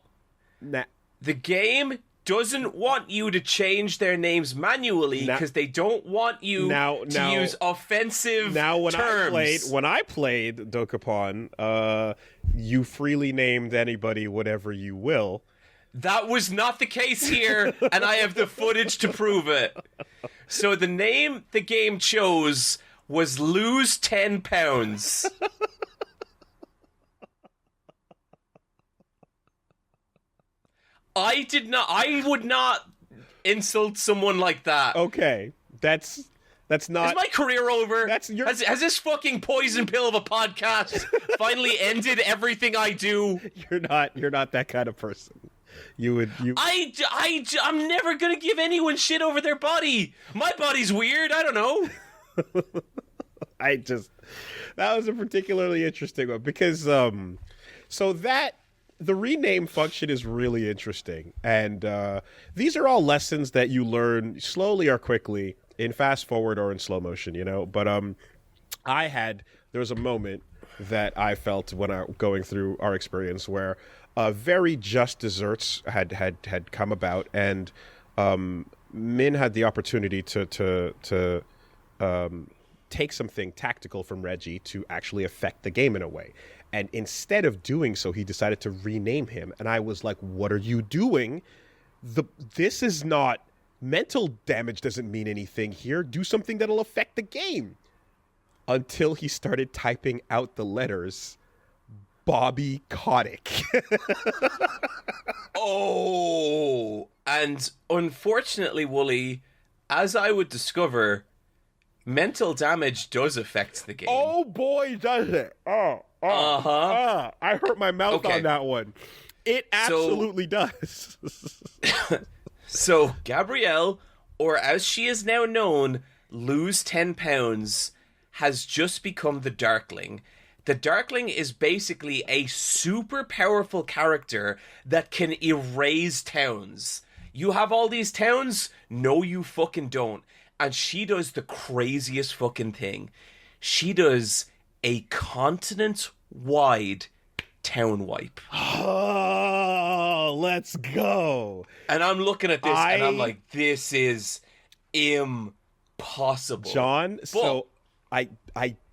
the game doesn't want you to change their names manually because they don't want you to use offensive terms. When I played Dokapon, you freely named anybody whatever you will. That was not the case here, and I have the footage to prove it. So the name the game chose was Lose 10 Pounds. I would not insult someone like that. Okay. That's not... Is my career over? Has this fucking poison pill of a podcast finally ended everything I do? You're not that kind of person. I'm never gonna give anyone shit over their body. My body's weird. I don't know. That was a particularly interesting one because the rename function is really interesting, and these are all lessons that you learn slowly or quickly in fast forward or in slow motion, But there was a moment that I felt when I going through our experience where very just desserts had come about, and Min had the opportunity to take something tactical from Reggie to actually affect the game in a way. And instead of doing so, he decided to rename him. And I was like, what are you doing? This is not... Mental damage doesn't mean anything here. Do something that'll affect the game. Until he started typing out the letters, Bobby Kotick. Oh! And unfortunately, Woolie, as I would discover, mental damage does affect the game. Oh boy, does it. I hurt my mouth on that one. It absolutely does. So, Gabrielle, or as she is now known, Lose 10 Pounds, has just become the Darkling. The Darkling is basically a super powerful character that can erase towns. You have all these towns? No, you fucking don't. And she does the craziest fucking thing. She does a continent-wide town wipe. Oh, let's go. And I'm looking at this and I'm like, this is impossible. John, so I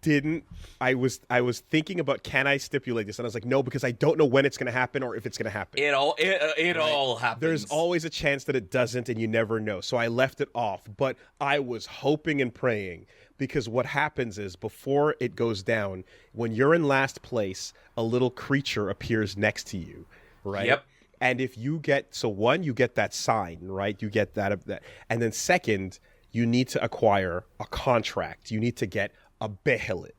didn't. I was thinking about, can I stipulate this, and I was like, no, because I don't know when it's going to happen or if it's going to happen. It all happens. There's always a chance that it doesn't, and you never know. So I left it off, but I was hoping and praying, because what happens is, before it goes down, when you're in last place, a little creature appears next to you, right? Yep. And if you get, so one, you get that sign, right? You get that, and then second, you need to acquire a contract. You need to get a Behelit.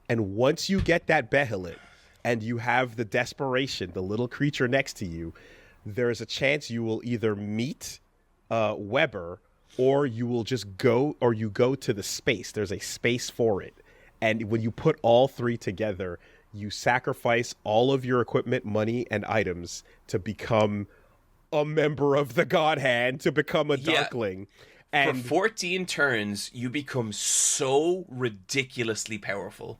And once you get that Behelit and you have the desperation, the little creature next to you, there's a chance you will either meet Weber, or you will just go to the space. There's a space for it. And when you put all three together, you sacrifice all of your equipment, money, and items to become a member of the God Hand, to become a Darkling. And for 14 turns, you become so ridiculously powerful.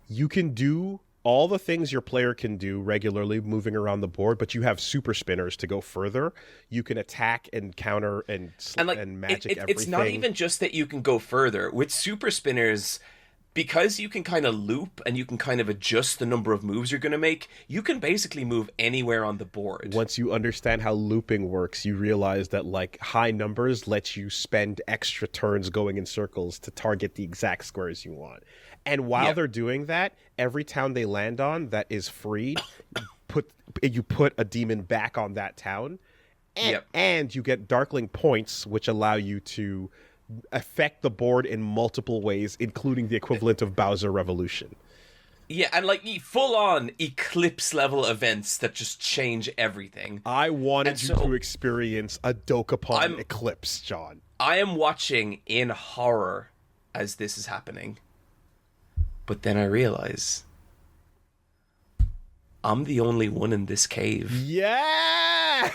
You can do all the things your player can do regularly moving around the board, but you have super spinners to go further. You can attack and counter and magic everything. It's not even just that you can go further. With super spinners, because you can kind of loop and you can kind of adjust the number of moves you're going to make, you can basically move anywhere on the board. Once you understand how looping works, you realize that like high numbers let you spend extra turns going in circles to target the exact squares you want. And while they're doing that, every town they land on that is freed, you put a demon back on that town, and you get Darkling points, which allow you to affect the board in multiple ways, including the equivalent of Bowser Revolution. Yeah, and like full-on Eclipse-level events that just change everything. I wanted you to experience a Dokapon Eclipse, John. I am watching in horror as this is happening. But then I realize I'm the only one in this cave. Yeah!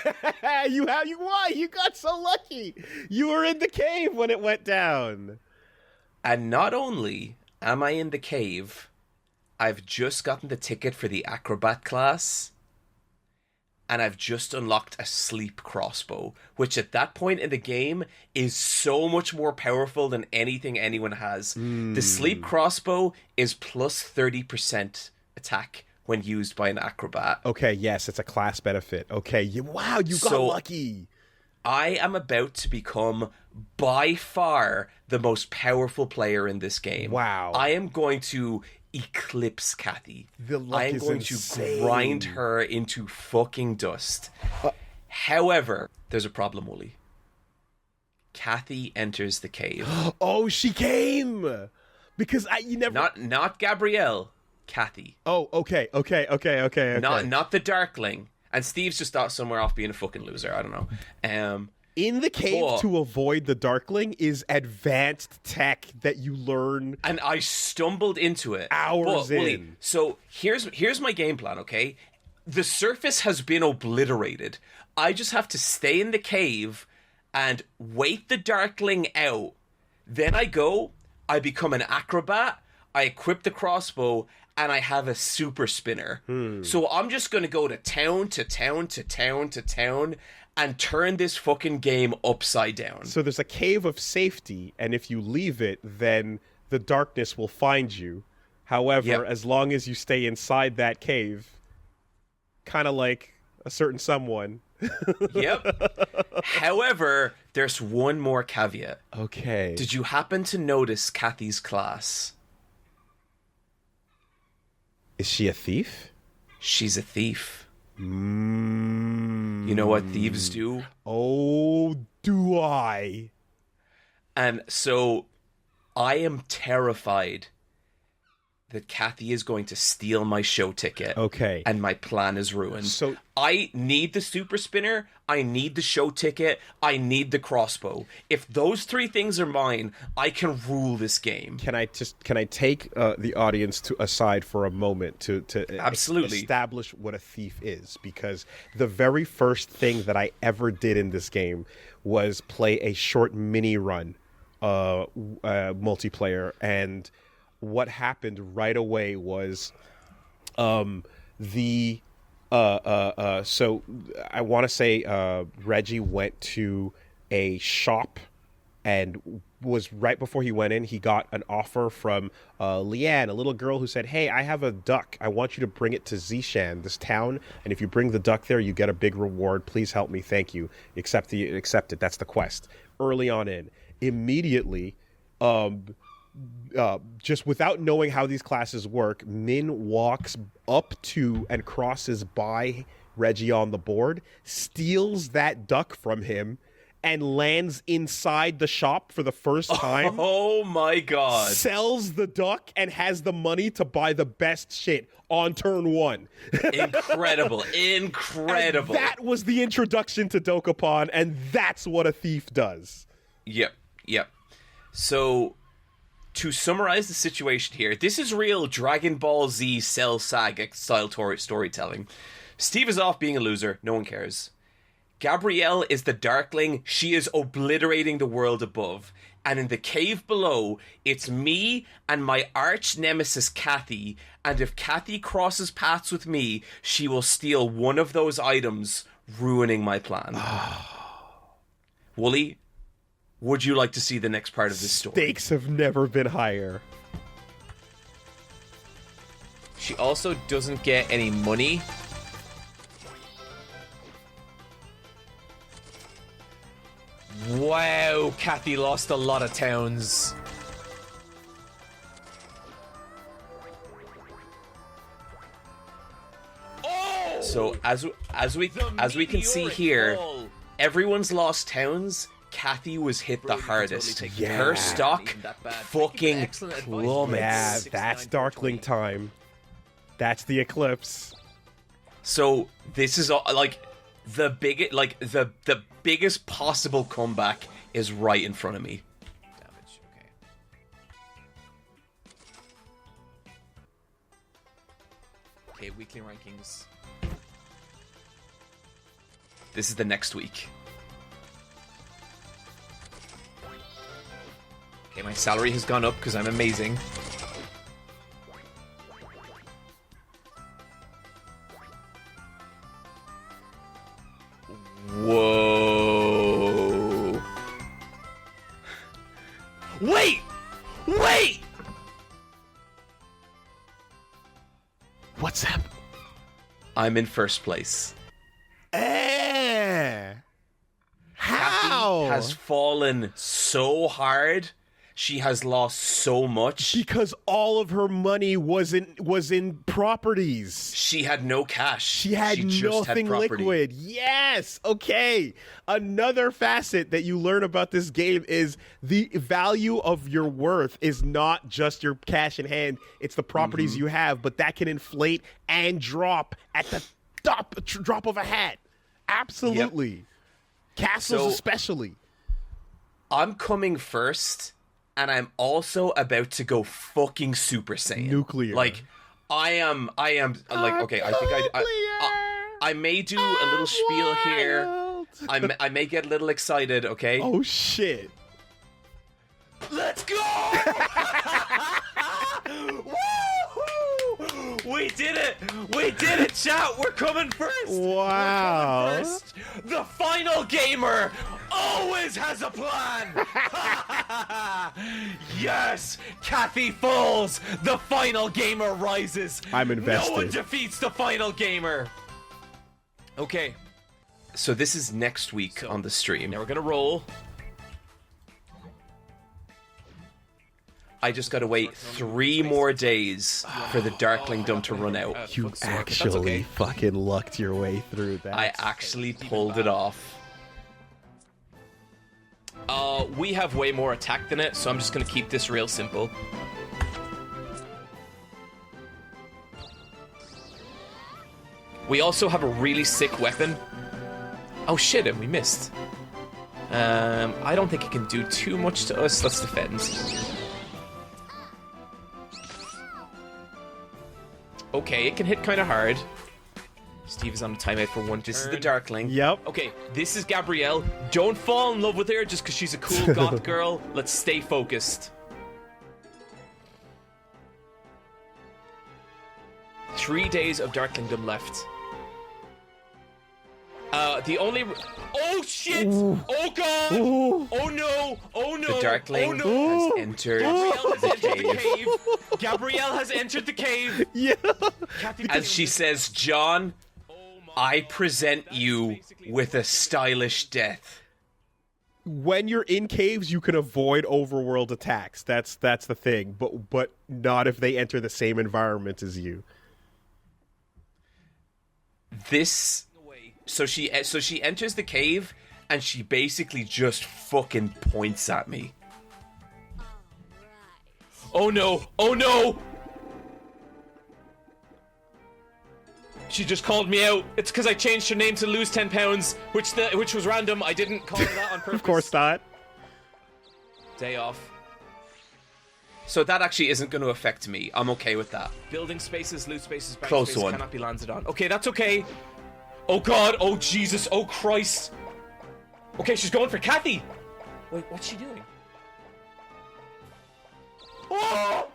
You won! You got so lucky! You were in the cave when it went down. And not only am I in the cave, I've just gotten the ticket for the acrobat class, and I've just unlocked a sleep crossbow, which at that point in the game is so much more powerful than anything anyone has. The sleep crossbow is plus 30% attack when used by an acrobat. Okay, yes, it's a class benefit. Okay, wow, you got lucky. I am about to become by far the most powerful player in this game. Wow. I am going to eclipse Kathy. I am going to grind her into fucking dust. However, there's a problem, Woolie. Kathy enters the cave. Oh, she came! Because you never... Not Gabrielle. Kathy. Oh, okay. Not the Darkling. And Steve's just somewhere off being a fucking loser. I don't know. In the cave to avoid the Darkling is advanced tech that you learn. And I stumbled into it. Hours in. Woolie, so here's my game plan, okay? The surface has been obliterated. I just have to stay in the cave and wait the Darkling out. Then I become an acrobat, I equip the crossbow, and I have a super spinner. So I'm just going to go to town to town to town to town and turn this fucking game upside down. So there's a cave of safety, and if you leave it, then the darkness will find you. However, as long as you stay inside that cave, kind of like a certain someone. However, there's one more caveat. Okay. Did you happen to notice Kathy's class? Is she a thief? She's a thief. You know what thieves do? Oh, do I? And so I am terrified that Kathy is going to steal my show ticket. Okay. And my plan is ruined. So I need the super spinner, I need the show ticket, I need the crossbow. If those three things are mine, I can rule this game. Can I take the audience aside for a moment to Absolutely establish what a thief is? Because the very first thing that I ever did in this game was play a short mini run multiplayer, and what happened right away was so I want to say Reggie went to a shop and was right before he went in, he got an offer from Leanne, a little girl who said, hey, I have a duck. I want you to bring it to Zishan, this town, and if you bring the duck there, you get a big reward. Please help me. Thank you. Accept it. That's the quest. Early on in. Immediately, just without knowing how these classes work, Min walks up to and crosses by Reggie on the board, steals that duck from him, and lands inside the shop for the first time. Oh my god. Sells the duck and has the money to buy the best shit on turn 1. Incredible. Incredible. And that was the introduction to Dokapon, and that's what a thief does. Yep. So, to summarize the situation here, this is real Dragon Ball Z Cell Saga style storytelling. Steve is off being a loser. No one cares. Gabrielle is the Darkling. She is obliterating the world above. And in the cave below, it's me and my arch nemesis Kathy. And if Kathy crosses paths with me, she will steal one of those items, ruining my plan. Woolie, would you like to see the next part of this story? Stakes have never been higher. She also doesn't get any money. Wow, Kathy lost a lot of towns. Oh! So as we can see here, everyone's lost towns. Kathy was hit the hardest. Yeah. Her stock fucking plummets. Yeah, that's Darkling time. That's the eclipse. So this is like the biggest possible comeback is right in front of me. Damage, okay. Okay, weekly rankings. This is the next week. Okay, my salary has gone up because I'm amazing. Whoa. Wait! What's up? I'm in first place. How? Kathy has fallen so hard. She has lost so much. Because all of her money was in properties. She had no cash. She had nothing liquid. Yes. Okay. Another facet that you learn about this game is the value of your worth is not just your cash in hand. It's the properties you have, but that can inflate and drop at the drop of a hat. Absolutely. Yep. Castles especially. I'm coming first. And I'm also about to go fucking Super Saiyan. Nuclear. Like, I am like, okay, I think I may do a little spiel here. I may get a little excited, okay? Oh, shit. Let's go! Woo-hoo! We did it! We did it, chat! We're coming first! Wow. We're coming first. The final gamer always has a plan! Yes! Kathy falls! The final gamer rises! I'm invested. No one defeats the final gamer! Okay. So this is next week on the stream. Now we're gonna roll. I just gotta wait 3 more days for the Darklingdom to run out. You actually fucking lucked your way through that. I actually pulled it off. We have way more attack than it, so I'm just gonna keep this real simple. We also have a really sick weapon. Oh shit, and we missed. I don't think it can do too much to us. Let's defend. Okay, it can hit kind of hard. Steve is on a timeout for 1 turn. This is the Darkling. Yep. Okay, this is Gabrielle. Don't fall in love with her just because she's a cool goth girl. Let's stay focused. 3 days of Darklingdom left. The only... Oh shit! Ooh. Oh god! Ooh. Oh no! Oh The Darkling has entered the cave. Gabrielle has entered the cave. Yeah. As she says, John, I present you with a stylish death. When you're in caves, you can avoid overworld attacks. That's the thing, but not if they enter the same environment as you. So she enters the cave and she basically just fucking points at me. Oh no! Oh no! She just called me out. It's because I changed her name to lose 10 pounds, which was random. I didn't call her that on purpose. Of course not. Day off. So that actually isn't going to affect me. I'm okay with that. Building spaces, loot spaces, bank Close spaces one. Cannot be landed on. Okay, that's okay. Oh god, oh Jesus, oh Christ. Okay, she's going for Kathy. Wait, what's she doing? Oh!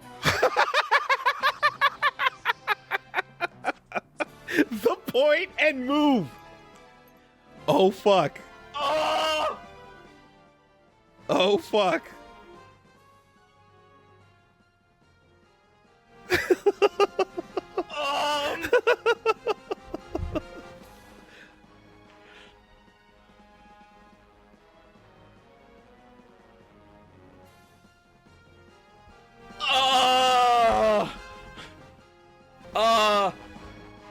The point and move. Oh fuck. Oh! Oh fuck.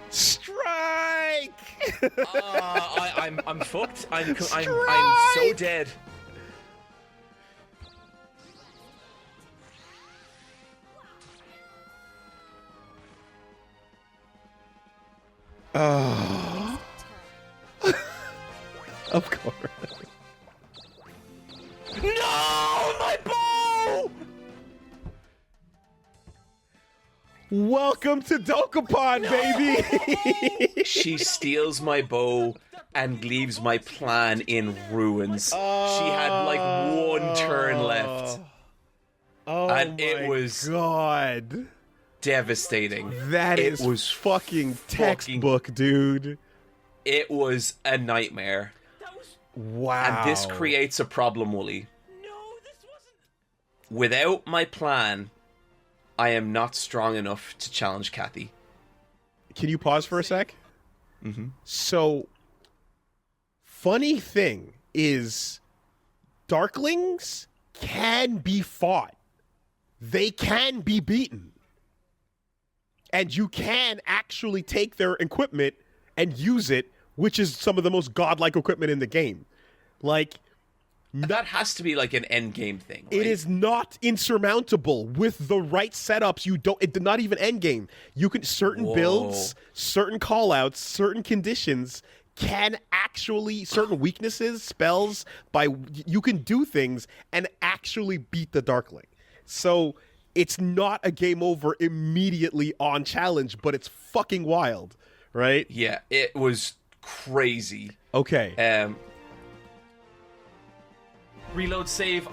Strike! I'm fucked. I'm so dead. Of course. No, my bow! Welcome to Dokapon, baby! She steals my bow and leaves my plan in ruins. She had like one turn left. Oh, and my it was God. Devastating. It was fucking textbook, dude. It was a nightmare. Wow. And this creates a problem, Woolie. No, this wasn't. Without my plan, I am not strong enough to challenge Kathy. Can you pause for a sec? Mm-hmm. So, funny thing is, Darklings can be fought. They can be beaten. And you can actually take their equipment and use it, which is some of the most godlike equipment in the game. Like, that has to be like an end game thing, right? It is not insurmountable with the right setups. You don't. It not even end game. You can certain builds, certain callouts, certain conditions can actually certain weaknesses, spells. You can do things and actually beat the Darkling. So it's not a game over immediately on challenge, but it's fucking wild, right? Yeah, it was crazy. Okay. Reload save.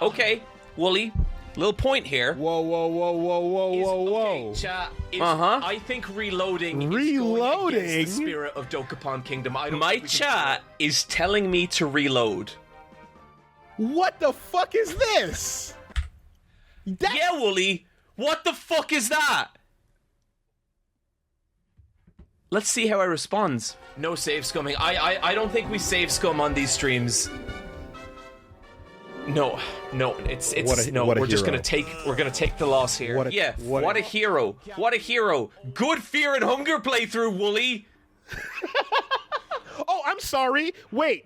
Okay, Woolie. Little point here. Whoa. Okay, chat. I think reloading is going against the spirit of Dokapon Kingdom. My chat is telling me to reload. What the fuck is this? Yeah, Woolie. What the fuck is that? Let's see how I respond. No save scumming. I don't think we save scum on these streams. No, it's we're just gonna take the loss here. What a hero. What a hero. Good Fear and Hunger playthrough, Woolie. Oh, I'm sorry. Wait,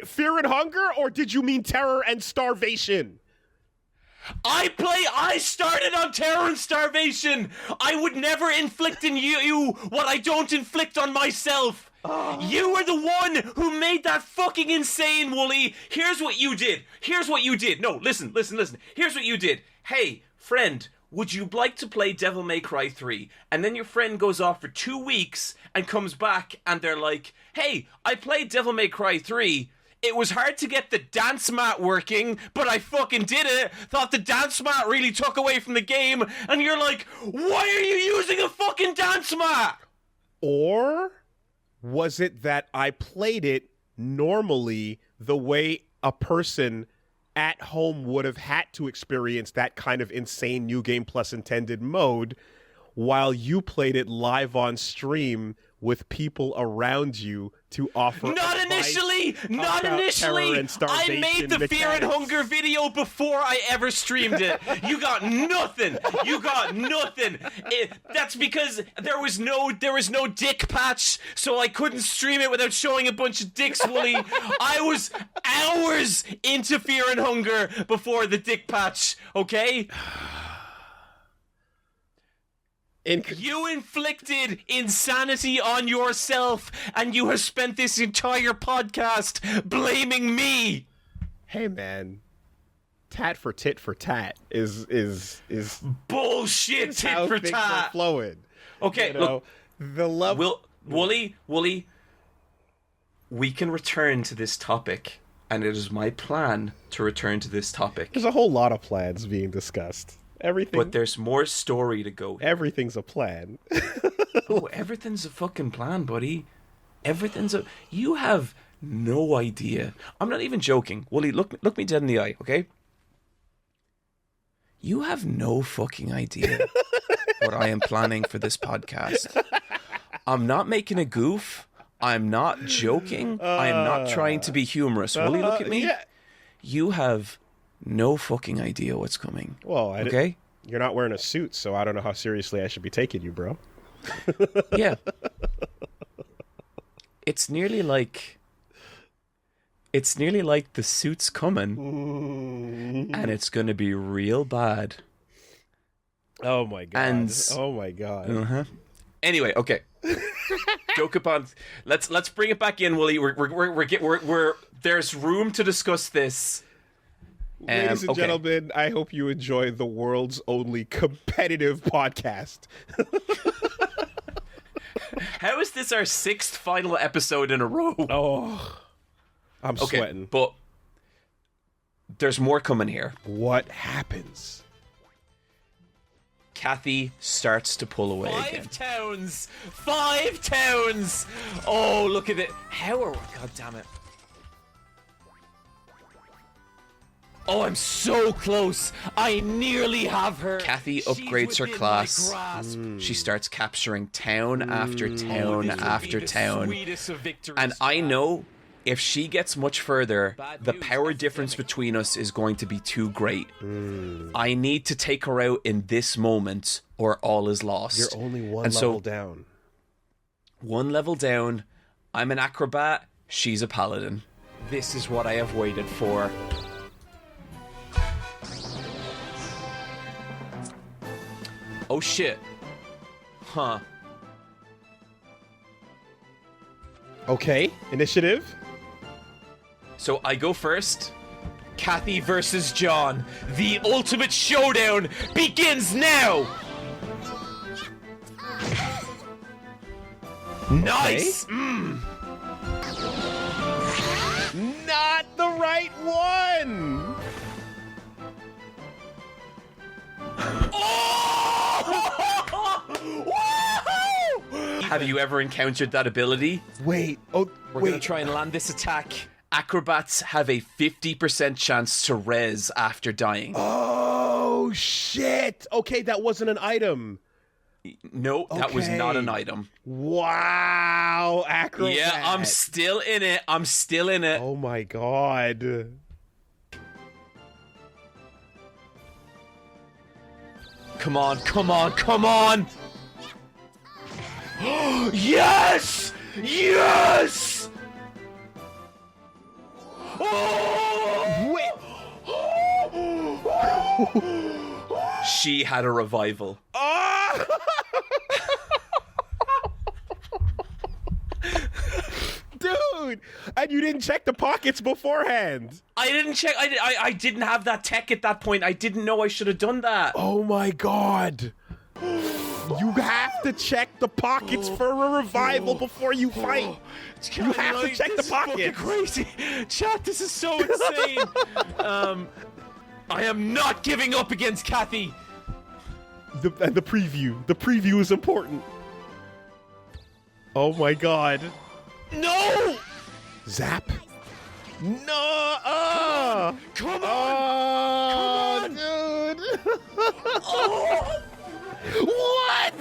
Fear and Hunger, or did you mean Terror and Starvation? I started on Terror and Starvation. I would never inflict on you what I don't inflict on myself. You were the one who made that fucking insane, Woolie. Here's what you did. No, listen. Here's what you did. Hey, friend, would you like to play Devil May Cry 3? And then your friend goes off for 2 weeks and comes back and they're like, hey, I played Devil May Cry 3. It was hard to get the dance mat working, but I fucking did it. Thought the dance mat really took away from the game. And you're like, why are you using a fucking dance mat? Or was it that I played it normally the way a person at home would have had to experience that kind of insane New Game Plus intended mode, while you played it live on stream with people around you to offer Not initially! Not initially! I made the Fear and Hunger video before I ever streamed it. You got nothing! You got nothing! That's because there was no dick patch, so I couldn't stream it without showing a bunch of dicks, Woolie. I was hours into Fear and Hunger before the dick patch, okay? You inflicted insanity on yourself, and you have spent this entire podcast blaming me. Hey, man, tat for tat is bullshit. Tit how for things tat. are flowing. Okay, look, the level. Woolie, we can return to this topic, and it is my plan to return to this topic. There's a whole lot of plans being discussed. Everything, but there's more story to go. Everything's a plan. Oh, everything's a fucking plan, buddy. You have no idea. I'm not even joking. Woolie, look me dead in the eye, okay? You have no fucking idea what I am planning for this podcast. I'm not making a goof. I'm not joking. I'm not trying to be humorous. Woolie, look at me. Yeah. You have no fucking idea what's coming. Well, okay? You're not wearing a suit, so I don't know how seriously I should be taking you, bro. Yeah. It's nearly like the suit's coming, and it's going to be real bad. Oh my god. Oh my god. Uh-huh. Anyway, okay. Dokapon, let's bring it back in, Woolie. We're there's room to discuss this. Ladies and gentlemen, I hope you enjoy the world's only competitive podcast. How is this our 6th final episode in a row? Oh, I'm sweating. But there's more coming here. What happens? Kathy starts to pull away again. 5 towns! Oh, look at it. God damn it. Oh, I'm so close. I nearly have her. Kathy upgrades her class. She starts capturing town after town after town. And I know if she gets much further, the power difference between us is going to be too great. I need to take her out in this moment or all is lost. You're only one level down. One level down. I'm an acrobat. She's a paladin. This is what I have waited for. Oh shit. Huh. Okay, initiative. So I go first. Kathy versus John. The ultimate showdown begins now! Nice! Not the right one! Have you ever encountered that ability? Wait. We're going to try and land this attack. Acrobats have a 50% chance to res after dying. Oh, shit. Okay, that wasn't an item. No, that was not an item. Wow, acrobat. Yeah, I'm still in it. Oh, my God. Come on. Yes! Yes! Oh! Wait. She had a revival. Oh! Dude, and you didn't check the pockets beforehand. I didn't check. I didn't have that tech at that point. I didn't know I should have done that. Oh my God. You have to check the pockets for a revival before you fight. You have to check the pockets. Crazy, chat. This is so insane. I am not giving up against Kathy. The preview is important. Oh my God. No. Zap. No. Come on! Oh, Come dude. Oh! What?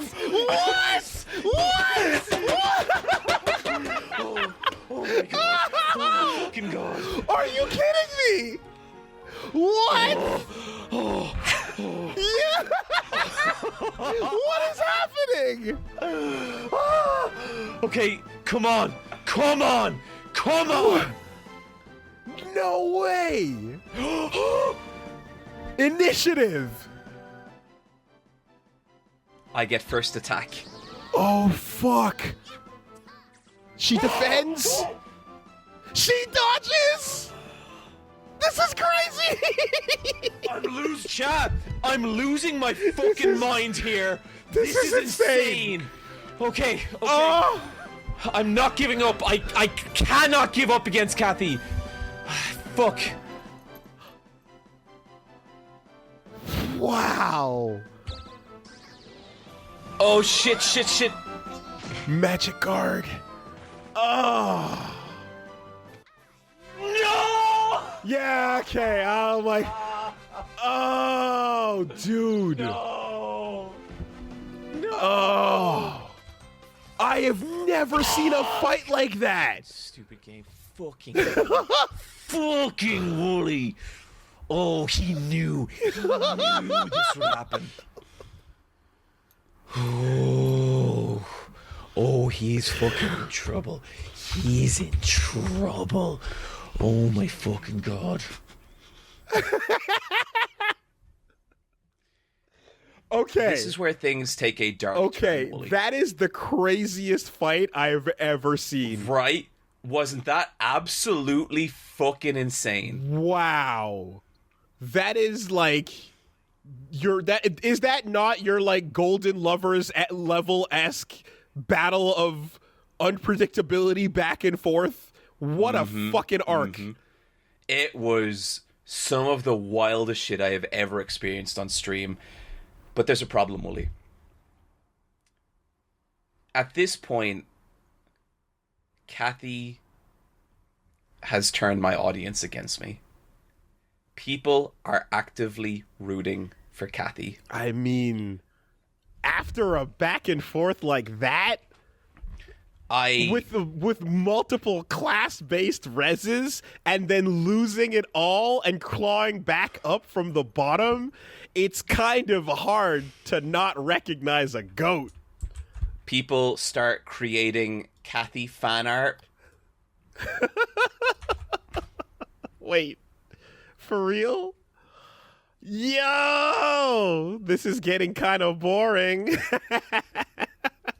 Oh my god! Oh my fucking god! Are you kidding me? What? Yeah. What is happening? Okay, come on! Come on! Come on! No way. Initiative. I get first attack. Oh, fuck. She defends? She dodges? This is crazy! Chat! I'm losing my fucking mind here! This is insane. Okay. Oh, I'm not giving up. I cannot give up against Kathy. Fuck. wow. Oh shit. Magic guard. Oh. No! Yeah, okay. I'm like, oh, dude. Oh. Oh. I have never seen a fight like that. Stupid game. Fucking Woolie. Oh, he knew. He knew this would happen. Oh, he's fucking in trouble. He's in trouble. Oh my fucking god. Okay. This is where things take a dark Okay, turn, Woolie. that is the craziest fight I've ever seen. Right? Wasn't that absolutely fucking insane? Wow. That is like is that not your like Golden Lovers at level-esque battle of unpredictability back and forth? What a fucking arc. It was some of the wildest shit I have ever experienced on stream. But there's a problem, Woolie. At this point, Kathy has turned my audience against me. People are actively rooting for Kathy. I mean, after a back and forth like that, with multiple class-based reses and then losing it all and clawing back up from the bottom, it's kind of hard to not recognize a goat. People start creating Kathy fan art. Wait, for real? Yo, this is getting kind of boring.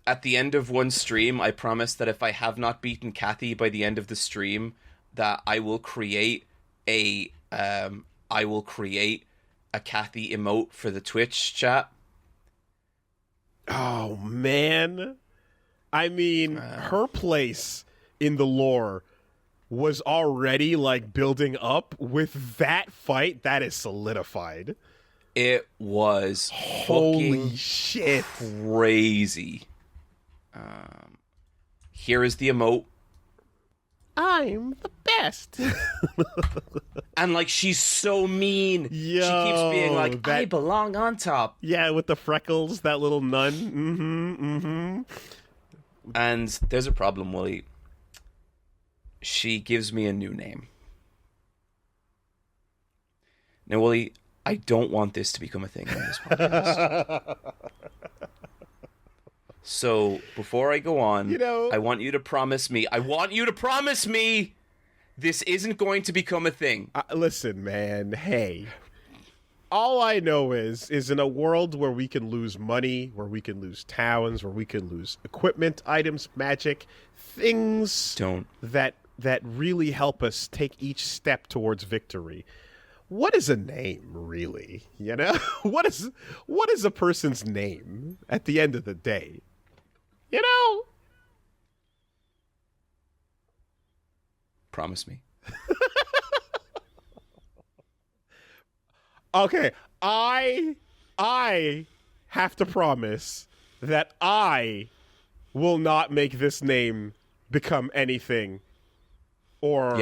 At the end of one stream, I promise that if I have not beaten Kathy by the end of the stream, that I will create a Kathy emote for the Twitch chat. Oh, man. I mean, her place in the lore was already, like, building up. With that fight, that is solidified. It was Holy fucking shit. crazy. Here is the emote. I'm the best. And, like, she's so mean. Yo, she keeps being like, that- I belong on top. Yeah, with the freckles, that little nun. And there's a problem, Woolie. She gives me a new name. Now, Woolie, I don't want this to become a thing on this podcast. So, before I go on, I want you to promise me. This isn't going to become a thing. Listen, man, hey. All I know is in a world where we can lose money, where we can lose towns, where we can lose equipment, items, magic, things that really help us take each step towards victory. What is a name, really? You know? What is a person's name at the end of the day? You know? Promise me. Okay, I have to promise that I will not make this name become anything or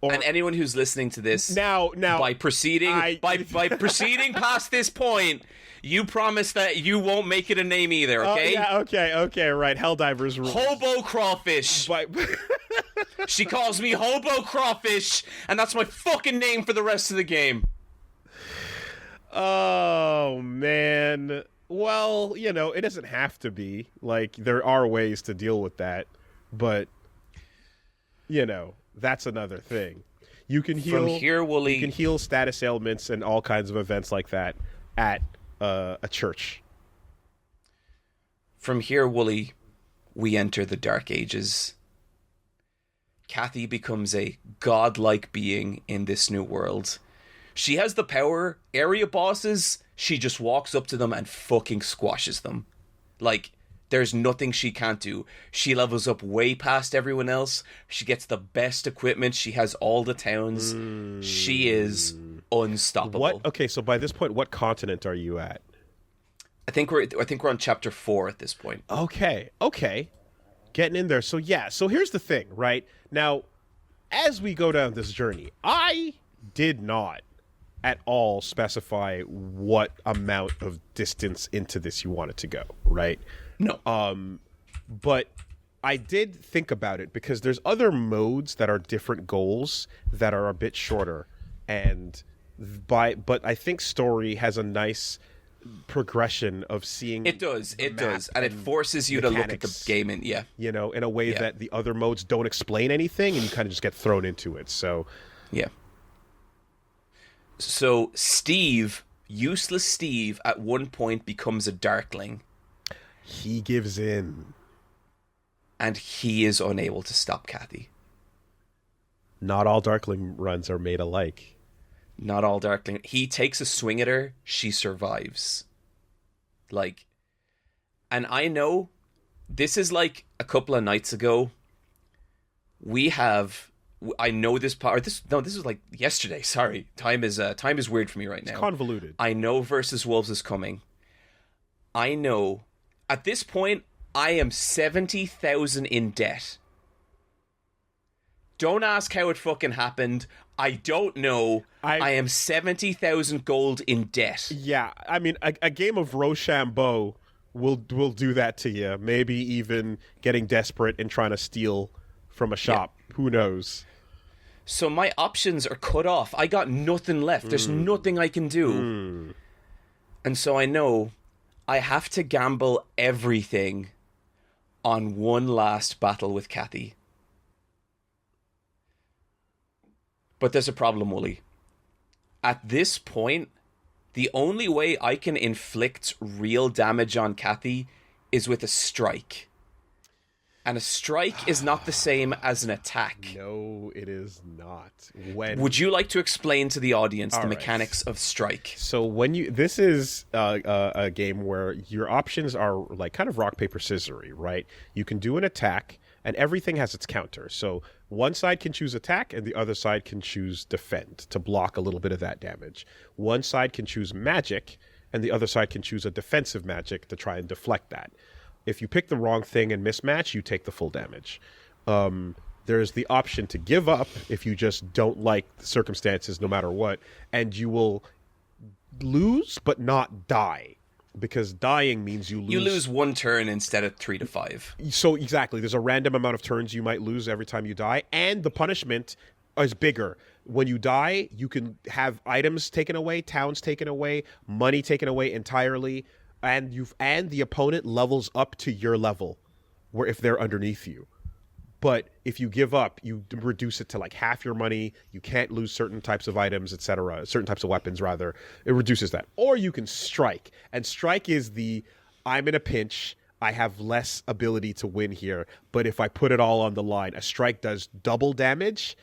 And anyone who's listening to this now by proceeding by proceeding past this point, you promise that you won't make it a name either, okay? Okay, right. Helldivers rules. Hobo crawfish. She calls me Hobo crawfish, and that's my fucking name for the rest of the game. Oh, man. Well, it doesn't have to be. Like, there are ways to deal with that, but, that's another thing. You can heal. From here, Woolie. You can heal status ailments and all kinds of events like that at a church. From here, Woolie, we enter the Dark Ages. Kathy becomes a godlike being in this new world. She has the power. Area bosses, she just walks up to them and fucking squashes them. Like, there's nothing she can't do. She levels up way past everyone else. She gets the best equipment. She has all the towns. She is unstoppable. Okay, so by this point, what continent are you at? I think we're on chapter 4 at this point. Okay. Getting in there. So here's the thing, right? Now, as we go down this journey, I did not at all specify what amount of distance into this you wanted to go, right? No. But I did think about it because there's other modes that are different goals that are a bit shorter, but I think story has a nice progression of seeing it does, and it forces you to look at the game in in a way that the other modes don't explain anything, and you kind of just get thrown into it. So Steve, useless Steve, at one point becomes a Darkling. He gives in. And he is unable to stop Kathy. Not all Darkling runs are made alike. Not all Darkling. He takes a swing at her. She survives. And I know this is like a couple of nights ago. I know this part. This was like yesterday. Sorry, time is weird for me right now. It's convoluted. I know Versus Wolves is coming. I know. At this point, I am 70,000 in debt. Don't ask how it fucking happened. I don't know. I am 70,000 gold in debt. Yeah, I mean, a game of Rochambeau will do that to you. Maybe even getting desperate and trying to steal from a shop. Yeah. Who knows? So my options are cut off. I got nothing left. There's nothing I can do. And so I know I have to gamble everything on one last battle with Kathy. But there's a problem, Woolie. At this point, the only way I can inflict real damage on Kathy is with a strike. And a strike is not the same as an attack. No, it is not. Would you like to explain to the audience the mechanics of strike? So this is a game where your options are like kind of rock, paper, scissory, right? You can do an attack, and everything has its counter. So one side can choose attack, and the other side can choose defend to block a little bit of that damage. One side can choose magic, and the other side can choose a defensive magic to try and deflect that. If you pick the wrong thing and mismatch, you take the full damage. There's the option to give up if you just don't like the circumstances no matter what, and you will lose but not die, because dying means you lose. You lose one turn instead of 3 to 5. So exactly, there's a random amount of turns you might lose every time you die, and the punishment is bigger. When you die, you can have items taken away, towns taken away, money taken away entirely. And the opponent levels up to your level, where if they're underneath you. But if you give up, you reduce it to like half your money. You can't lose certain types of items, etc. Certain types of weapons, rather. It reduces that. Or you can strike, and strike is I'm in a pinch. I have less ability to win here, but if I put it all on the line, a strike does double damage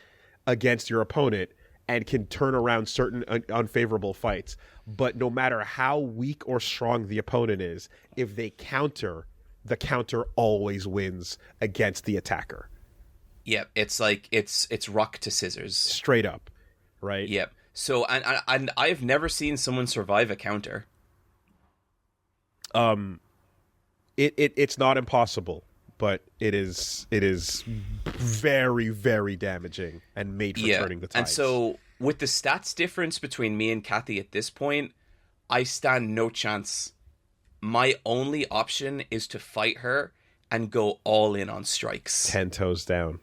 against your opponent and can turn around certain unfavorable fights. But no matter how weak or strong the opponent is, if they counter, the counter always wins against the attacker. Yep, it's like it's rock to scissors. Straight up, right? Yep. So and I've never seen someone survive a counter. It's not impossible, but it is very, very damaging and made for turning the tides. And so with the stats difference between me and Kathy at this point, I stand no chance. My only option is to fight her and go all in on strikes. 10 toes down.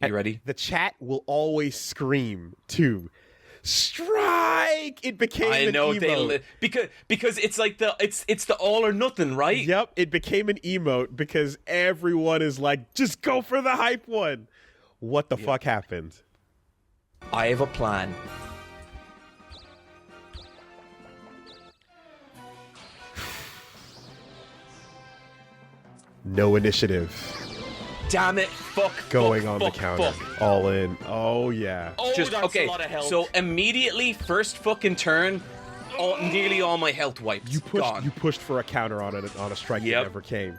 You ready? The chat will always scream too. Strike! It became an emote. Because it's like it's the all or nothing, right? Yep, it became an emote because everyone is like, just go for the hype one. What the fuck happened? I have a plan. No initiative. Damn it! Fuck. Going fuck, on fuck, the counter. Fuck. All in. Oh yeah. Oh, that's a lot of health. So immediately, first fucking turn, nearly all my health wiped. You Gone. pushed for a counter on a strike that never came.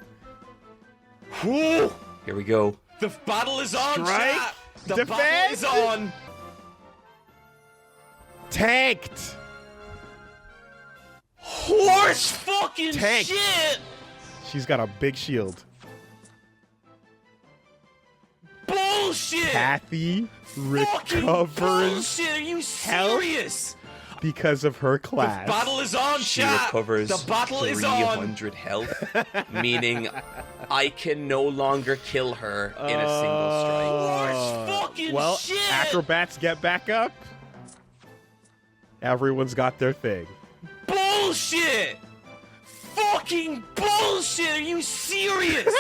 Whew. Here we go. The battle is on. Strike. Chat. The Defend. battle is on. Tanked. Horse fucking Tanked. shit. She's got a big shield. Bullshit. Kathy Fucking recovers bullshit. Are you serious? because of her class. The battle is on, She chat. recovers The battle is on. 300 health. Meaning I can no longer kill her in a single strike. Horse fucking Well, shit. acrobats get back up. Everyone's got their thing. Bullshit. Fucking bullshit. Are you serious?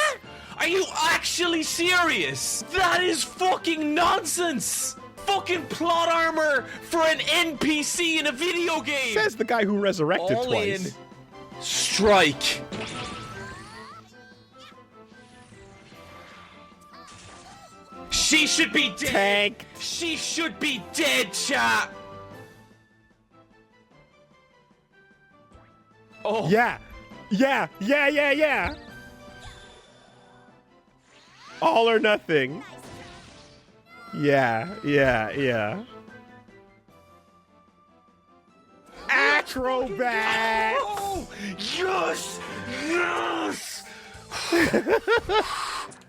Are you actually serious? That is fucking nonsense. Fucking plot armor for an NPC in a video game. Says the guy who resurrected All twice. in. Strike. She should be dead. Tank. She should be dead, chat. Oh. Yeah. All or nothing. Yeah. Acrobat. Oh, yes.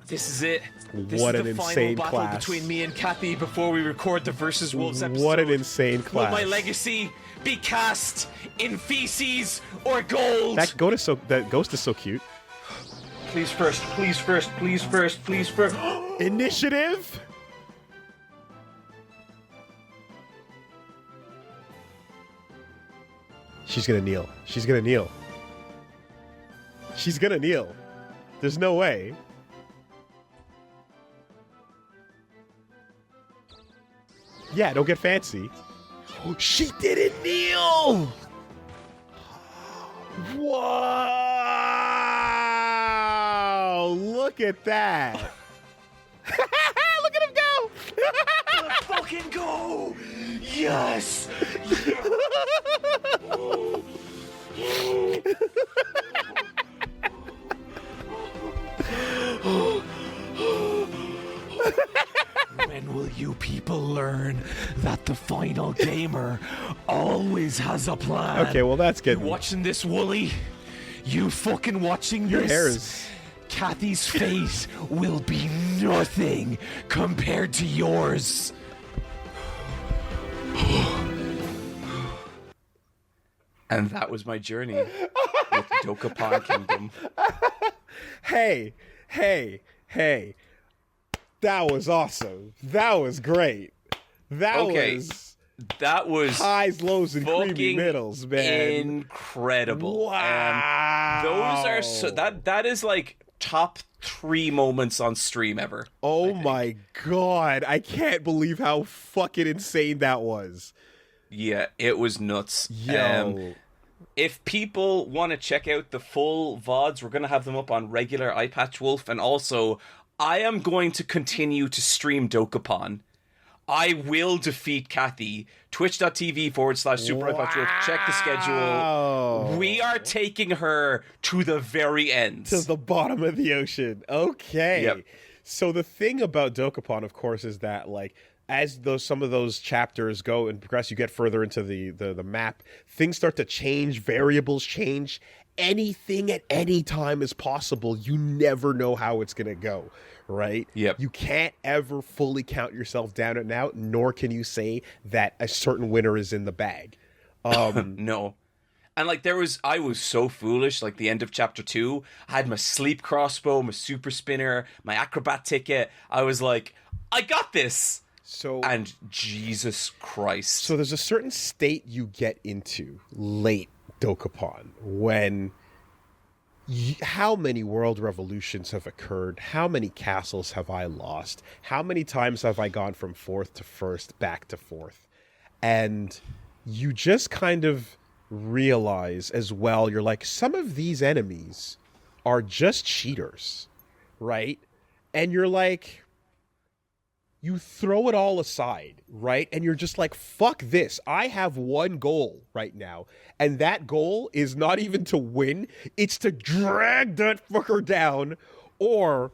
This is it. This What is an the final insane battle class. between me and Kathy before we record the Versus Wolves episode. What an insane class. Will my legacy be cast in feces or gold? That ghost is so cute. Please first. Initiative. She's gonna kneel. There's no way. Yeah, don't get fancy. Oh, she didn't kneel! Wow! Look at that! Look at him go! Let's fucking go! Yes! When will you people learn that the final gamer always has a plan? Okay, well that's good. You watching this, Woolie? You fucking watching Your this? hair is... Kathy's fate will be nothing compared to yours. And that was my journey with Dokapon Kingdom. Hey. That was awesome. That was great. That was highs, lows, and creamy middles, man. Incredible. Wow. Those are that is like top 3 moments on stream ever. Oh my god. I can't believe how fucking insane that was. Yeah, it was nuts. Yo. If people want to check out the full VODs, we're going to have them up on regular Eyepatch Wolf. And also, I am going to continue to stream Dokapon. I will defeat Kathy. Twitch.tv/Super Eyepatch Wolf. Check the schedule. We are taking her to the very end. To the bottom of the ocean. Okay. Yep. So the thing about Dokapon, of course, is that, like, as some of those chapters go and progress, you get further into the map, things start to change, variables change, anything at any time is possible. You never know how it's going to go, right? Yep. You can't ever fully count yourself down and out, nor can you say that a certain winner is in the bag. No. And like I was so foolish, like the end of chapter 2, I had my sleep crossbow, my super spinner, my acrobat ticket. I was like, I got this. And Jesus Christ. So there's a certain state you get into late Dokapon when how many world revolutions have occurred? How many castles have I lost? How many times have I gone from 4th to 1st, back to 4th? And you just kind of realize as well, you're like, some of these enemies are just cheaters, right? And you're like, you throw it all aside, right? And you're just like, fuck this. I have one goal right now. And that goal is not even to win. It's to drag that fucker down. Or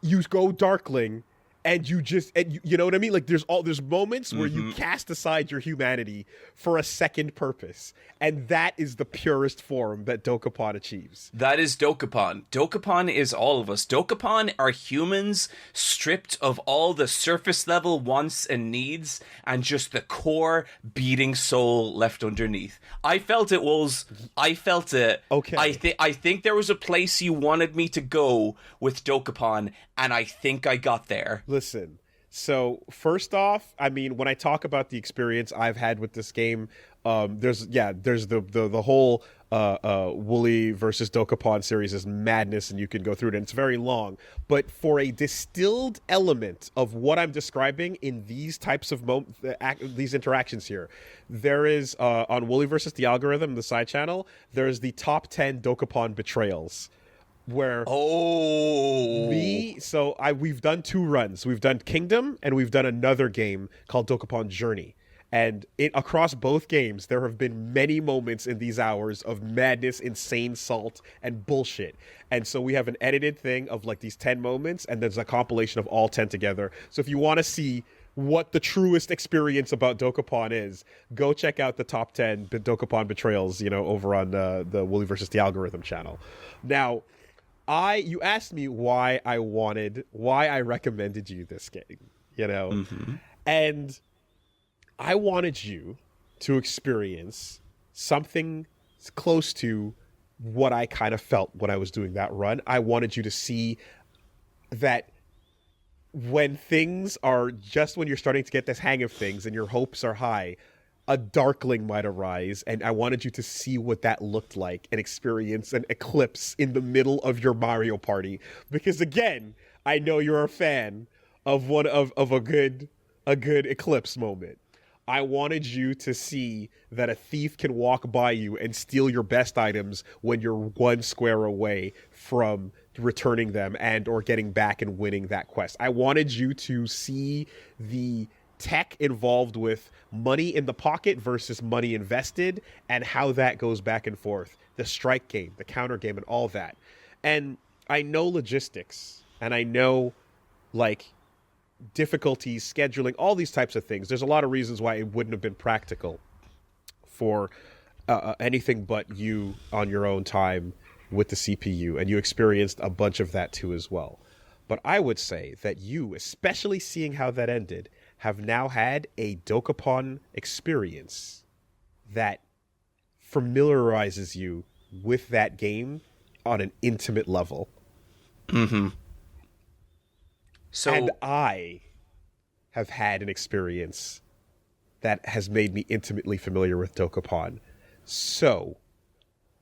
you go Darkling and you know what I mean? Like there's moments where you cast aside your humanity for a second purpose. And that is the purest form that Dokapon achieves. That is Dokapon. Dokapon is all of us. Dokapon are humans stripped of all the surface level wants and needs and just the core beating soul left underneath. I felt it. Okay. I think there was a place you wanted me to go with Dokapon, and I think I got there. Listen, so first off, I mean, when I talk about the experience I've had with this game, there's the whole Woolie Versus Dokapon series is madness, and you can go through it, and it's very long. But for a distilled element of what I'm describing in these types of these interactions here, there is on Woolie Versus the Algorithm, the side channel, there's the top 10 Dokapon betrayals. Where we've done 2 runs. We've done Kingdom and we've done another game called Dokapon Journey. And across both games, there have been many moments in these hours of madness, insane salt, and bullshit. And so we have an edited thing of like these 10 moments, and there's a compilation of all 10 together. So if you want to see what the truest experience about Dokapon is, go check out the top 10 Dokapon betrayals, over on the Woolie Versus the Algorithm channel. Now, you asked me why I recommended you this game, and I wanted you to experience something close to what I kind of felt when I was doing that run. I wanted you to see that when things are just when you're starting to get this hang of things and your hopes are high, a Darkling might arise, and I wanted you to see what that looked like and experience an eclipse in the middle of your Mario Party. Because again, I know you're a fan of a good eclipse moment. I wanted you to see that a thief can walk by you and steal your best items when you're 1 square away from returning them and or getting back and winning that quest. I wanted you to see the tech involved with money in the pocket versus money invested and how that goes back and forth. The strike game, the counter game, and all that. And I know logistics, and I know like difficulties, scheduling, all these types of things. There's a lot of reasons why it wouldn't have been practical for anything but you on your own time with the CPU, and you experienced a bunch of that too as well. But I would say that you, especially seeing how that ended, have now had a Dokapon experience that familiarizes you with that game on an intimate level. And I have had an experience that has made me intimately familiar with Dokapon. So,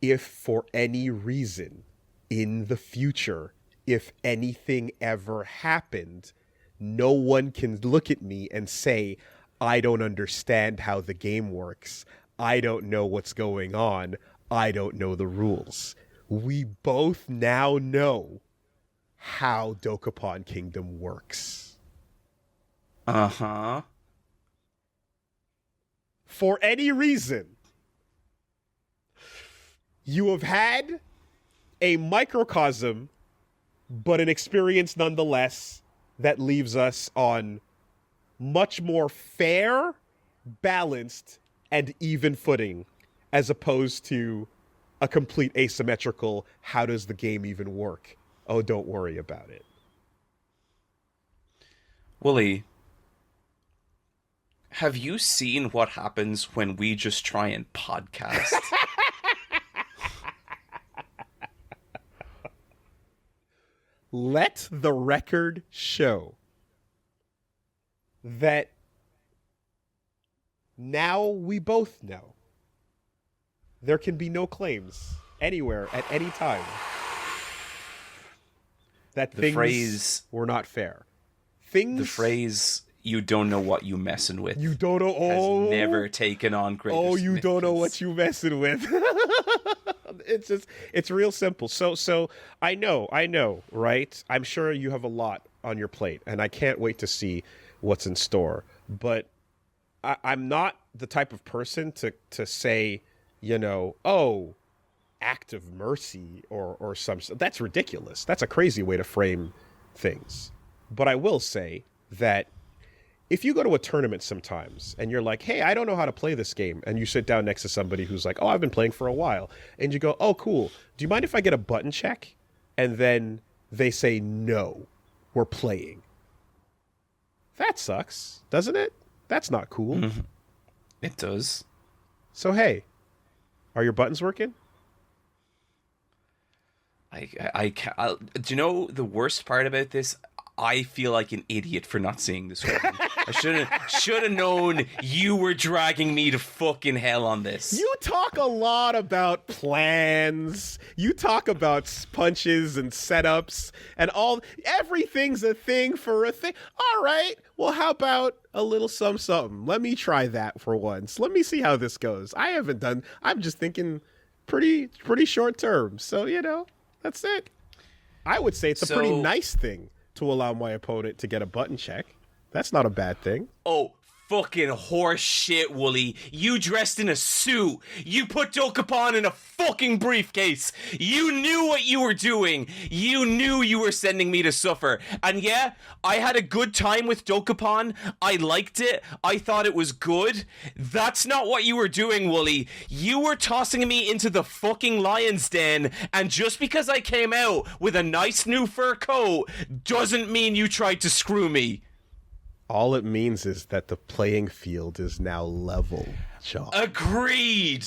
if for any reason in the future, if anything ever happened, no one can look at me and say, I don't understand how the game works. I don't know what's going on. I don't know the rules. We both now know how Dokapon Kingdom works. For any reason, you have had a microcosm, but an experience nonetheless that leaves us on much more fair, balanced, and even footing, as opposed to a complete asymmetrical, how does the game even work? Oh, don't worry about it. Woolie, have you seen what happens when we just try and podcast? Let the record show that now we both know there can be no claims anywhere at any time that things were not fair. The phrase, you don't know what you messing with. You don't know. Has never taken on greater you don't know what you messing with. It's real simple. So I know, right? I'm sure you have a lot on your plate, and I can't wait to see what's in store. But I'm not the type of person to say, act of mercy or some. That's ridiculous. That's a crazy way to frame things. But I will say that if you go to a tournament sometimes and you're like, hey, I don't know how to play this game, and you sit down next to somebody who's like, oh, I've been playing for a while, and you go, oh, cool, do you mind if I get a button check? And then they say, no, we're playing. That sucks, doesn't it? That's not cool. Mm-hmm. It does. So, hey, are your buttons working? Do you know the worst part about this? I feel like an idiot for not seeing this one. I should have known you were dragging me to fucking hell on this. You talk a lot about plans. You talk about punches and setups and everything's a thing for a thing. All right. Well, how about a little something? Let me try that for once. Let me see how this goes. I'm just thinking pretty short term. So, that's it. I would say it's a pretty nice thing to allow my opponent to get a button check. That's not a bad thing. Oh, fucking horse shit, Woolie. You dressed in a suit. You put Dokapon in a fucking briefcase. You knew what you were doing. You knew you were sending me to suffer. And yeah, I had a good time with Dokapon. I liked it. I thought it was good. That's not what you were doing, Woolie. You were tossing me into the fucking lion's den, and just because I came out with a nice new fur coat doesn't mean you tried to screw me. All it means is that the playing field is now level, John. Agreed!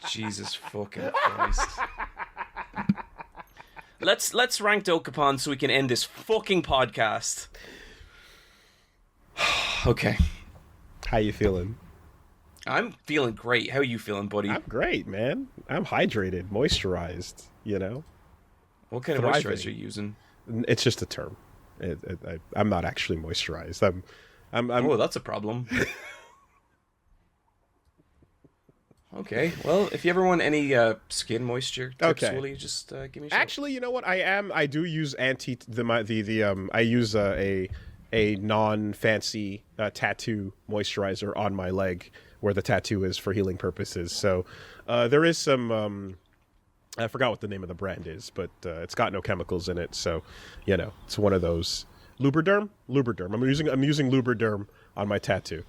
Jesus fucking Christ. Let's rank Dokapon so we can end this fucking podcast. Okay. How you feeling? I'm feeling great. How are you feeling, buddy? I'm great, man. I'm hydrated, moisturized, What kind of moisturizer are you using? It's just a term. I'm not actually moisturized. I'm Oh, that's a problem. Okay. Well, if you ever want any skin moisture tips, Woolie, just give me a shout. Actually, you know what? I do use I use a non-fancy tattoo moisturizer on my leg where the tattoo is for healing purposes. So there is some, I forgot what the name of the brand is, but it's got no chemicals in it. So, it's one of those. Lubriderm. I'm using Lubriderm on my tattoo.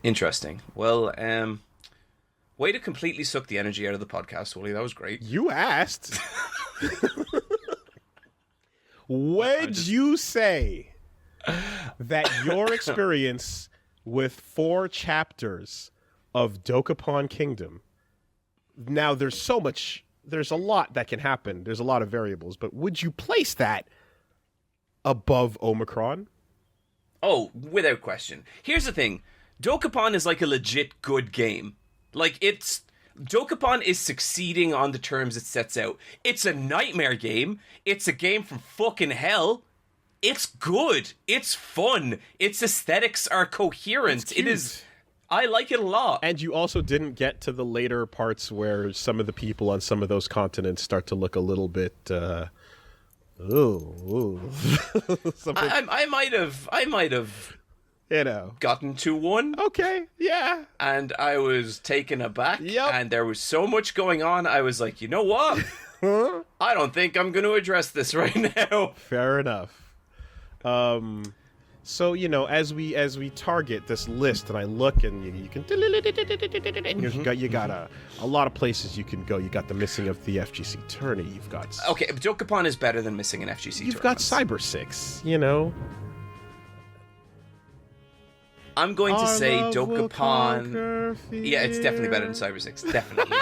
Interesting. Well, way to completely suck the energy out of the podcast, Woolie. That was great. You asked. Would you say that your experience with 4 chapters of Dokapon Kingdom, now there's a lot that can happen, there's a lot of variables, but would you place that above Omicron? Oh, without question. Here's the thing. Dokapon is like a legit good game. Dokapon is succeeding on the terms it sets out. It's a nightmare game. It's a game from fucking hell. It's good. It's fun. Its aesthetics are coherent. It is. I like it a lot. And you also didn't get to the later parts where some of the people on some of those continents start to look a little bit. Ooh. I might have. Gotten to one. Okay. Yeah. And I was taken aback. Yep. And there was so much going on. I was like, you know what? I don't think I'm going to address this right now. Fair enough. So, you know, as we target this list, and I look, and you can, and you got a lot of places you can go. You got the missing of the FGC tourney. You've got okay, Dokapon is better than missing an FGC. You've got Cyber 6. You know, I'm going to say Dokapon. Yeah, it's definitely better than Cyber 6. Definitely.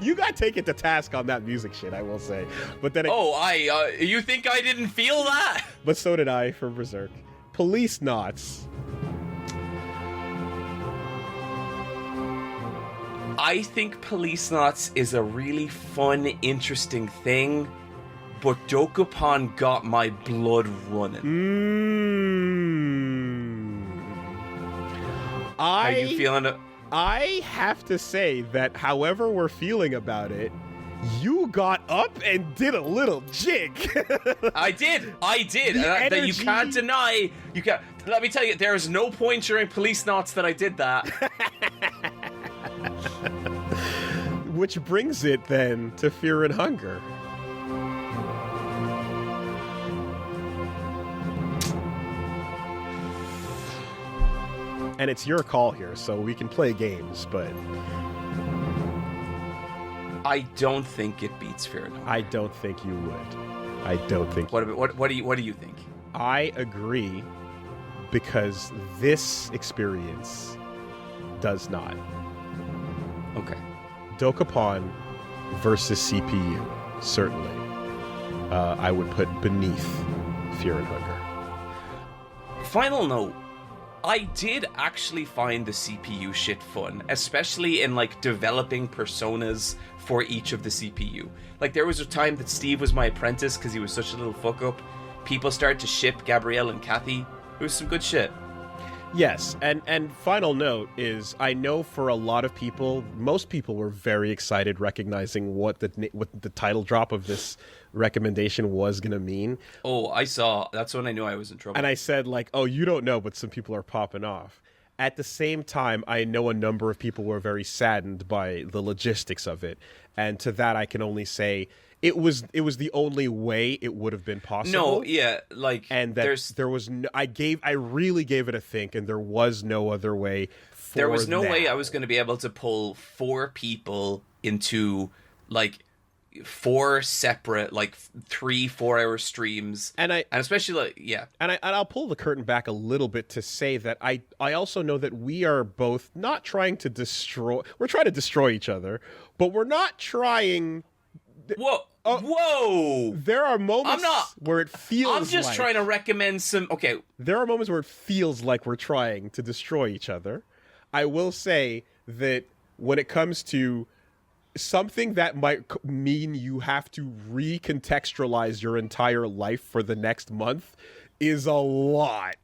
You got taken to task on that music shit, I will say. But then, you think I didn't feel that? But so did I for Berserk. Police Knots. I think Police Knots is a really fun, interesting thing, but Dokapon got my blood running. Are you feeling it? I have to say that however we're feeling about it, you got up and did a little jig. I did. That you can't deny. You can't. Let me tell you, there is no point during Police Knots that I did that. Which brings it then to Fear and Hunger. And it's your call here, so we can play games, but I don't think it beats Fear and Hunger. I don't think you would. I don't think. What do you think? I agree, because this experience does not. Okay. Dokapon versus CPU, certainly. I would put beneath Fear and Hunger. Final note. I did actually find the CPU shit fun, especially in, like, developing personas for each of the CPU. Like, there was a time that Steve was my apprentice because he was such a little fuck-up. People started to ship Gabrielle and Kathy. It was some good shit. Yes, and final note is, I know for a lot of people, most people were very excited recognizing what the title drop of this recommendation was going to mean. Oh, I saw. That's when I knew I was in trouble. And I said, like, oh, you don't know, but some people are popping off. At the same time, I know a number of people were very saddened by the logistics of it. And to that, I can only say it was the only way it would have been possible. No, yeah, like, and that there was no, I really gave it a think, and there was no other way. There was no way I was going to be able to pull 4 people into, like, 4 separate, like, 3-4 hour streams, and especially, like, yeah. And I'll pull the curtain back a little bit to say that I also know that we are both not trying to destroy. We're trying to destroy each other, but we're not trying. Whoa! Whoa! There are moments where it feels. I'm just trying to recommend some. Okay. There are moments where it feels like we're trying to destroy each other. I will say that when it comes to something that might mean you have to recontextualize your entire life for the next month is a lot.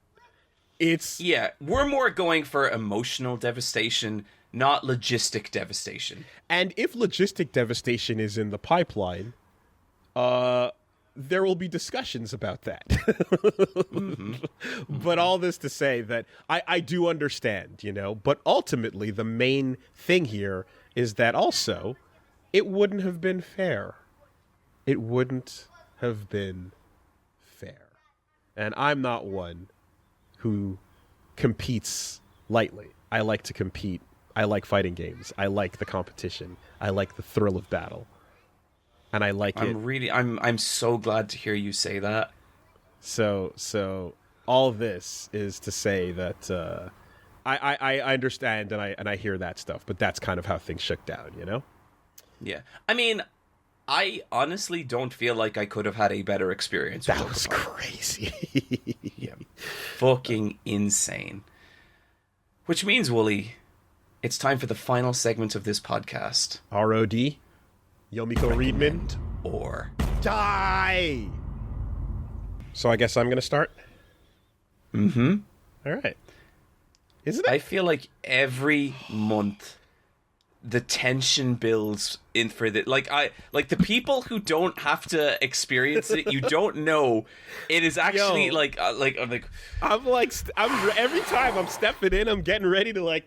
Yeah, we're more going for emotional devastation, not logistic devastation. And if logistic devastation is in the pipeline, there will be discussions about that. Mm-hmm. But all this to say that I do understand, you know, but ultimately the main thing here is that also it wouldn't have been fair. It wouldn't have been fair. And I'm not one who competes lightly. I like to compete. I like fighting games. I like the competition. I like the thrill of battle. And I like it. I'm so glad to hear you say that. So all this is to say that I understand and I hear that stuff, but that's kind of how things shook down, you know? Yeah. I mean, I honestly don't feel like I could have had a better experience. That was crazy. Yeah. Fucking insane. Which means, Woolie, it's time for the final segment of this podcast. R.O.D. Yomiko Reedman. Or die! So I guess I'm going to start? Mm-hmm. All right. Isn't it? I feel like every month the tension builds in for the the people who don't have to experience it, you don't know. It is actually I'm every time I'm stepping in, I'm getting ready to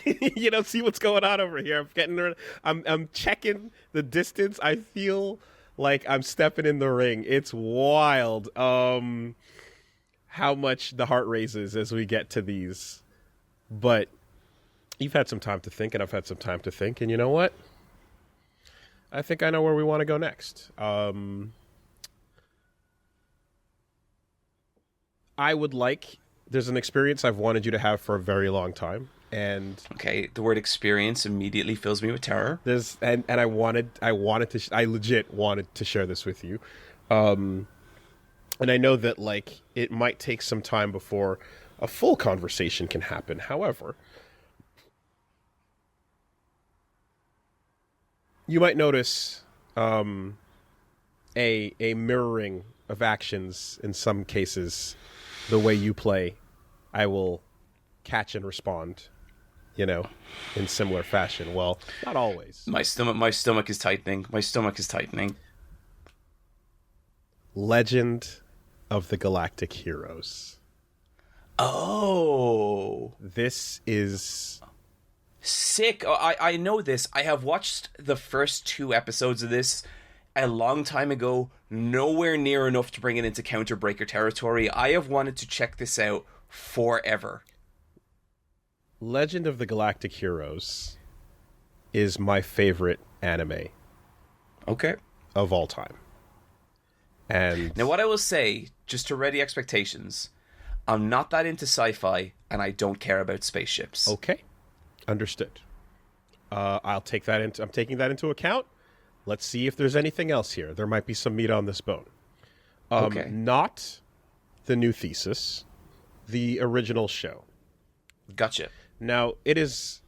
you know, see what's going on over here. I'm checking the distance. I feel like I'm stepping in the ring. It's wild. How much the heart raises as we get to these. But you've had some time to think, and I've had some time to think, and you know what? I think I know where we want to go next. There's an experience I've wanted you to have for a very long time, and okay, the word experience immediately fills me with terror. I legit wanted to share this with you, and I know that like it might take some time before a full conversation can happen. However, you might notice a mirroring of actions in some cases. The way you play, I will catch and respond, in similar fashion. Well, not always. My stomach is tightening. Legend of the Galactic Heroes. Oh. This is sick. I know this. I have watched the first 2 episodes of this a long time ago, nowhere near enough to bring it into Counterbreaker territory. I have wanted to check this out forever. Legend of the Galactic Heroes is my favorite anime. Okay. Of all time. And now what I will say, just to ready expectations, I'm not that into sci-fi, and I don't care about spaceships. Okay. Understood. I'm taking that into account. Let's see if there's anything else here. There might be some meat on this bone. Okay. Not the new thesis, the original show. Gotcha. Now, it is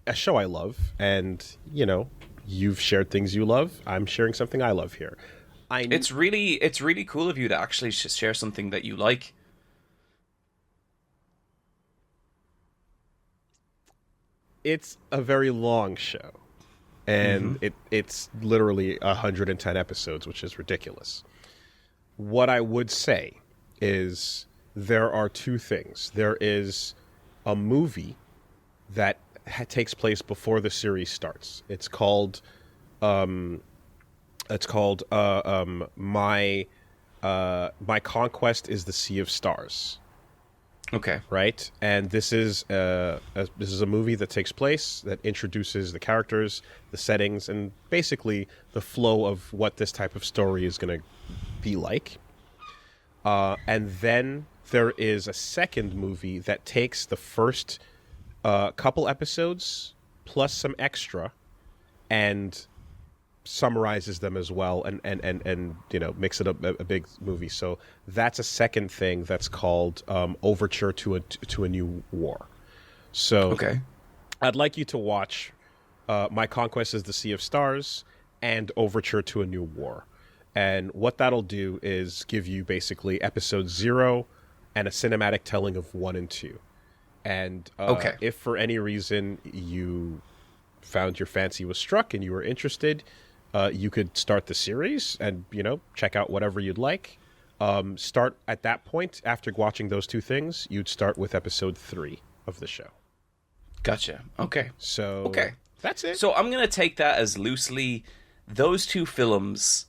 a show I love, and, you've shared things you love. I'm sharing something I love here. It's really cool of you to actually share something that you like. It's a very long show. And it's literally 110 episodes, which is ridiculous. What I would say is there are 2 things. There is a movie that takes place before the series starts. It's called My Conquest is the Sea of Stars. Okay. Right? And this is a movie that takes place, that introduces the characters, the settings, and basically the flow of what this type of story is going to be like. And then there is a second movie that takes the first couple episodes plus some extra and summarizes them as well and makes it a big movie. So that's a second thing that's called Overture to a New War. So okay. I'd like you to watch My Conquest is the Sea of Stars and Overture to a New War. And what that'll do is give you basically episode 0 and a cinematic telling of 1 and 2. And if for any reason you found your fancy was struck and you were interested, you could start the series and, check out whatever you'd like. Start at that point, after watching those 2 things, you'd start with episode 3 of the show. Gotcha. Okay. So, that's it. So I'm going to take that as loosely those 2 films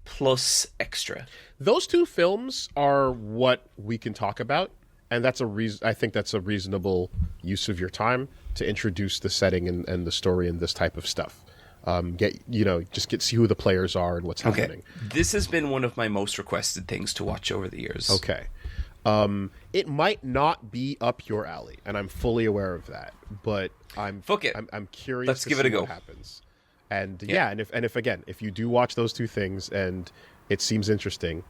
plus extra. Those 2 films are what we can talk about. And that's I think that's a reasonable use of your time to introduce the setting and the story and this type of stuff. See who the players are and what's happening. This has been one of my most requested things to watch over the years. Okay. It might not be up your alley, and I'm fully aware of that. But I'm curious. Let's to give it see a go. What happens. And if you do watch those 2 things and it seems interesting,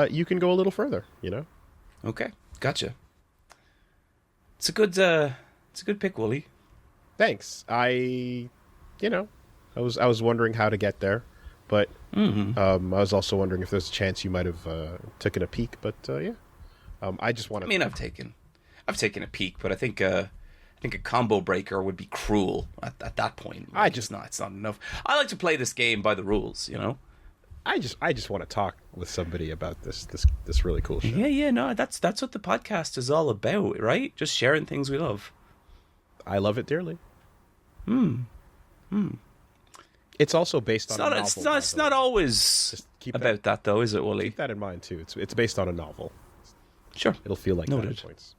you can go a little further. Okay, gotcha. It's a good pick, Woolie. Thanks. I was wondering how to get there, but I was also wondering if there's a chance you might have taken a peek. But I just want to. I mean, I've taken a peek, but I think a combo breaker would be cruel at that point. It's not enough. I like to play this game by the rules, I just want to talk with somebody about this really cool show. Yeah, no, that's what the podcast is all about, right? Just sharing things we love. I love it dearly. It's also based on a novel. It's not always about that, though, is it, Wooly? Keep that in mind, too. It's based on a novel. Sure. It'll feel like Noted. that at points.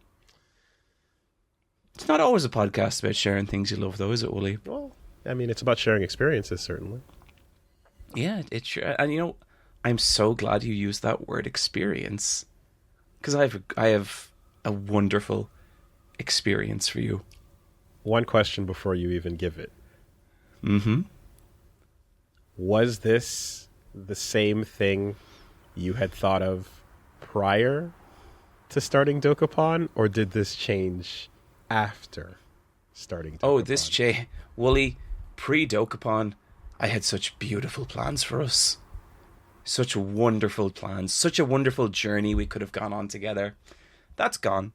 It's not always a podcast about sharing things you love, though, is it, Wooly? Well, I mean, it's about sharing experiences, certainly. Yeah, it's sure. And, you know, I'm so glad you used that word experience. Because I have a wonderful experience for you. One question before you even give it. Mm-hmm. Was this the same thing you had thought of prior to starting Dokapon, or did this change after starting Dokapon? Oh, this Wooly, pre-Dokapon, I had such beautiful plans for us. Such wonderful plans. Such a wonderful journey we could have gone on together. That's gone.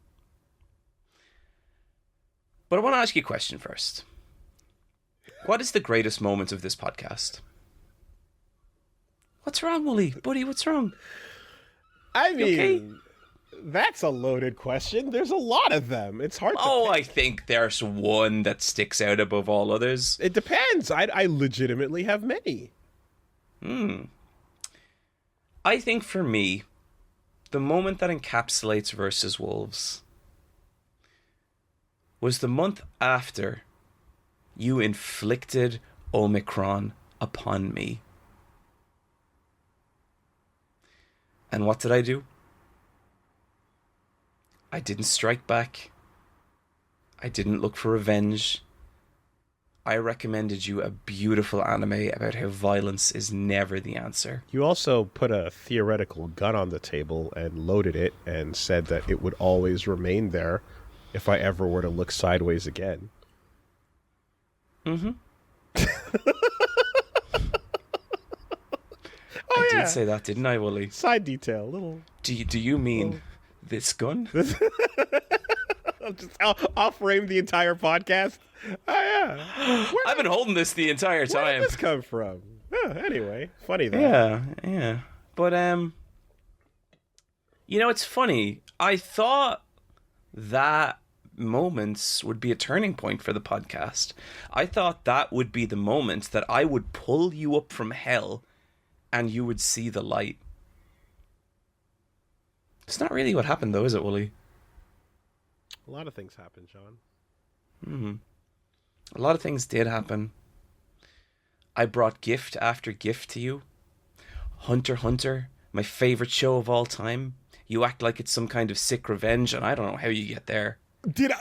But I want to ask you a question first. What is the greatest moment of this podcast? What's wrong, Wooly? Buddy, what's wrong? I mean, okay? That's a loaded question. There's a lot of them. It's hard to pick. I think there's one that sticks out above all others. It depends. I legitimately have many. I think for me, the moment that encapsulates Versus Wolves was the month after you inflicted Omicron upon me. And what did I do? I didn't strike back. I didn't look for revenge. I recommended you a beautiful anime about how violence is never the answer. You also put a theoretical gun on the table and loaded it and said that it would always remain there if I ever were to look sideways again. Mm-hmm. I did say that, didn't I, Wooly? Side detail, little. Do you mean this gun? I'll frame the entire podcast. Oh yeah. I've been holding this the entire time. Where did this come from? Anyway, funny that. Yeah. But you know, it's funny. I thought that moments would be a turning point for the podcast. I thought that would be the moment that I would pull you up from hell and you would see the light. It's not really what happened, though, is it, Wooly? A lot of things happen, John. Mm-hmm. A lot of things did happen. I brought gift after gift to you. Hunter x Hunter, my favorite show of all time. You act like it's some kind of sick revenge, and I don't know how you get there. Did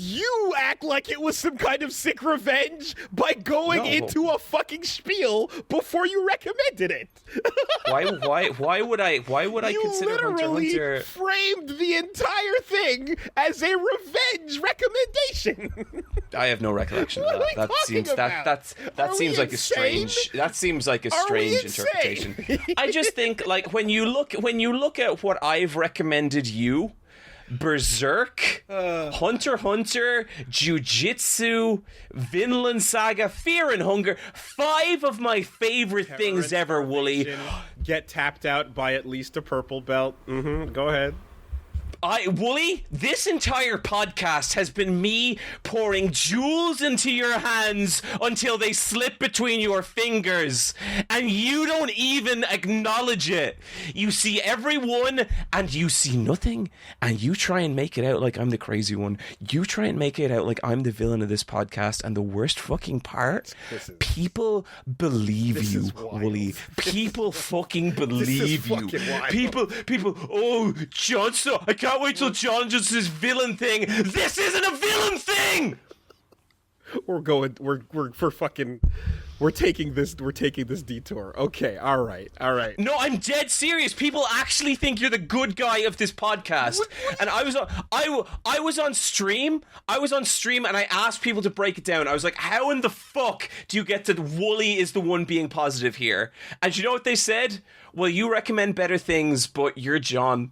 you act like it was some kind of sick revenge by going into a fucking spiel before you recommended it? Why would I consider Hunter x Hunter? You framed the entire thing as a revenge recommendation. I have no recollection of that. That seems like a strange interpretation. I just think, like, when you look at what I've recommended you, Berserk, Hunter x Hunter, Jujutsu, Vinland Saga, Fear and Hunger, 5 of my favorite things ever, Wooly. Get tapped out by at least a purple belt. Go ahead. Wooly, this entire podcast has been me pouring jewels into your hands until they slip between your fingers, and you don't even acknowledge it. You see everyone, and you see nothing, and you try and make it out like I'm the crazy one. You try and make it out like I'm the villain of this podcast, and the worst fucking part, people believe you, Wooly. People fucking believe you. People, oh, Johnson, I can't wait till John does his villain thing. This isn't a villain thing! We're taking this detour. Okay, all right. No, I'm dead serious. People actually think you're the good guy of this podcast. And I was on stream and I asked people to break it down. I was like, how in the fuck do you get that Wooly is the one being positive here? And you know what they said? Well, you recommend better things, but you're John.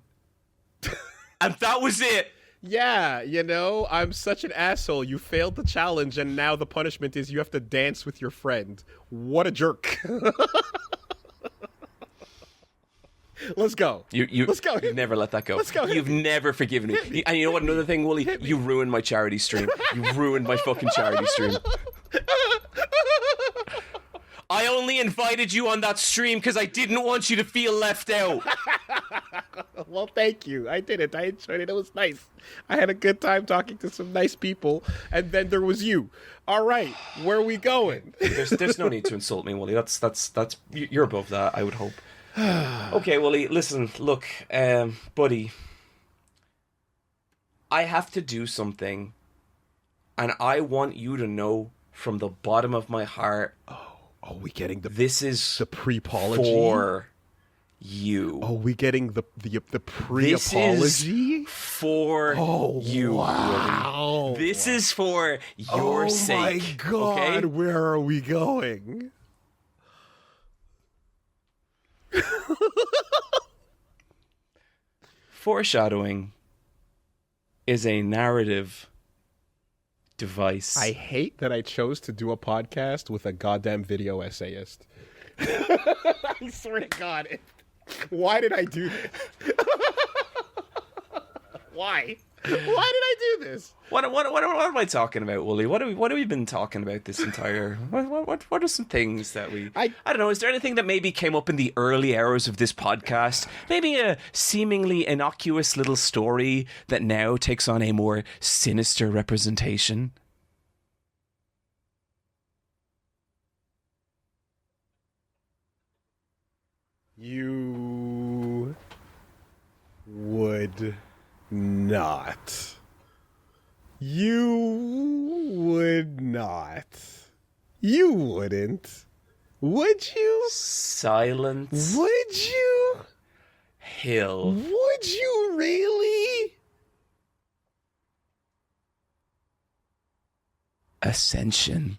And that was it. Yeah, you know, I'm such an asshole. You failed the challenge, and now the punishment is you have to dance with your friend. What a jerk. Let's go. Let's go. You've never let that go. Let's go. You've never forgiven me. And you know what? Another thing, Wooly, you ruined my charity stream. You ruined my fucking charity stream. I only invited you on that stream because I didn't want you to feel left out. Well, thank you. I did it. I enjoyed it. It was nice. I had a good time talking to some nice people, and then there was you. All right, where are we going? There's no need to insult me, Woolie. That's you're above that, I would hope. Okay, Woolie, listen, look, buddy. I have to do something, and I want you to know from the bottom of my heart. Are we getting this is the pre-apology for you? Are we getting the pre-apology? This is for you. Wow. Willie. This is for your sake. Oh my God! Okay? Where are we going? Foreshadowing is a narrative device. I hate that I chose to do a podcast with a goddamn video essayist. I swear to God. Why did I do this? Why? Why did I do this? What am I talking about, Woolie? What have we been talking about this entire? What are some things that we? I don't know. Is there anything that maybe came up in the early hours of this podcast? Maybe a seemingly innocuous little story that now takes on a more sinister representation. You would not. You would not. You wouldn't. Would you? Silence. Would you? Hill. Would you really? Ascension.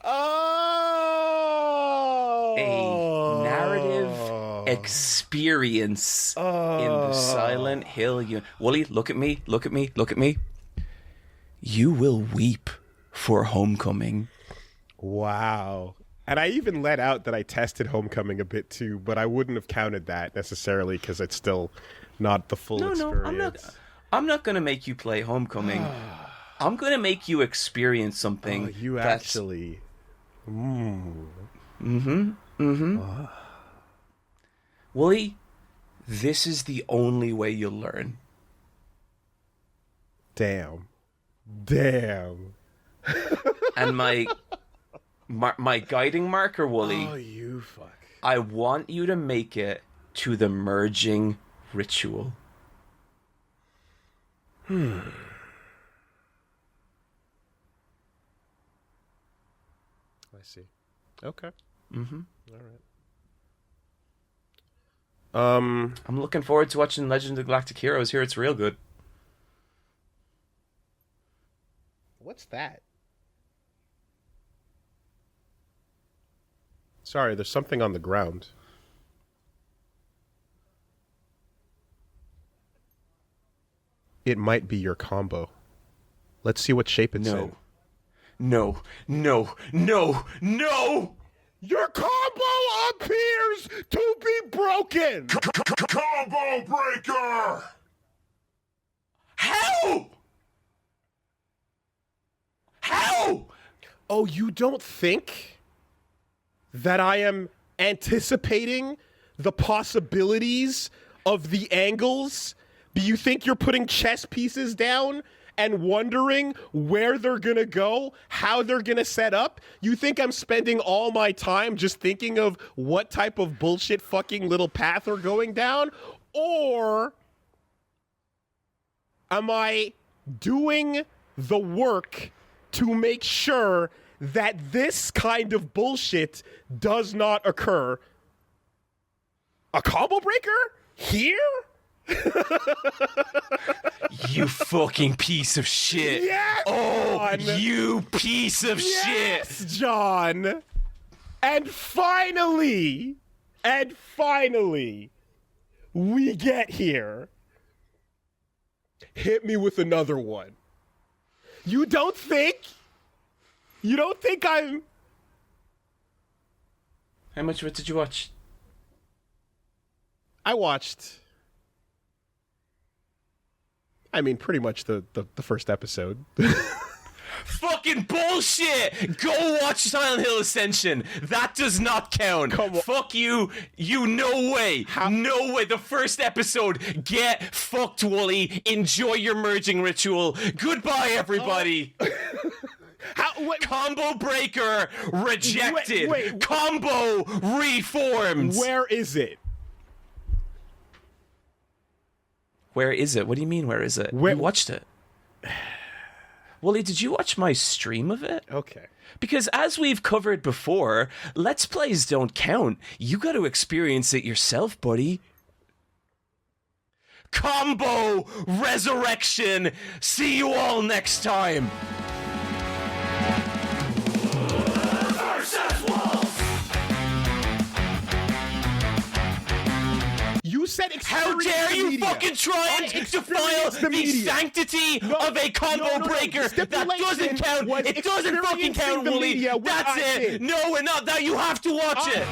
Oh! A narrative experience in the Silent Hill. Woolie, look at me, look at me, look at me. You will weep for Homecoming. Wow. And I even let out that I tested Homecoming a bit too, but I wouldn't have counted that necessarily because it's still not the full experience. I'm not going to make you play Homecoming. I'm going to make you experience something. Oh, you actually. Woolie, this is the only way you'll learn. Damn. And my guiding marker, Woolie. Oh, you fuck. I want you to make it to the merging ritual. I see. Okay. All right. I'm looking forward to watching Legend of the Galactic Heroes. Here, it's real good. What's that? Sorry, there's something on the ground. It might be your combo. Let's see what shape it's in. No. Your combo appears to be broken! Combo breaker! How? Oh, you don't think that I am anticipating the possibilities of the angles? Do you think you're putting chess pieces down and wondering where they're gonna go, how they're gonna set up? You think I'm spending all my time just thinking of what type of bullshit fucking little path we're going down? Or am I doing the work to make sure that this kind of bullshit does not occur? A combo breaker? Here? You fucking piece of shit. Yes, oh, John. you piece of Yes, shit. John. And finally, we get here. Hit me with another one. You don't think I'm... How much of it did you watch? I watched I mean, pretty much the first episode. Fucking bullshit! Go watch Silent Hill Ascension. That does not count. Come on. Fuck you. You no way. No way. The first episode. Get fucked, Woolie. Enjoy your merging ritual. Goodbye, everybody. Combo breaker rejected. Wait. Combo reformed. Where is it? Where is it? What do you mean, where is it? Where- You watched it. Woolie, did you watch my stream of it? Okay. Because as we've covered before, Let's Plays don't count. You got to experience it yourself, buddy. Combo Resurrection. See you all next time. Versus Wolf! You said How experience dare the you media. fucking try and I defile experienced the media. sanctity of a combo breaker? The That doesn't count. was It doesn't fucking experiencing count, the Woolie. media when That's I it. did. No, we're not. That you have to watch it.